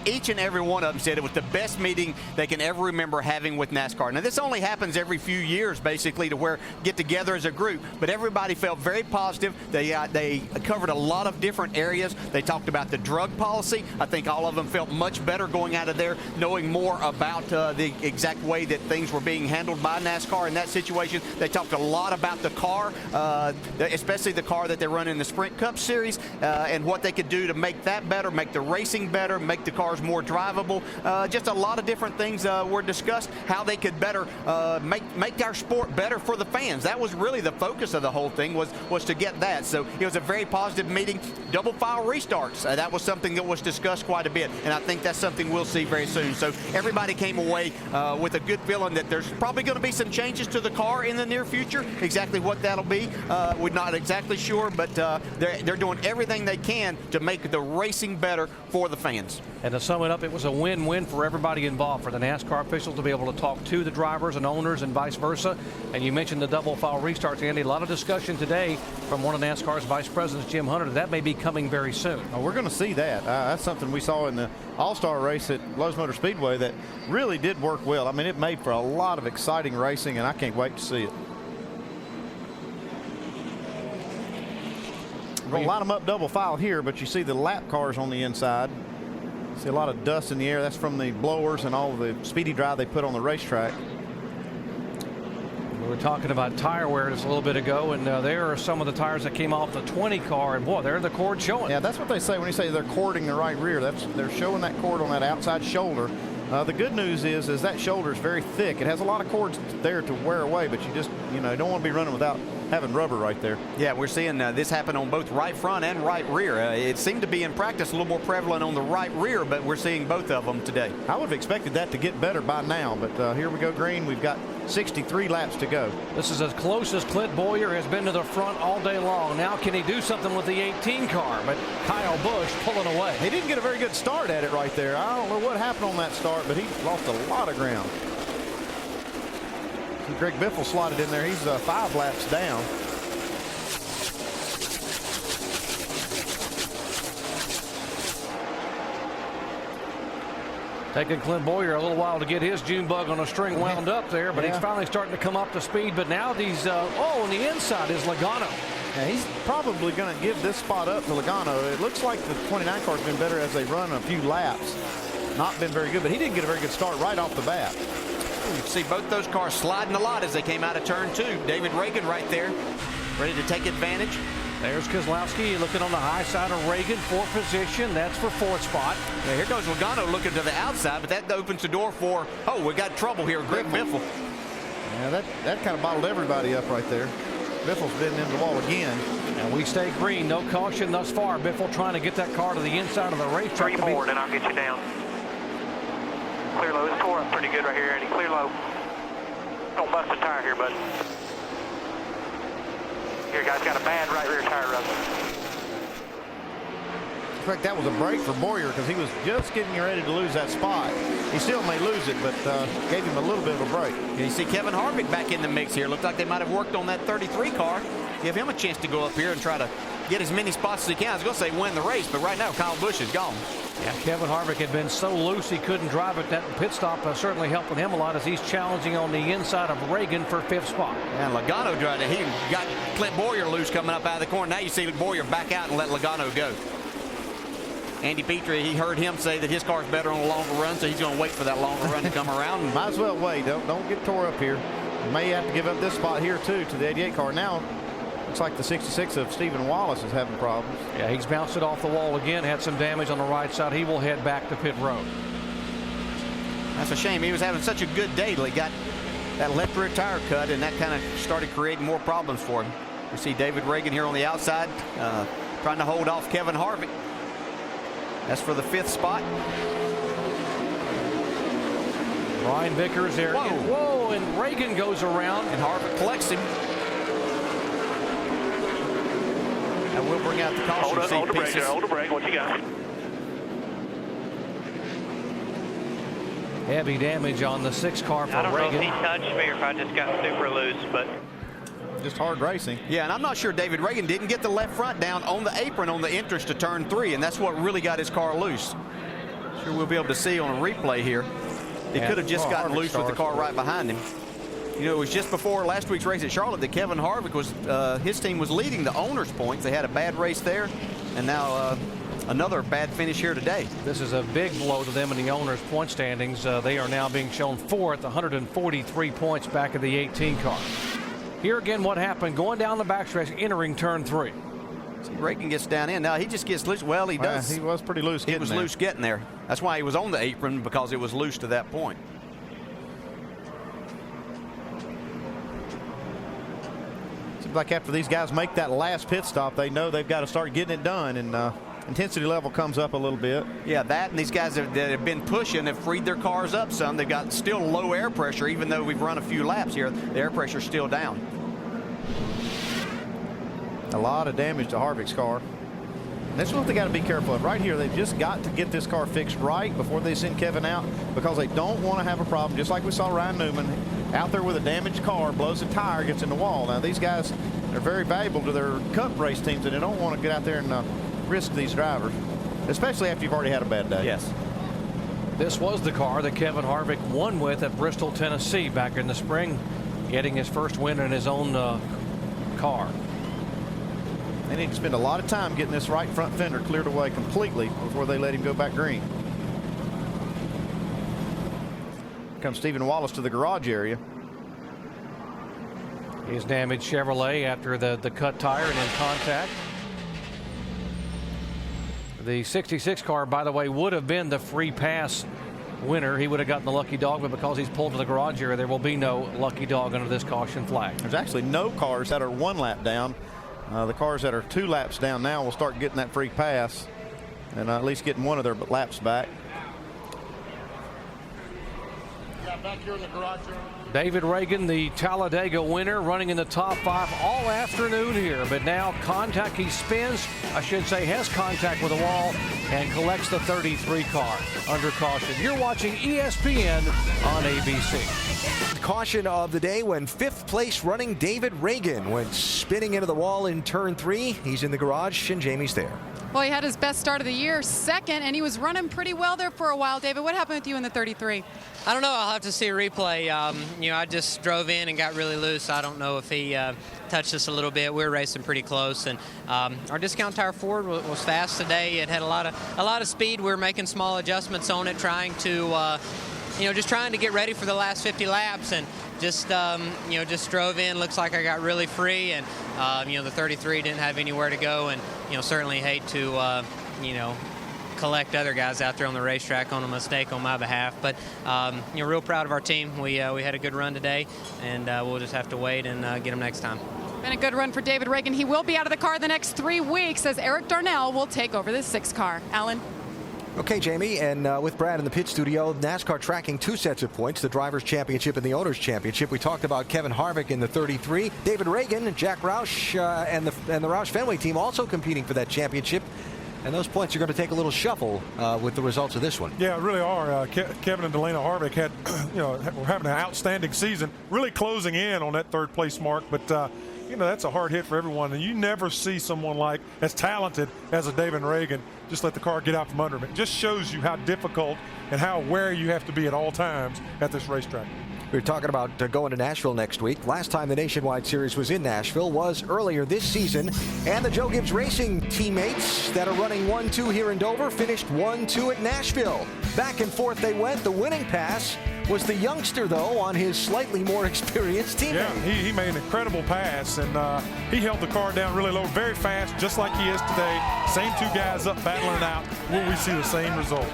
S7: each and every one of them said it was the best meeting they can ever remember having with NASCAR. Now, this only happens every few years, basically, to where get together as a group, but everybody felt very positive. They covered a lot of different areas. They talked about the drug policy. I think all of them felt much better going out of there, knowing more about the exact way that things were being handled by NASCAR in that situation. They talked a lot about the car, especially the car that they run in the Sprint Cup Series. And what they could do to make that better, make the racing better, make the cars more drivable. Just a lot of different things were discussed, how they could better make our sport better for the fans. That was really the focus of the whole thing, was to get that. So it was a very positive meeting. Double file restarts, that was something that was discussed quite a bit, and I think that's something we'll see very soon. So everybody came away with a good feeling that there's probably going to be some changes to the car in the near future. Exactly what that'll be, we're not exactly sure, but they're doing everything they can to make the racing better for the fans.
S6: And to sum it up, it was a win-win for everybody involved, for the NASCAR officials to be able to talk to the drivers and owners and vice versa. And you mentioned the double file restarts, Andy. A lot of discussion today from one of NASCAR's vice presidents, Jim Hunter, that may be coming very soon.
S8: Oh, we're going to see that. That's something we saw in the All-Star race at Lowe's Motor Speedway that really did work well. I mean, it made for a lot of exciting racing, and I can't wait to see it. We'll line them up double file here, but you see the lap cars on the inside. See a lot of dust in the air. That's from the blowers and all the speedy drive they put on the racetrack.
S6: were talking about tire wear just a little bit ago, and there are some of the tires that came off the 20 car, and boy, there the cord showing.
S8: Yeah, that's what they say when you say they're cording the right rear. They're showing that cord on that outside shoulder. The good news is that shoulder is very thick. It has a lot of cords there to wear away, but you just, don't want to be running without having rubber right there.
S7: Yeah, we're seeing this happen on both right front and right rear. It seemed to be in practice a little more prevalent on the right rear, but we're seeing both of them today.
S8: I would have expected that to get better by now, but here we go, Green. We've got 63 laps to go.
S6: This is as close as Clint Boyer has been to the front all day long. Now can he do something with the 18 car? But Kyle Busch pulling away.
S8: He didn't get a very good start at it right there. I don't know what happened on that start, but he lost a lot of ground. Greg Biffle slotted in there. He's 5 laps down.
S6: Taking Clint Boyer a little while to get his June bug on a string wound up there, but he's finally starting to come up to speed. But now these, on the inside is Logano.
S8: Yeah, he's probably going to give this spot up to Logano. It looks like the 29 car's been better as they run a few laps. Not been very good, but he didn't get a very good start right off the bat.
S7: You can see both those cars sliding a lot as they came out of turn 2. David Reagan right there, ready to take advantage.
S6: There's Keselowski looking on the high side of Reagan, 4th position. That's for 4th spot.
S7: Yeah, here goes Logano looking to the outside, but that opens the door for, we got trouble here, Greg Biffle.
S8: Yeah, that kind of bottled everybody up right there. Biffle's been into the wall again.
S6: And we stay green, no caution thus far. Biffle trying to get that car to the inside of the racetrack.
S13: 3 more, and I'll get you down. Clear low. It's tore up pretty good right here, Eddie. Clear low. Don't bust a tire here, bud. Here, guys, got a bad right rear tire rub.
S8: In fact, that was a break for Boyer because he was just getting ready to lose that spot. He still may lose it, but gave him a little bit of a break.
S7: You see Kevin Harvick back in the mix here. Looked like they might have worked on that 33 car. Give him a chance to go up here and try to get as many spots as he can. I was going to say win the race, but right now Kyle Busch is gone.
S6: Yeah, Kevin Harvick had been so loose he couldn't drive it. That pit stop certainly helping him a lot as he's challenging on the inside of Reagan for 5th spot.
S7: And Logano tried to, he got Clint Boyer loose coming up out of the corner. Now you see Boyer back out and let Logano go. Andy Petrie, he heard him say that his car's better on a longer run, so he's going to wait for that longer run to come around.
S8: Might as well wait. Don't get tore up here. You may have to give up this spot here too to the 88 car. Now looks like the 66 of Stephen Wallace is having problems.
S6: Yeah, he's bounced it off the wall again, had some damage on the right side. He will head back to pit road.
S7: That's a shame. He was having such a good day till he got that left rear tire cut, and that kind of started creating more problems for him. We see David Reagan here on the outside trying to hold off Kevin Harvick. That's for the 5th spot.
S6: Brian Vickers there. Whoa, and Reagan goes around.
S7: And Harvick collects him. And we'll bring out the caution.
S13: Hold the brake there. Hold the brake. What you got?
S6: Heavy damage on the 6th car for
S13: I don't
S6: Reagan.
S13: know if he touched me or if I just got super loose, but
S8: just hard racing.
S7: Yeah, and I'm not sure David Reagan didn't get the left front down on the apron on the entrance to turn 3, and that's what really got his car loose. Sure we'll be able to see on a replay here. It could have just gotten loose with the car right behind him. You know, it was just before last week's race at Charlotte that Kevin Harvick was, his team was leading the owner's points. They had a bad race there, and now another bad finish here today.
S6: This is a big blow to them in the owner's point standings. They are now being shown 4th, 143 points back of the 18 car. Here again, what happened going down the backstretch, entering turn 3.
S7: See, Reagan gets down in. Now he just gets loose. Well, he does.
S8: He was pretty loose.
S7: He was loose getting there. That's why he was on the apron, because it was loose to that point.
S8: Seems like after these guys make that last pit stop, they know they've got to start getting it done, and intensity level comes up a little bit.
S7: Yeah, that and these guys that have been pushing have freed their cars up some. They've got still low air pressure, even though we've run a few laps here. The air pressure's still down.
S8: A lot of damage to Harvick's car. And that's what they got to be careful of. Right here, they've just got to get this car fixed right before they send Kevin out, because they don't want to have a problem, just like we saw Ryan Newman out there with a damaged car, blows a tire, gets in the wall. Now, these guys are very valuable to their Cup race teams, and they don't want to get out there and risk these drivers, especially after you've already had a bad day.
S7: Yes.
S6: This was the car that Kevin Harvick won with at Bristol, Tennessee back in the spring, getting his first win in his own car.
S8: They need to spend a lot of time getting this right front fender cleared away completely before they let him go back green. Here comes Stephen Wallace to the garage area.
S6: His damaged Chevrolet after the cut tire and in contact. The 66 car, by the way, would have been the free pass winner. He would have gotten the lucky dog, but because he's pulled to the garage area, there will be no lucky dog under this caution flag.
S8: There's actually no cars that are 1 lap down. The cars that are 2 laps down now will start getting that free pass and at least getting one of their laps back.
S2: Back here in the garage.
S6: David Reagan, the Talladega winner, running in the top 5 all afternoon here. But now contact, he spins, I should say, has contact with the wall and collects the 33 car under caution. You're watching ESPN on ABC.
S1: Caution of the day when 5th place running David Reagan went spinning into the wall in turn 3. He's in the garage and Jamie's there.
S11: Well, he had his best start of the year, 2nd, and he was running pretty well there for a while. David, what happened with you in the 33?
S19: I don't know. I'll have to see a replay. I just drove in and got really loose. I don't know if he touched us a little bit. We were racing pretty close, and our discount tire Ford was fast today. It had a lot of speed. We were making small adjustments on it, trying to, just trying to get ready for the last 50 laps, and just drove in. Looks like I got really free, and the 33 didn't have anywhere to go, and certainly hate to collect other guys out there on the racetrack on a mistake on my behalf. But real proud of our team. We had a good run today, and we'll just have to wait and get them next time.
S11: Been a good run for David Reagan. He will be out of the car the next 3 weeks as Eric Darnell will take over the 6 car. Alan.
S1: Okay, Jamie, and with Brad in the pit studio, NASCAR tracking 2 sets of points, the Drivers' Championship and the Owners' Championship. We talked about Kevin Harvick in the 33. David Reagan, Jack Roush, and the Roush Fenway team also competing for that championship. And those points are going to take a little shuffle with the results of this one.
S2: Yeah, really are. Kevin and Delana Harvick had, were having an outstanding season, really closing in on that 3rd place mark. But that's a hard hit for everyone, and you never see someone like as talented as a David Reagan just let the car get out from under him. It just shows you how difficult and how aware you have to be at all times at this racetrack.
S1: We were talking about going to Nashville next week. Last time the Nationwide Series was in Nashville was earlier this season. And the Joe Gibbs Racing teammates that are running 1-2 here in Dover finished 1-2 at Nashville. Back and forth they went. The winning pass was the youngster, though, on his slightly more experienced teammate.
S2: Yeah, he made an incredible pass, and he held the car down really low, very fast, just like he is today. Same 2 guys up battling it out. Will we see the same result?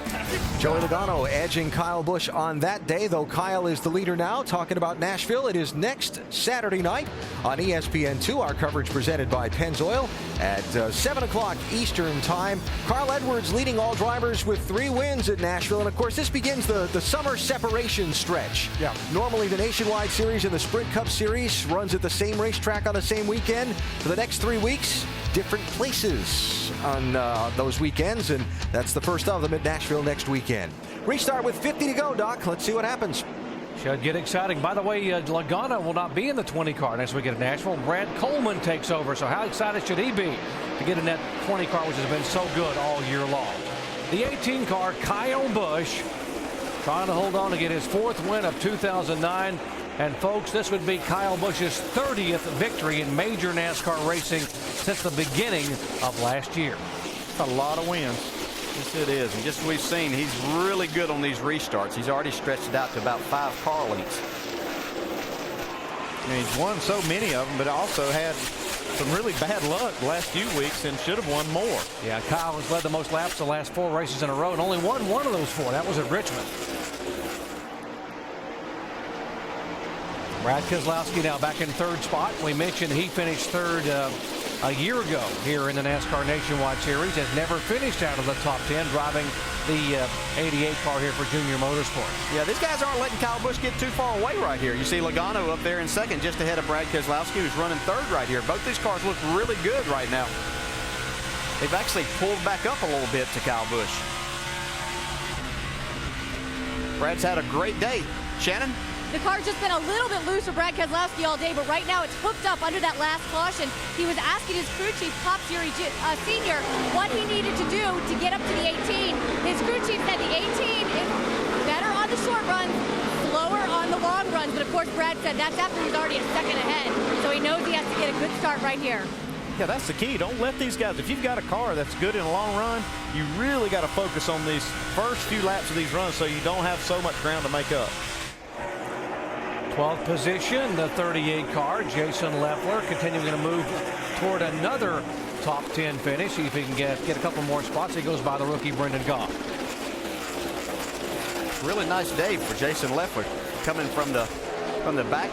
S1: Joey Logano edging Kyle Busch on that day, though Kyle is the leader now. Talking about Nashville, it is next Saturday night on ESPN2. Our coverage presented by Pennzoil at 7 o'clock Eastern Time. Carl Edwards leading all drivers with 3 wins at Nashville. And, of course, this begins the summer separation stretch.
S2: Yeah.
S1: Normally the Nationwide Series and the Sprint Cup Series runs at the same racetrack on the same weekend. For the next 3 weeks, different places on those weekends, and that's the first of them at Nashville next weekend. Restart with 50 to go, Doc. Let's see what happens.
S6: Should get exciting. By the way, Logano will not be in the 20 car next week at Nashville. Brad Coleman takes over, so how excited should he be to get in that 20 car, which has been so good all year long? The 18 car, Kyle Busch, trying to hold on to get his 4th win of 2009. And folks, this would be Kyle Busch's 30th victory in major NASCAR racing since the beginning of last year.
S8: That's a lot of wins.
S7: Yes, it is. And just as we've seen, he's really good on these restarts. He's already stretched it out to about 5 car lengths.
S8: And he's won so many of them, but also had some really bad luck the last few weeks and should have won more.
S6: Yeah, Kyle has led the most laps the last 4 races in a row and only won 1 of those 4. That was at Richmond. Brad Keselowski now back in 3rd spot. We mentioned he finished 3rd a year ago here in the NASCAR Nationwide Series. Has never finished out of the top 10, driving the 88 car here for Junior Motorsports.
S7: Yeah, these guys aren't letting Kyle Busch get too far away right here. You see Logano up there in 2nd, just ahead of Brad Keselowski, who's running 3rd right here. Both these cars look really good right now. They've actually pulled back up a little bit to Kyle Busch. Brad's had a great day. Shannon?
S14: The car's just been a little bit loose for Brad Keselowski all day, but right now it's hooked up under that last caution. He was asking his crew chief, Pop Senior, what he needed to do to get up to the 18. His crew chief said the 18 is better on the short runs, slower on the long runs, but of course Brad said that's after he's already a 2nd ahead, so he knows he has to get a good start right here.
S8: Yeah, that's the key. Don't let these guys, if you've got a car that's good in a long run, you really got to focus on these first few laps of these runs so you don't have so much ground to make up.
S6: 12th position, the 38 car, Jason Leffler, continuing to move toward another top 10 finish. See if he can get a couple more spots. He goes by the rookie Brendan Goff.
S7: Really nice day for Jason Leffler coming from the back.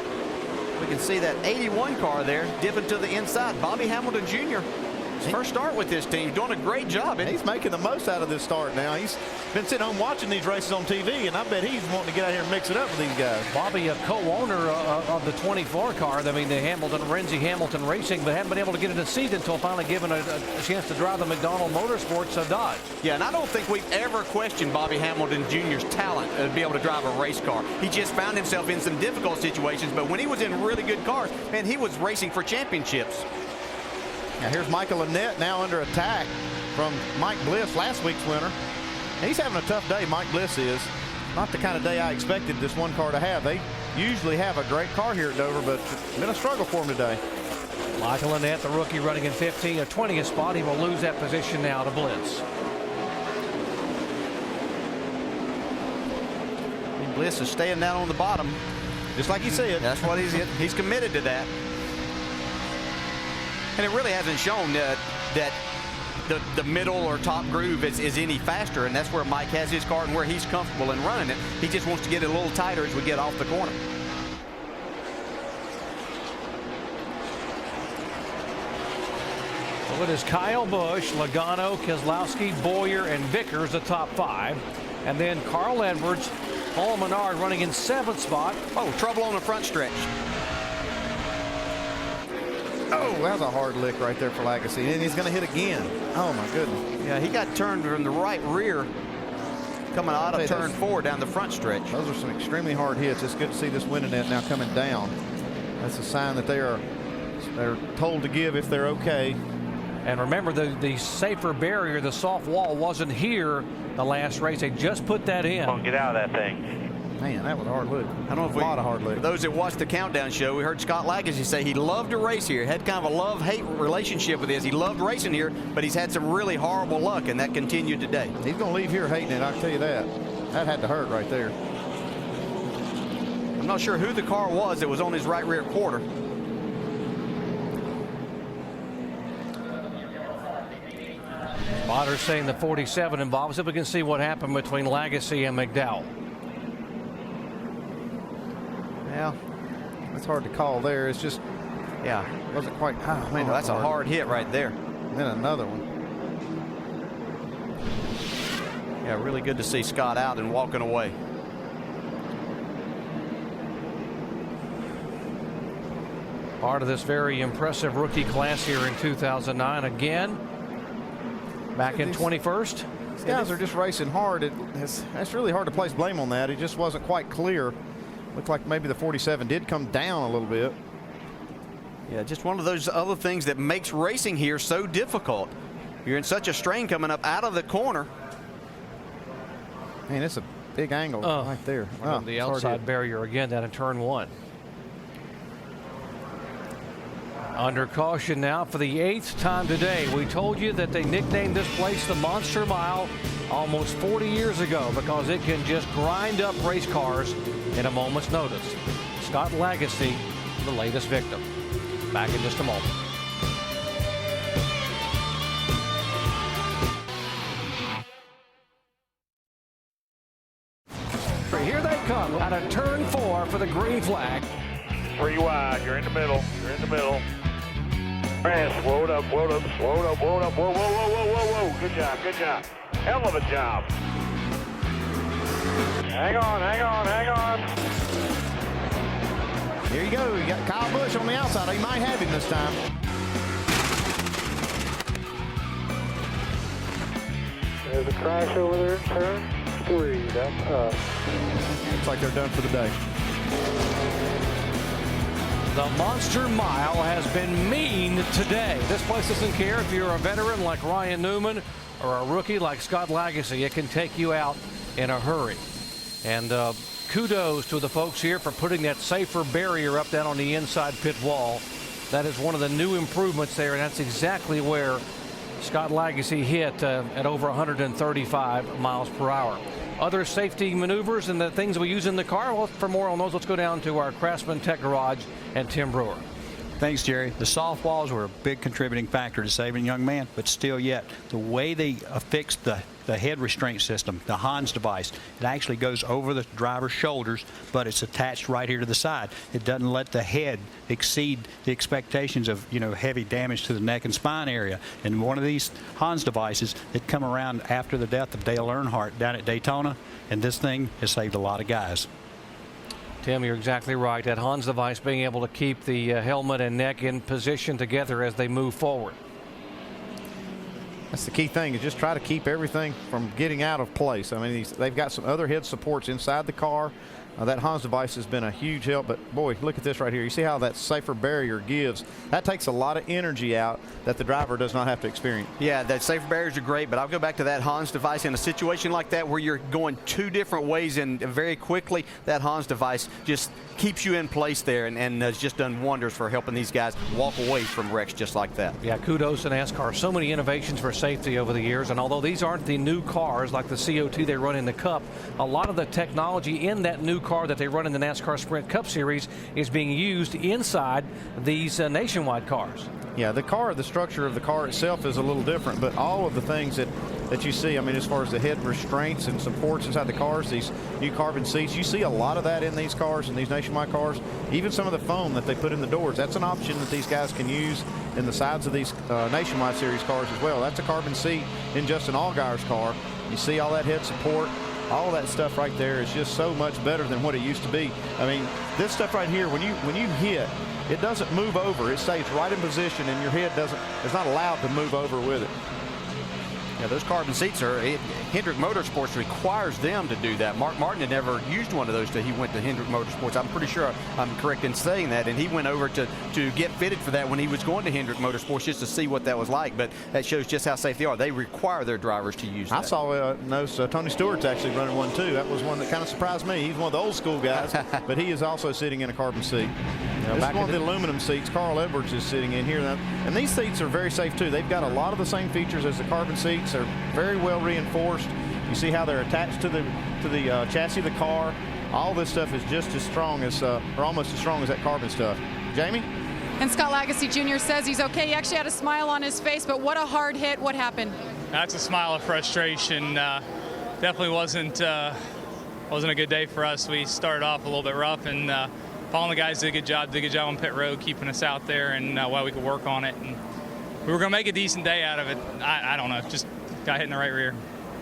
S7: We can see that 81 car there dipping to the inside. Bobby Hamilton Jr. his first start with this team, doing a great job.
S8: He's making the most out of this start now. He's been sitting home watching these races on TV, and I bet he's wanting to get out here and mix it up with these guys.
S6: Bobby, a co-owner of the 24 car, the Renzi Hamilton Racing, but hadn't been able to get in a seat until finally given a chance to drive the McDonald Motorsports Dodge.
S7: Yeah, and I don't think we've ever questioned Bobby Hamilton Jr.'s talent to be able to drive a race car. He just found himself in some difficult situations, but when he was in really good cars, man, he was racing for championships.
S8: Now here's Michael Annette now under attack from Mike Bliss, last week's winner. He's having a tough day, Mike Bliss is. Not the kind of day I expected this one car to have. They usually have a great car here at Dover, but it's been a struggle for him today.
S6: Michael Annette, the rookie, running in 20th spot. He will lose that position now to Bliss.
S7: And Bliss is staying down on the bottom,
S8: just like he said.
S7: That's what he's committed to that. And it really hasn't shown that the middle or top groove is any faster, and that's where Mike has his car and where he's comfortable in running it. He just wants to get it a little tighter as we get off the corner.
S6: Well, it is Kyle Busch, Logano, Keselowski, Boyer, and Vickers, the top 5. And then Carl Edwards, Paul Menard running in 7th spot.
S7: Oh, trouble on the front stretch.
S8: Oh, that was a hard lick right there for Lagasse, and he's going to hit again. Oh, my goodness.
S7: Yeah, he got turned from the right rear coming out of turn 4 down the front stretch.
S8: Those are some extremely hard hits. It's good to see this winning net now coming down. That's a sign that they're told to give if they're okay.
S6: And remember, the safer barrier, the soft wall, wasn't here the last race. They just put that in.
S13: Come on, get out of that thing.
S8: Man, that was a hard look.
S7: I don't know if
S8: a lot of hard look.
S7: For those that watched the countdown show, we heard Scott Lagasse say he loved to race here. Had kind of a love-hate relationship with this. He loved racing here, but he's had some really horrible luck, and that continued today.
S8: He's going to leave here hating it, I'll tell you that. That had to hurt right there.
S7: I'm not sure who the car was that was on his right rear quarter.
S6: Spotters saying the 47 involved. So we can see what happened between Lagasse and McDowell.
S8: Yeah, that's hard to call there. It's just,
S7: yeah,
S8: it wasn't quite. Oh, man,
S7: that's a hard hit right there.
S8: And then another one.
S7: Yeah, really good to see Scott out and walking away.
S6: Part of this very impressive rookie class here in 2009 again. Back in 21st.
S8: These guys are just racing hard. That's really hard to place blame on that. It just wasn't quite clear. Looked like maybe the 47 did come down a little bit.
S7: Yeah, just one of those other things that makes racing here so difficult. You're in such a strain coming up out of the corner.
S8: Man, it's a big angle right there.
S6: Wow, the outside barrier again down in turn 1. Under caution now for the 8th time today. We told you that they nicknamed this place the Monster Mile almost 40 years ago because it can just grind up race cars in a moment's notice. Scott Lagasse, the latest victim. Back in just a moment. Here they come out of turn 4 for the green flag.
S13: 3 wide. You're in the middle. You're in the middle. Man, slow it up, slow it up, slow it up, slow it up. Whoa, whoa, whoa, whoa, whoa, whoa. Good job, good job. Hell of a job. Hang on, hang on, hang on.
S8: Here you go. You got Kyle Busch on the outside. He might have him this time.
S13: There's a crash over there in turn 3. That's us.
S8: Looks like they're done for the day.
S6: The Monster Mile has been mean today. This place doesn't care if you're a veteran like Ryan Newman or a rookie like Scott Lagasse. It can take you out in a hurry. And kudos to the folks here for putting that safer barrier up down on the inside pit wall. That is one of the new improvements there, and that's exactly where Scott Lagasse hit at over 135 miles per hour. other safety maneuvers and the things we use in the car? Well, for more on those, let's go down to our Craftsman Tech Garage and Tim Brewer.
S20: Thanks, Jerry. The soft walls were a big contributing factor to saving a young man, but still yet, the way they affixed the head restraint system, the Hans device, it actually goes over the driver's shoulders, but it's attached right here to the side. It doesn't let the head exceed the expectations of, heavy damage to the neck and spine area. And one of these Hans devices that come around after the death of Dale Earnhardt down at Daytona, and this thing has saved a lot of guys.
S6: Tim, you're exactly right. That Hans device being able to keep the helmet and neck in position together as they move forward.
S8: That's the key thing, is just try to keep everything from getting out of place. I mean, they've got some other head supports inside the car. That Hans device has been a huge help, but boy, look at this right here. You see how that safer barrier gives? That takes a lot of energy out that the driver does not have to experience.
S7: Yeah, that safer barriers are great, but I'll go back to that Hans device. In a situation like that where you're going two different ways and very quickly, that Hans device just keeps you in place there and has just done wonders for helping these guys walk away from wrecks just like that.
S6: Yeah, kudos to NASCAR. So many innovations for safety over the years, and although these aren't the new cars like the CO2 they run in the Cup, a lot of the technology in that new car that they run in the NASCAR Sprint Cup Series is being used inside these nationwide cars.
S8: Yeah, the structure of the car itself is a little different, but all of the things that you see, I mean, as far as the head restraints and supports inside the cars, these new carbon seats, you see a lot of that in these cars, in these nationwide cars. Even some of the foam that they put in the doors, that's an option that these guys can use in the sides of these nationwide series cars as well. That's a carbon seat in Justin Allgaier's car. You see all that head support. All that stuff right there is just so much better than what it used to be. I mean, this stuff right here, when you hit, it doesn't move over. It stays right in position, and your head is not allowed to move over with it.
S7: Yeah, those carbon seats Hendrick Motorsports requires them to do that. Mark Martin had never used one of those till he went to Hendrick Motorsports. I'm pretty sure I'm correct in saying that. And he went over to get fitted for that when he was going to Hendrick Motorsports just to see what that was like. But that shows just how safe they are. They require their drivers to use that.
S8: I saw Tony Stewart's actually running one too. That was one that kind of surprised me. He's one of the old school guys, but he is also sitting in a carbon seat. This is one of the aluminum seats Carl Edwards is sitting in here. And these seats are very safe too. They've got a lot of the same features as the carbon seats. They're very well reinforced. You see how they're attached to the chassis of the car. All this stuff is just as strong as, or almost as strong as that carbon stuff. Jamie?
S11: And Scott Lagasse Jr. says he's okay. He actually had a smile on his face, but what a hard hit. What happened?
S21: That's a smile of frustration. Definitely wasn't a good day for us. We started off a little bit rough, and following the guys did a good job on pit road, keeping us out there, and while we could work on it. And we were going to make a decent day out of it. I don't know, just got hit in the right rear.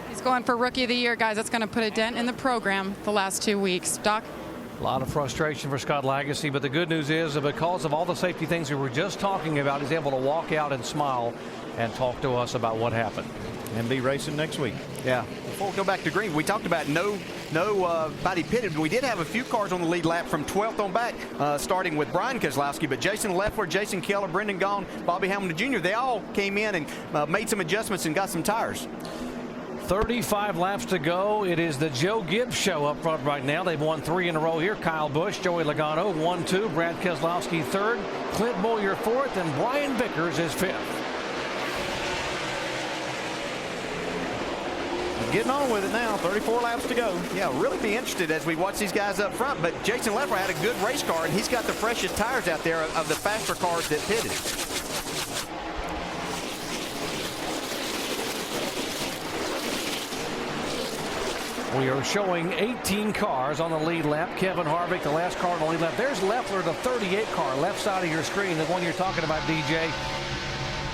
S11: He's going for Rookie of the Year, guys. That's going to put a dent in the program the last 2 weeks. Doc?
S6: A lot of frustration for Scott Lagasse, but the good news is that because of all the safety things we were just talking about, he's able to walk out and smile and talk to us about what happened.
S8: And be racing next week.
S7: Yeah. Before we go back to green, we talked about no body pitted. We did have a few cars on the lead lap from 12th on back, starting with Brian Keselowski, but Jason Leffler, Jason Keller, Brendan Gaughan, Bobby Hamilton Jr., they all came in and made some adjustments and got some tires.
S6: 35 laps to go. It is the Joe Gibbs show up front right now. They've won 3 in a row here. Kyle Busch, Joey Logano, 1-2. Brad Keselowski 3rd. Clint Bowyer 4th, and Brian Vickers is 5th.
S8: Getting on with it now. 34 laps to go.
S7: Yeah, really be interested as we watch these guys up front. But Jason Leffler had a good race car, and he's got the freshest tires out there of the faster cars that pitted.
S6: We are showing 18 cars on the lead lap. Kevin Harvick, the last car on the lead lap. There's Leffler, the 38 car, left side of your screen, the one you're talking about, DJ.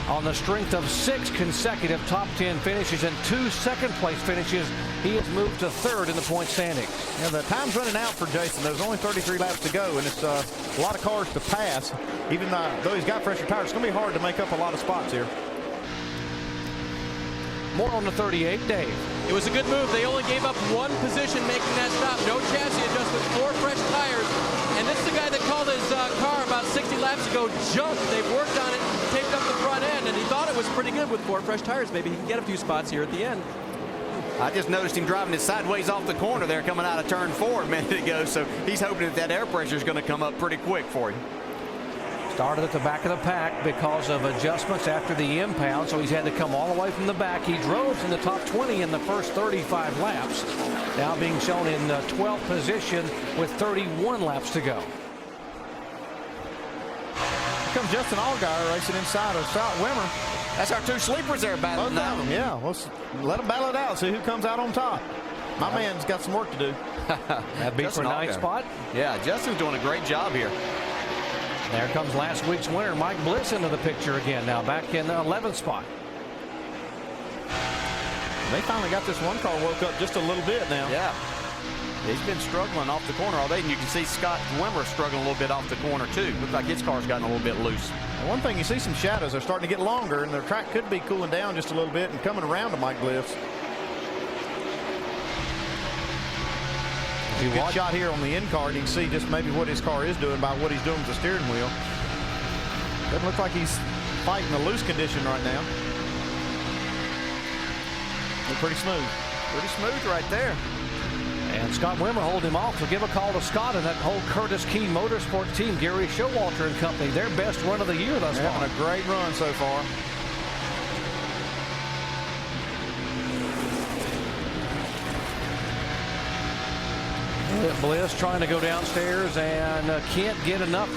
S6: On the strength of 6 consecutive top 10 finishes and 2 second-place finishes, he has moved to 3rd in the point standings.
S8: Yeah, the time's running out for Jason. There's only 33 laps to go, and it's a lot of cars to pass. Even though he's got fresher tires, it's going to be hard to make up a lot of spots here.
S6: More on the 38, Dave.
S12: It was a good move. They only gave up 1 position making that stop. No chassis adjustment, 4 fresh tires. And this is the guy that called his car about 60 laps ago junk. They've worked on it, taped up the front end, and he thought it was pretty good with 4 fresh tires. Maybe he can get a few spots here at the end.
S7: I just noticed him driving it sideways off the corner there coming out of turn 4 a minute ago, so he's hoping that air pressure is going to come up pretty quick for him.
S6: Started at the back of the pack because of adjustments after the impound, so he's had to come all the way from the back. He drove in the top 20 in the first 35 laps. now being shown in 12th position with 31 laps to go.
S8: Here comes Justin Allgaier racing inside of Scott Wimmer.
S7: That's our two sleepers there battling now.
S8: Yeah, let's let them battle it out, see who comes out on top. My man's got some work to do.
S6: That'd be for ninth spot.
S7: Yeah, Justin's doing a great job here.
S6: There comes last week's winner, Mike Bliss, into the picture again now, back in the 11th spot.
S8: They finally got this one car woke up just a little bit now.
S7: Yeah. He's been struggling off the corner all day, and you can see Scott Wimmer struggling a little bit off the corner, too. Looks like his car's gotten a little bit loose.
S8: And one thing, you see some shadows. They're starting to get longer, and their track could be cooling down just a little bit and coming around to Mike Bliss. Good shot here on the end card. You can see just maybe what his car is doing by what he's doing with the steering wheel. Doesn't look like he's fighting a loose condition right now. Look pretty smooth.
S7: Pretty smooth right there.
S6: And Scott Wimmer holding him off. So give a call to Scott and that whole Curtis Key Motorsport team, Gary Showalter and company. Their best run of the year thus far.
S8: Having a great run so far.
S6: Bliss trying to go downstairs and can't get enough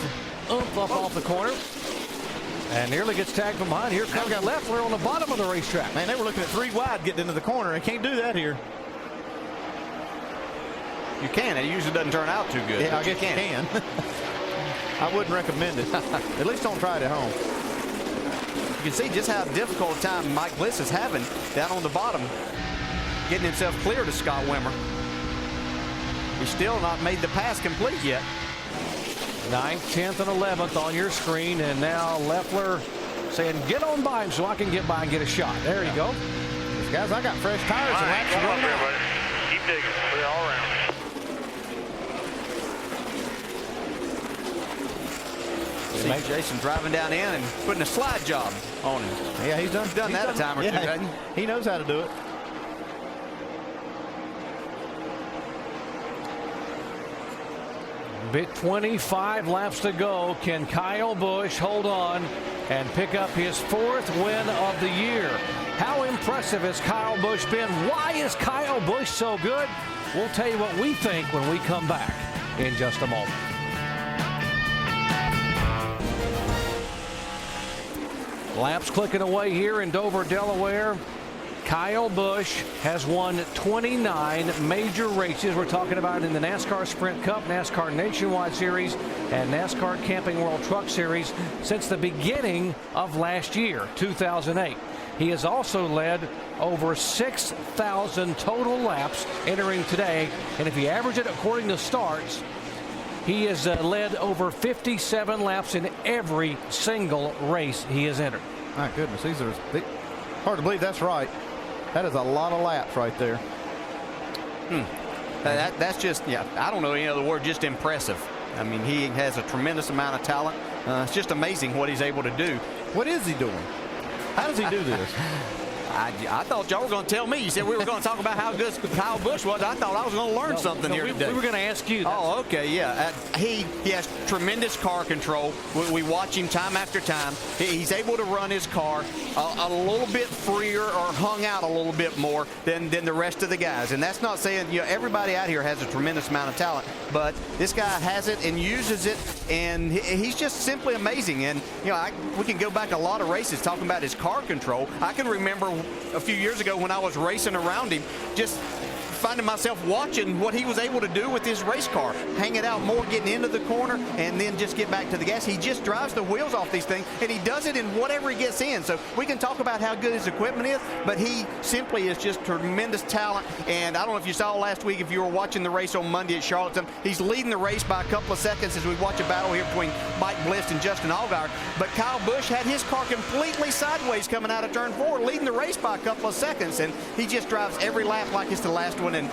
S6: oomph up off the corner. And nearly gets tagged from behind. Here comes Leffler on the bottom of the racetrack.
S8: Man, they were looking at 3 wide getting into the corner. They can't do that here.
S7: You can. It usually doesn't turn out too good.
S8: Yeah, I guess you can. I wouldn't recommend it. At least don't try it at home.
S7: You can see just how difficult a time Mike Bliss is having down on the bottom, getting himself clear to Scott Wimmer. He's still not made the pass complete yet.
S6: 9th, 10th, and 11th on your screen, and now Leffler saying, get on by him so I can get by and get a shot. There you go.
S8: Guys, I got fresh tires and laps to run out.
S13: Keep digging. Put it all around.
S7: See Jason driving down in and putting a slide job on him.
S8: Yeah, he's done
S7: that a time or two, hasn't he?
S8: He knows how to do it.
S6: Bit 25 laps to go. Can Kyle Busch hold on and pick up his 4th win of the year? How impressive has Kyle Busch been? Why is Kyle Busch so good? We'll tell you what we think when we come back in just a moment. Laps clicking away here in Dover, Delaware. Kyle Busch has won 29 major races. We're talking about in the NASCAR Sprint Cup, NASCAR Nationwide Series, and NASCAR Camping World Truck Series since the beginning of last year, 2008. He has also led over 6,000 total laps entering today, and if you average it according to starts, he has led over 57 laps in every single race he has entered.
S8: My goodness, these are hard to believe that's right. That is a lot of laps right there.
S7: That's just, yeah, I don't know any other word, just impressive. I mean, he has a tremendous amount of talent. It's just amazing what he's able to do.
S8: What is he doing? How does he do this?
S7: I thought y'all were going to tell me. You said we were going to talk about how good Kyle Busch was. I thought I was going to learn something here today.
S6: We were going to ask you.
S7: Oh, okay, yeah. He has tremendous car control. We watch him time after time. He's able to run his car a little bit freer or hung out a little bit more than the rest of the guys. And that's not saying, you know, everybody out here has a tremendous amount of talent, but this guy has it and uses it, and he's just simply amazing. And, you know, we can go back a lot of races talking about his car control. I can remember a few years ago when I was racing around him, just finding myself watching what he was able to do with his race car, hang it out more, getting into the corner, and then just get back to the gas. He just drives the wheels off these things, and he does it in whatever he gets in. So we can talk about how good his equipment is, but he simply is just tremendous talent. And I don't know if you saw last week, if you were watching the race on Monday at Charlottetown, he's leading the race by a couple of seconds as we watch a battle here between Mike Bliss and Justin Allgaier. But Kyle Busch had his car completely sideways coming out of turn 4, leading the race by a couple of seconds, and he just drives every lap like it's the last one. And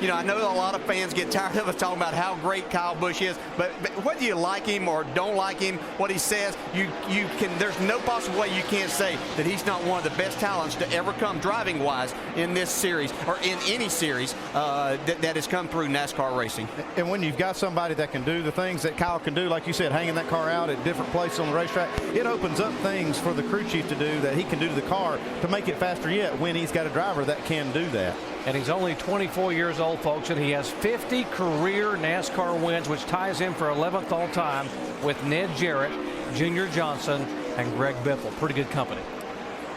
S7: you know, I know a lot of fans get tired of us talking about how great Kyle Busch is, but whether you like him or don't like him, what he says, you can. There's no possible way you can't say that he's not one of the best talents to ever come driving-wise in this series or in any series that has come through NASCAR racing.
S8: And when you've got somebody that can do the things that Kyle can do, like you said, hanging that car out at different places on the racetrack, it opens up things for the crew chief to do that he can do to the car to make it faster yet when he's got a driver that can do that.
S6: And he's only 24 years old, folks, and he has 50 career NASCAR wins, which ties him for 11th all time with Ned Jarrett, Junior Johnson, and Greg Biffle. Pretty good company.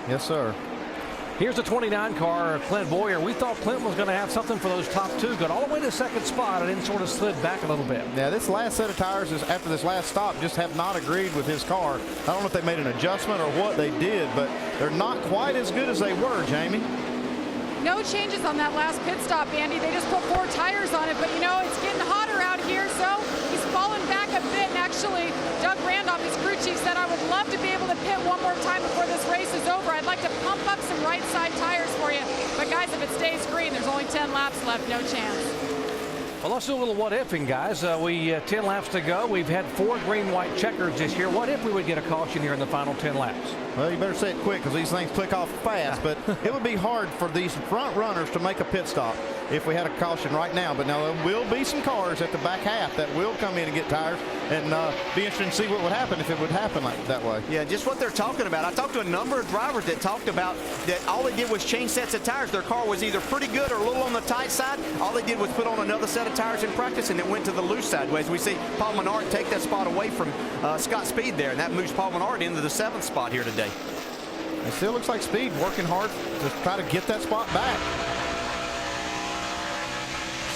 S8: Yes, sir.
S6: Here's the 29 car, Clint Boyer. We thought Clint was going to have something for those top two. Got all the way to second spot and then sort of slid back a little bit.
S8: Yeah, this last set of tires is after this last stop just have not agreed with his car. I don't know if they made an adjustment or what they did, but they're not quite as good as they were, Jamie.
S11: No changes on that last pit stop, Andy. They just put 4 tires on it, but you know, it's getting hotter out here, so he's fallen back a bit. And actually, Doug Randolph, his crew chief, said, I would love to be able to pit one more time before this race is over. I'd like to pump up some right side tires for you. But guys, if it stays green, there's only 10 laps left, no chance.
S6: Well, let's do a little what-ifing, guys. 10 laps to go. We've had 4 green-white checkers this year. What if we would get a caution here in the final 10 laps?
S8: Well, you better say it quick because these things click off fast. But it would be hard for these front runners to make a pit stop if we had a caution right now. But now there will be some cars at the back half that will come in and get tires, and be interesting to see what would happen if it would happen like that way.
S7: Yeah, just what they're talking about. I talked to a number of drivers that talked about that all they did was change sets of tires. Their car was either pretty good or a little on the tight side. All they did was put on another set of tires in practice, and it went to the loose side. As we see Paul Menard take that spot away from Scott Speed there, and that moves Paul Menard into the 7th spot here today.
S8: It still looks like Speed working hard to try to get that spot back.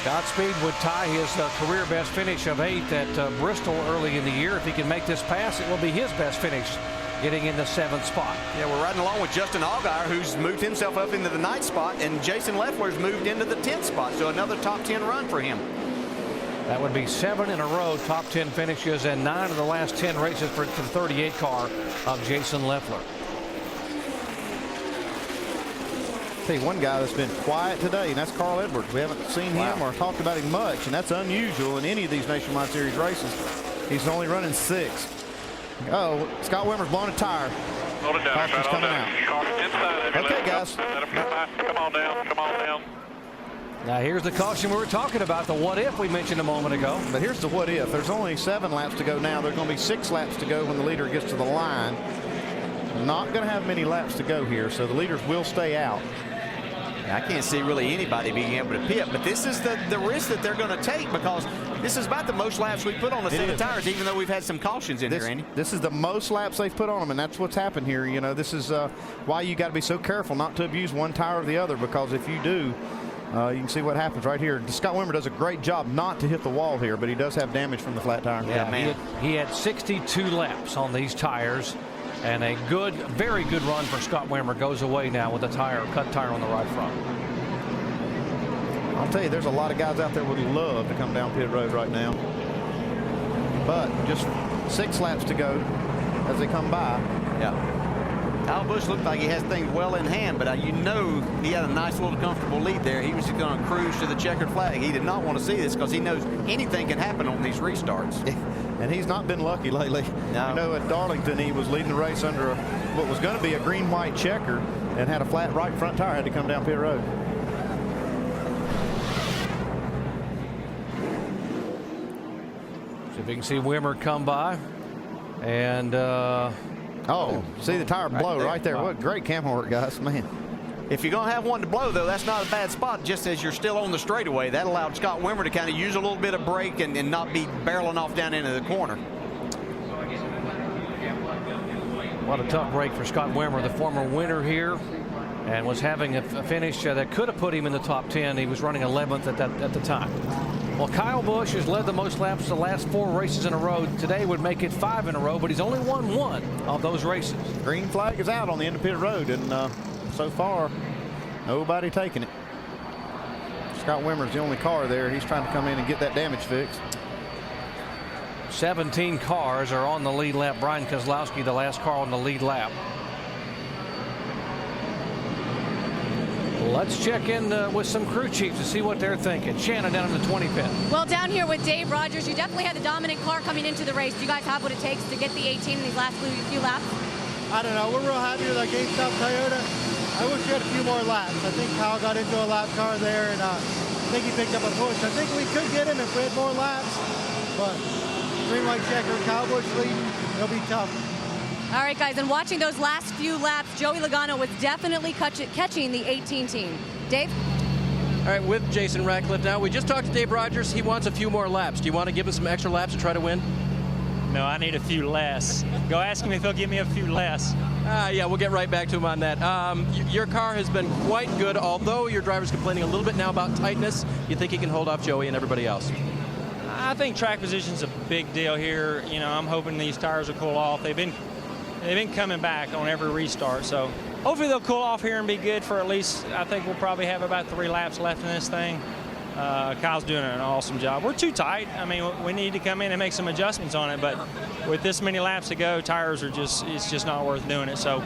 S6: Scott Speed would tie his career best finish of 8th at Bristol early in the year. If he can make this pass, it will be his best finish, getting in the 7th spot.
S7: Yeah, we're riding along with Justin Allgaier, who's moved himself up into the 9th spot, and Jason Leffler's moved into the 10th spot, so another top 10 run for him.
S6: That would be 7 in a row top 10 finishes and 9 of the last 10 races for the 38 car of Jason Leffler.
S8: Tell you one guy that's been quiet today, and that's Carl Edwards. We haven't seen him or talked about him much, and that's unusual in any of these Nationwide Series races. He's only running 6. Oh, Scott Wimmer's blown a tire.
S5: Hold it down.
S8: Caution's coming out. Okay, guys.
S5: Come on down. Come on down.
S6: Now here's the caution we were talking about, the what if we mentioned a moment ago.
S8: But here's the what if. There's only 7 laps to go now. There's going to be 6 laps to go when the leader gets to the line. Not going to have many laps to go here, so the leaders will stay out.
S7: I can't see really anybody being able to pit, but this is the risk that they're going to take because this is about the most laps we put on a set of tires, even though we've had some cautions in here, Andy.
S8: This is the most laps they've put on them, and that's what's happened here. You know, this is why you got to be so careful not to abuse one tire or the other, because if you do, you can see what happens right here. Scott Wimmer does a great job not to hit the wall here, but he does have damage from the flat tire.
S6: Yeah, man. He had 62 laps on these tires. And a good, very good run for Scott Wimmer goes away now with a cut tire on the right front.
S8: I'll tell you, there's a lot of guys out there would love to come down pit road right now. But just 6 laps to go as they come by.
S7: Yeah. Kyle Busch looked like he has things well in hand, but you know he had a nice little comfortable lead there. He was just going to cruise to the checkered flag. He did not want to see this because he knows anything can happen on these restarts.
S8: And he's not been lucky lately.
S7: No.
S8: You know, at Darlington, he was leading the race under what was going to be a green-white checker and had a flat right front tire, had to come down pit road.
S6: So if you can see Wimmer come by. And,
S8: see the tire blow right there. What great camera work, guys, man.
S7: If you're going to have one to blow, though, that's not a bad spot, just as you're still on the straightaway. That allowed Scott Wimmer to kind of use a little bit of brake and not be barreling off down into the corner.
S6: What a tough break for Scott Wimmer, the former winner here, and was having a finish that could have put him in the top 10. He was running 11th at the time. Well, Kyle Busch has led the most laps the last 4 races in a row. Today would make it 5 in a row, but he's only won 1 of those races.
S8: Green flag is out on the end of pit road, and so far, nobody taking it. Scott Wimmer's the only car there. He's trying to come in and get that damage fixed.
S6: 17 cars are on the lead lap. Brian Kozlowski, the last car on the lead lap. Let's check in with some crew chiefs to see what they're thinking. Shannon down in the 25th.
S14: Well, down here with Dave Rogers, you definitely had the dominant car coming into the race. Do you guys have what it takes to get the 18 in these last few laps?
S22: I don't know. We're real happy with our GameStop Toyota. I wish we had a few more laps. I think Kyle got into a lap car there, and I think he picked up a push. I think we could get him if we had more laps, but green-white checker, Kyle Busch leading, it'll be tough.
S14: All right, guys, and watching those last few laps, Joey Logano was definitely catching the 18 team. Dave?
S12: All right, with Jason Ratcliffe now. We just talked to Dave Rogers. He wants a few more laps. Do you want to give him some extra laps to try to win?
S18: No, I need a few less. Go ask him if he'll give me a few less.
S12: Yeah, we'll get right back to him on that. Your car has been quite good, although your driver's complaining a little bit now about tightness. You think he can hold off Joey and everybody else?
S18: I think track position's a big deal here. You know, I'm hoping these tires will cool off. They've been coming back on every restart, so hopefully they'll cool off here and be good for at least, I think we'll probably have about 3 laps left in this thing. Kyle's doing an awesome job. We're too tight. I mean, we need to come in and make some adjustments on it, but with this many laps to go, tires are it's just not worth doing it. So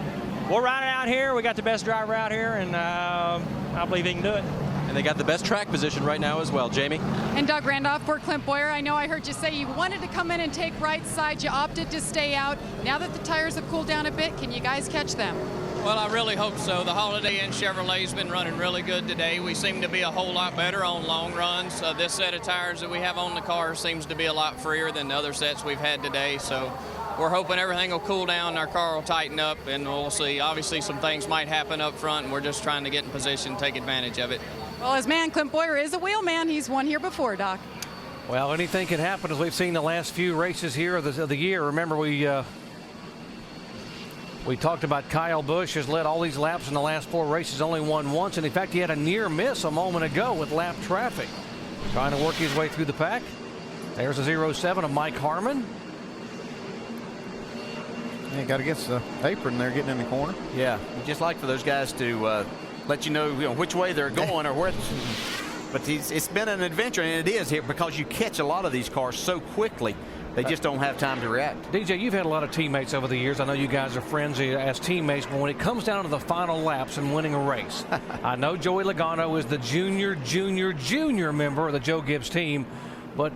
S18: we'll ride it out here. We got the best driver out here, and I believe he can do it.
S12: And they got the best track position right now as well. Jamie?
S11: And Doug Randolph for Clint Boyer. I know I heard you say you wanted to come in and take right side. You opted to stay out. Now that the tires have cooled down a bit, can you guys catch them?
S3: Well, I really hope so. The Holiday Inn Chevrolet's been running really good today. We seem to be a whole lot better on long runs. This set of tires that we have on the car seems to be a lot freer than the other sets we've had today. So we're hoping everything will cool down, our car will tighten up, and we'll see. Obviously, some things might happen up front, and we're just trying to get in position, take advantage of it.
S11: Well, his man, Clint Boyer, is a wheel man. He's won here before, Doc.
S6: Well, anything can happen, as we've seen the last few races here of the year. Remember, we talked about Kyle Busch has led all these laps in the last 4 races, only won once, and in fact, he had a near miss a moment ago with lap traffic. Trying to work his way through the pack. There's a 0-7 of Mike Harmon.
S8: Yeah, got against the apron there, getting in the corner.
S7: Yeah, just like for those guys to let you know which way they're going or where. But it's been an adventure, and it is here because you catch a lot of these cars so quickly. They just don't have time to react.
S6: DJ, you've had a lot of teammates over the years. I know you guys are friends as teammates, but when it comes down to the final laps and winning a race, I know Joey Logano is the junior member of the Joe Gibbs team, but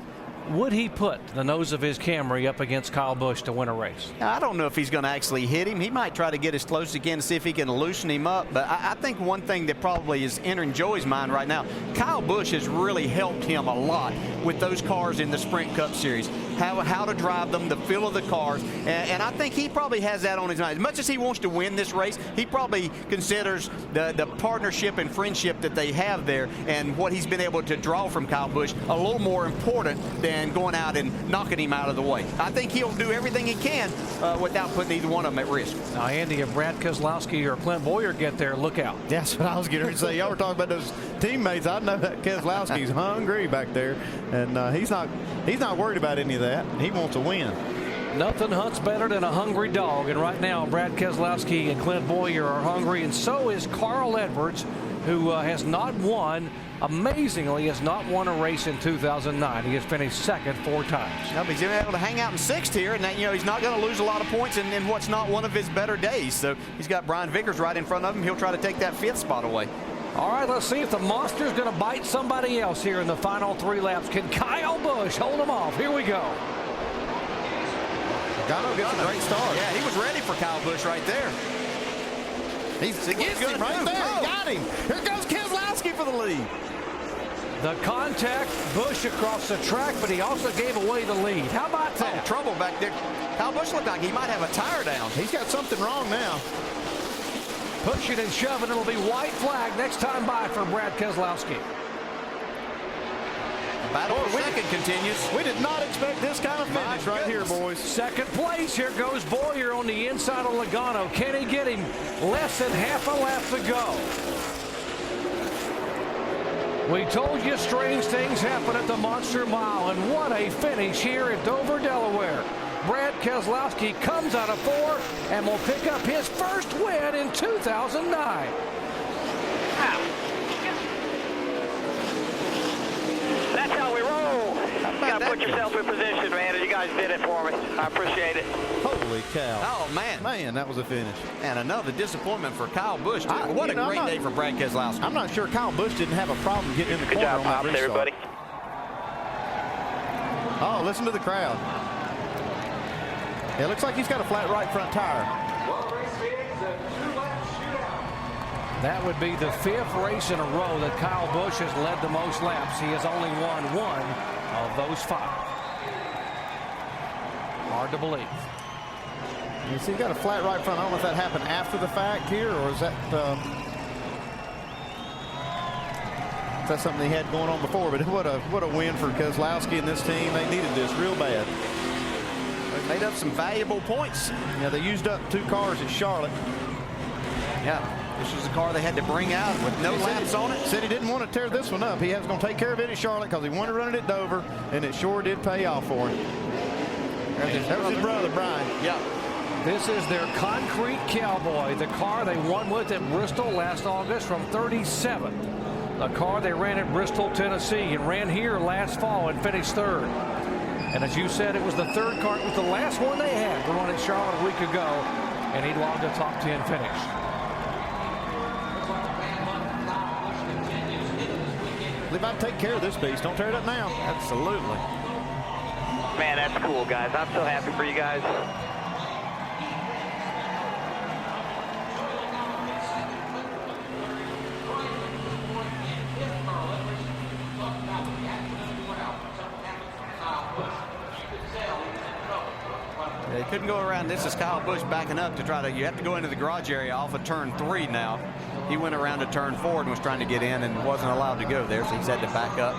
S6: would he put the nose of his Camry up against Kyle Busch to win a race?
S7: I don't know if he's going to actually hit him. He might try to get as close as he can to see if he can loosen him up. But I think one thing that probably is entering Joey's mind right now, Kyle Busch has really helped him a lot with those cars in the Sprint Cup Series. How to drive them, the feel of the cars. And I think he probably has that on his mind. As much as he wants to win this race, he probably considers the partnership and friendship that they have there and what he's been able to draw from Kyle Busch a little more important than going out and knocking him out of the way. I think he'll do everything he can without putting either one of them at risk.
S6: Now, Andy, if Brad Keselowski or Clint Boyer get there, look out.
S8: That's what I was getting ready to say. Y'all were talking about those teammates. I know that Keselowski's hungry back there, and he's not worried about any of that. He wants to win.
S6: Nothing hunts better than a hungry dog, and right now Brad Keselowski and Clint Boyer are hungry, and so is Carl Edwards, who has not won. Amazingly, has not won a race in 2009. He has finished second 4 times.
S7: He's been able to hang out in 6th here, and that, he's not going to lose a lot of points in what's not one of his better days. So he's got Brian Vickers right in front of him. He'll try to take that 5th spot away.
S6: All right, let's see if the monster's going to bite somebody else here in the final 3 laps. Can Kyle Busch hold him off? Here we go.
S8: Logano gets a great start.
S7: Yeah, he was ready for Kyle Busch right there.
S8: He's against him right there. He got him. Here goes Keselowski for the lead.
S6: The contact, Busch across the track, but he also gave away the lead. How about that?
S7: Oh, trouble back there. Kyle Busch looked like he might have a tire down.
S8: He's got something wrong now.
S6: Pushing and shoving. It'll be white flag next time by for Brad Keselowski.
S7: Battle for second continues.
S8: We did not expect this kind of finish right here, boys.
S6: Second place. Here goes Boyer on the inside of Logano. Can he get him? Less than half a lap to go. We told you strange things happen at the Monster Mile, and what a finish here at Dover, Delaware. Brad Keselowski comes out of 4 and will pick up his first win in 2009.
S13: That's how we roll. You got to put yourself in position, man, and you guys did it for me. I appreciate it.
S8: Holy cow.
S7: Oh, man.
S8: Man, that was a finish.
S7: And another disappointment for Kyle Busch. What a great day for Brad Keselowski.
S8: I'm not sure Kyle Busch didn't have a problem getting in the corner on that restart.
S13: Everybody.
S8: Oh, listen to the crowd. It looks like he's got a flat right front tire.
S6: That would be the 5th race in a row that Kyle Busch has led the most laps. He has only won 1 of those 5. Hard to believe.
S8: You see, he's got a flat right front. I don't know if that happened after the fact here, or is that... That's something they had going on before, but what a win for Keselowski and this team. They needed this real bad.
S7: They made up some valuable points.
S8: Yeah, they used up 2 cars at Charlotte.
S7: Yeah, this was the car they had to bring out with no laps on it.
S8: Said he didn't want to tear this one up. He was going to take care of it at Charlotte because he wanted to run it at Dover, and it sure did pay off for him. That was his brother, Brian.
S7: Yeah.
S6: This is their concrete cowboy, the car they won with at Bristol last August from 37. The car they ran at Bristol, Tennessee, and ran here last fall and finished 3rd. And as you said, it was the 3rd car. It was the last one they had to run at Charlotte a week ago, and he logged a top 10 finish.
S8: Leave out, take care of this beast. Don't tear it up now.
S7: Absolutely.
S13: Man, that's cool, guys. I'm so happy for you guys.
S7: They couldn't go around. This is Kyle Busch backing up to try to, you have to go into the garage area off of turn 3 now. He went around to turn 4 and was trying to get in and wasn't allowed to go there, so he's had to back up.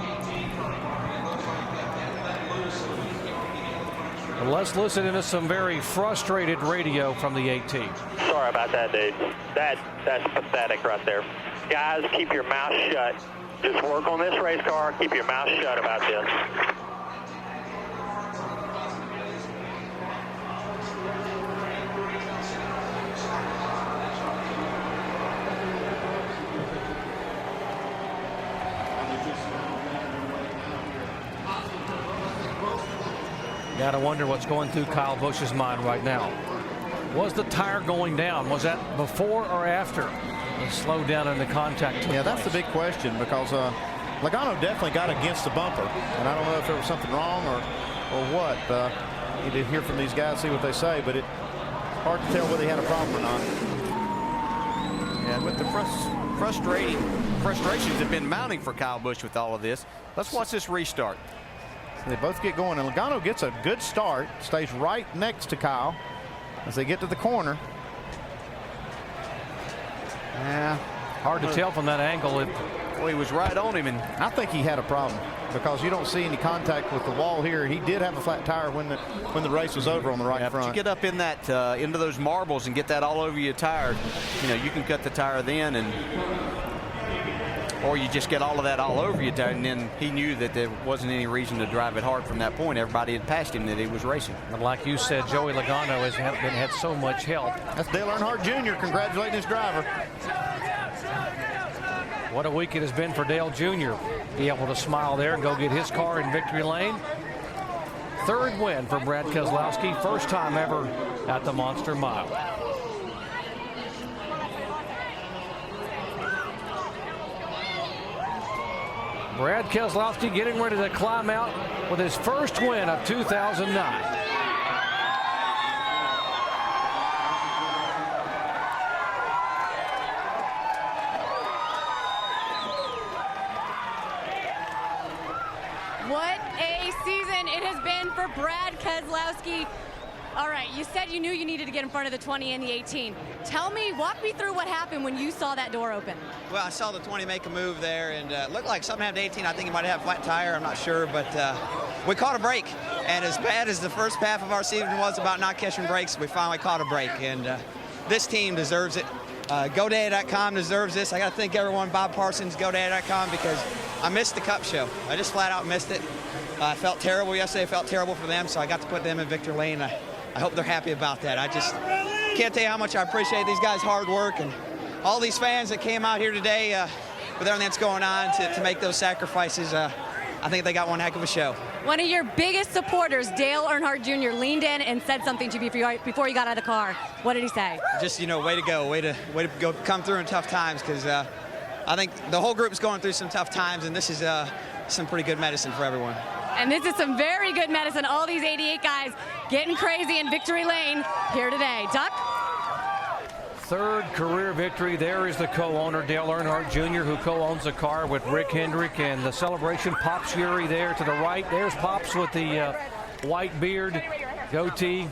S6: Well, let's listen to some very frustrated radio from the 18.
S13: Sorry about that, dude. That's pathetic right there. Guys, keep your mouth shut. Just work on this race car. Keep your mouth shut about this.
S6: Got to wonder what's going through Kyle Busch's mind right now. Was the tire going down? Was that before or after the slowdown in the contact?
S8: Yeah, that's the big question because Logano definitely got against the bumper, and I don't know if there was something wrong or what. You did hear from these guys, see what they say, but it's hard to tell whether he had a problem or not.
S7: Yeah, with the frustrations have been mounting for Kyle Busch with all of this. Let's watch this restart.
S8: They both get going, and Logano gets a good start, stays right next to Kyle as they get to the corner.
S6: Yeah, hard to tell from that angle.
S7: Well, he was right on him, and
S8: I think he had a problem because you don't see any contact with the wall here. He did have a flat tire when the race was over on the right front.
S7: If you get up in that into those marbles and get that all over your tire, you know you can cut the tire then, or you just get all of that all over your tire, and then he knew that there wasn't any reason to drive it hard from that point. Everybody had passed him that he was racing.
S6: But like you said, Joey Logano has had so much help.
S8: That's Dale Earnhardt Jr. congratulating his driver.
S6: What a week it has been for Dale Jr. Be able to smile there and go get his car in victory lane. 3rd win for Brad Keselowski. First time ever at the Monster Mile. Brad Keselowski getting ready to climb out with his first win of 2009.
S14: What a season it has been for Brad Keselowski. All right, you said you knew you needed to get in front of the 20 and the 18. Walk me through what happened when you saw that door open.
S4: Well, I saw the 20 make a move there, and it looked like something happened to 18. I think he might have had a flat tire. I'm not sure, but we caught a break. And as bad as the first half of our season was about not catching breaks, we finally caught a break. And this team deserves it. GoDaddy.com deserves this. I got to thank everyone, Bob Parsons, GoDaddy.com, because I missed the Cup show. I just flat out missed it. I felt terrible yesterday. I felt terrible for them, so I got to put them in victory lane. I hope they're happy about that. I just can't tell you how much I appreciate these guys' hard work and all these fans that came out here today with everything that's going on to make those sacrifices. I think they got one heck of a show.
S14: One of your biggest supporters, Dale Earnhardt Jr., leaned in and said something to you before you got out of the car. What did he say?
S4: Just, way to go. Way to go come through in tough times, because I think the whole group is going through some tough times, and this is some pretty good medicine for everyone.
S14: And this is some very good medicine. All these 88 guys getting crazy in victory lane here today. Duck?
S6: 3rd career victory. There is the co-owner, Dale Earnhardt Jr., who co-owns the car with Rick Hendrick, and the celebration. Pops Yuri there to the right. There's Pops with the white beard, goatee.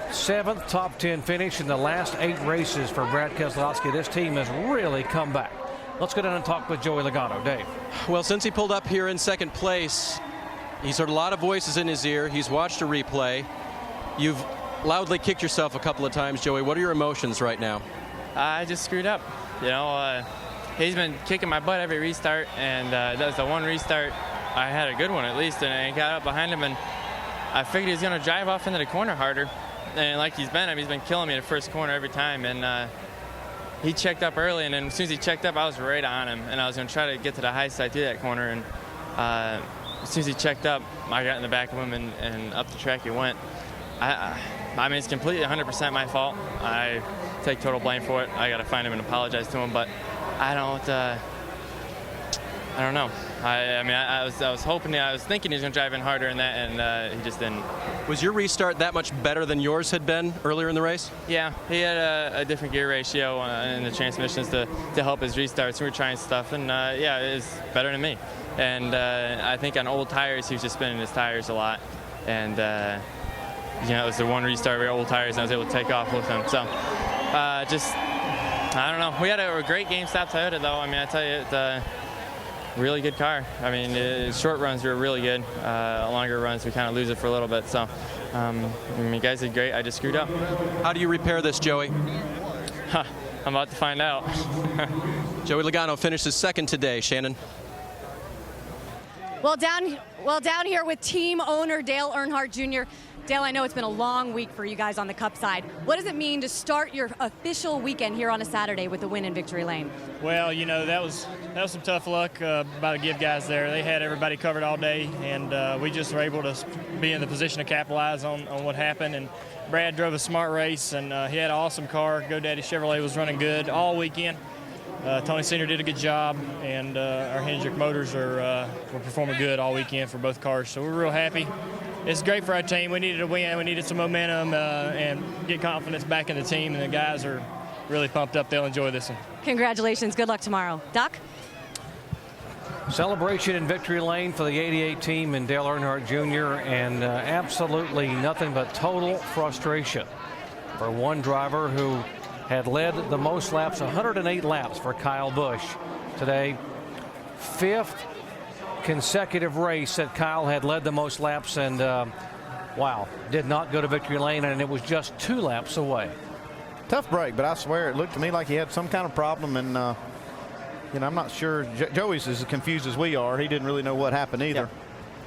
S6: 7th top 10 finish in the last 8 races for Brad Keselowski. This team has really come back. Let's go down and talk with Joey Logano. Dave.
S12: Well, since he pulled up here in second place, he's heard a lot of voices in his ear. He's watched a replay. You've loudly kicked yourself a couple of times, Joey. What are your emotions right now?
S9: I just screwed up. You know, he's been kicking my butt every restart, and that was the one restart I had a good one at least, and I got up behind him, and I figured he was going to drive off into the corner harder. And like he's been killing me in the first corner every time, and he checked up early, and then as soon as he checked up, I was right on him, and I was going to try to get to the high side through that corner, and as soon as he checked up, I got in the back of him, and up the track he went. I mean, it's completely 100% my fault. I take total blame for it. I got to find him and apologize to him, but I don't know. I mean, I was hoping, I was thinking he was going to drive in harder in that, and he just didn't.
S12: Was your restart that much better than yours had been earlier in the race?
S9: Yeah, he had a different gear ratio in the transmissions to help his restarts. We were trying stuff, and yeah, it was better than me. And I think on old tires, he was just spinning his tires a lot, and you know, it was the one restart with old tires, and I was able to take off with him. So just, I don't know. We had a great GameStop Toyota, though. I mean, I tell you, it's a really good car. I mean, short runs were really good. Longer runs, we kind of lose it for a little bit. So, I mean, you guys did great. I just screwed up.
S12: How do you repair this, Joey?
S9: I'm about to find out.
S12: Joey Logano finishes second today. Shannon.
S14: Well, down here with team owner Dale Earnhardt Jr. Dale, I know it's been a long week for you guys on the Cup side. What does it mean to start your official weekend here on a Saturday with a win in Victory Lane?
S17: Well, you know, that was some tough luck by the Give guys there. They had everybody covered all day, and we just were able to be in the position to capitalize on what happened. And Brad drove a smart race, and he had an awesome car. GoDaddy Chevrolet was running good all weekend. Tony Senior did a good job, and our Hendrick motors were performing good all weekend for both cars. So we're real happy. It's great for our team. We needed a win. We needed some momentum and get confidence back in the team, and the guys are really pumped up. They'll enjoy this one.
S14: Congratulations. Good luck tomorrow. Doc?
S6: Celebration in Victory Lane for the 88 team and Dale Earnhardt Jr. and absolutely nothing but total frustration for one driver who had led the most laps, 108 laps for Kyle Busch today. Fifth consecutive race that Kyle had led the most laps, and wow, did not go to Victory Lane, and it was just 2 laps away.
S8: Tough break, but I swear it looked to me like he had some kind of problem, and you know, I'm not sure. Joey's as confused as we are. He didn't really know what happened either.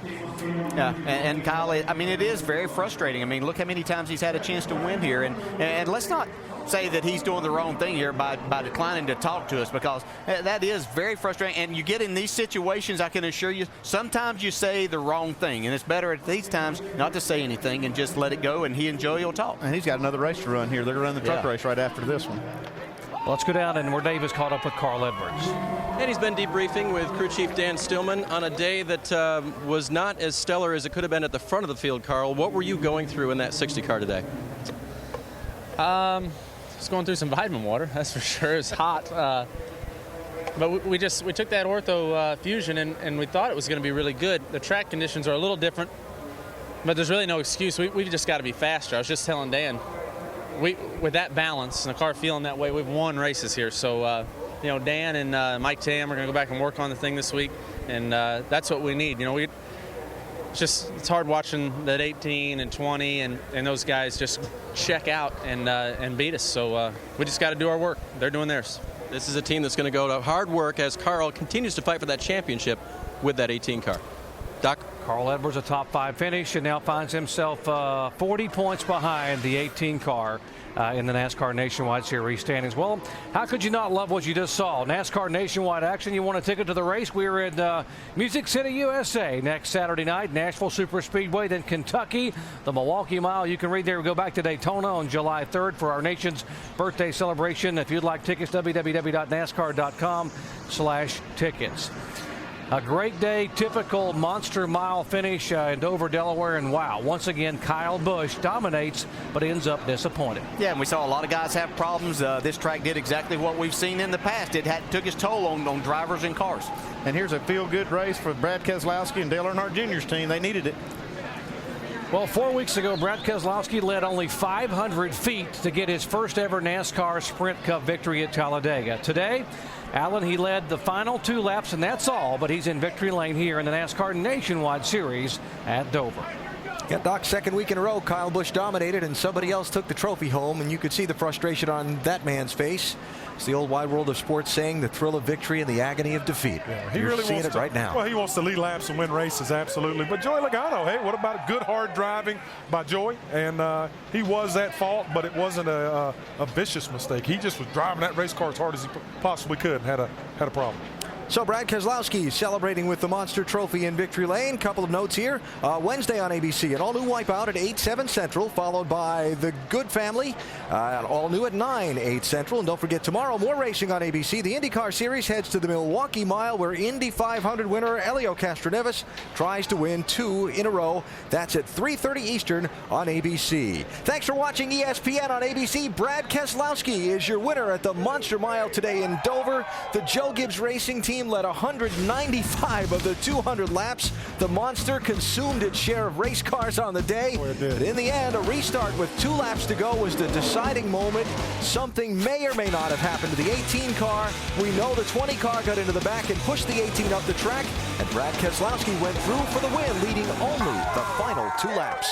S7: Yeah, and Kyle, I mean, it is very frustrating. I mean, look how many times he's had a chance to win here, and let's not say that he's doing the wrong thing here by declining to talk to us, because that is very frustrating. And you get in these situations, I can assure you, sometimes you say the wrong thing, and it's better at these times not to say anything and just let it go, and he and Joey will talk.
S8: And he's got another race to run here. They're going to run the truck race right after this one.
S6: Let's go down and where Dave is caught up with Carl Edwards.
S12: And he's been debriefing with crew chief Dan Stillman on a day that was not as stellar as it could have been at the front of the field. Carl, what were you going through in that 60 car today?
S21: Just going through some vitamin water, that's for sure. It's hot. But we took that Ortho Fusion, and we thought it was going to be really good. The track conditions are a little different, but there's really no excuse. We've just got to be faster. I was just telling Dan, with that balance and the car feeling that way, we've won races here. So, you know, Dan and Mike Tam are going to go back and work on the thing this week, and that's what we need. You know, it's hard watching that 18 and 20 and those guys just check out and beat us. So we just got to do our work. They're doing theirs.
S12: This is a team that's going to go to hard work as Carl continues to fight for that championship with that 18 car. Doc?
S6: Carl Edwards, a top 5 finish, and now finds himself 40 points behind the 18 car in the NASCAR Nationwide Series standings. Well, how could you not love what you just saw? NASCAR Nationwide action. You want a ticket to the race? We're in Music City, USA next Saturday night. Nashville Super Speedway, then Kentucky, the Milwaukee Mile. You can read there. Go back to Daytona on July 3rd for our nation's birthday celebration. If you'd like tickets, www.nascar.com/tickets. A great day, typical Monster Mile finish in Dover, Delaware, and wow, once again, Kyle Busch dominates, but ends up disappointed.
S7: Yeah, and we saw a lot of guys have problems. This track did exactly what we've seen in the past. It took its toll on drivers and cars.
S8: And here's a feel-good race for Brad Keselowski and Dale Earnhardt Jr.'s team. They needed it.
S6: Well, 4 weeks ago, Brad Keselowski led only 500 feet to get his first ever NASCAR Sprint Cup victory at Talladega. Today, Allen, he led the final 2 laps, and that's all, but he's in victory lane here in the NASCAR Nationwide Series at Dover.
S1: Yeah, Doc, second week in a row, Kyle Busch dominated, and somebody else took the trophy home, and you could see the frustration on that man's face. It's the old wide world of sports saying the thrill of victory and the agony of defeat.
S2: Yeah, he
S1: You're
S2: really
S1: seeing
S2: wants
S1: it right now.
S2: Well, he wants to lead laps and win races, absolutely. But Joey Logano, hey, what about good hard driving by Joey? And he was at fault, but it wasn't a vicious mistake. He just was driving that race car as hard as he possibly could and had a problem.
S1: So Brad Keselowski celebrating with the Monster Trophy in victory lane. Couple of notes here. Wednesday on ABC, an all-new Wipeout at 8/7 Central, followed by the Good Family, all new at 9/8 Central. And don't forget, tomorrow, more racing on ABC. The IndyCar Series heads to the Milwaukee Mile, where Indy 500 winner Helio Castroneves tries to win 2 in a row. That's at 3:30 Eastern on ABC. Thanks for watching ESPN on ABC. Brad Keselowski is your winner at the Monster Mile today in Dover. The Joe Gibbs Racing Team led 195 of the 200 laps. The Monster consumed its share of race cars on the day. But in the end, a restart with 2 laps to go was the deciding moment. Something may or may not have happened to the 18 car. We know the 20 car got into the back and pushed the 18 up the track, and Brad Keselowski went through for the win, leading only the final 2 laps.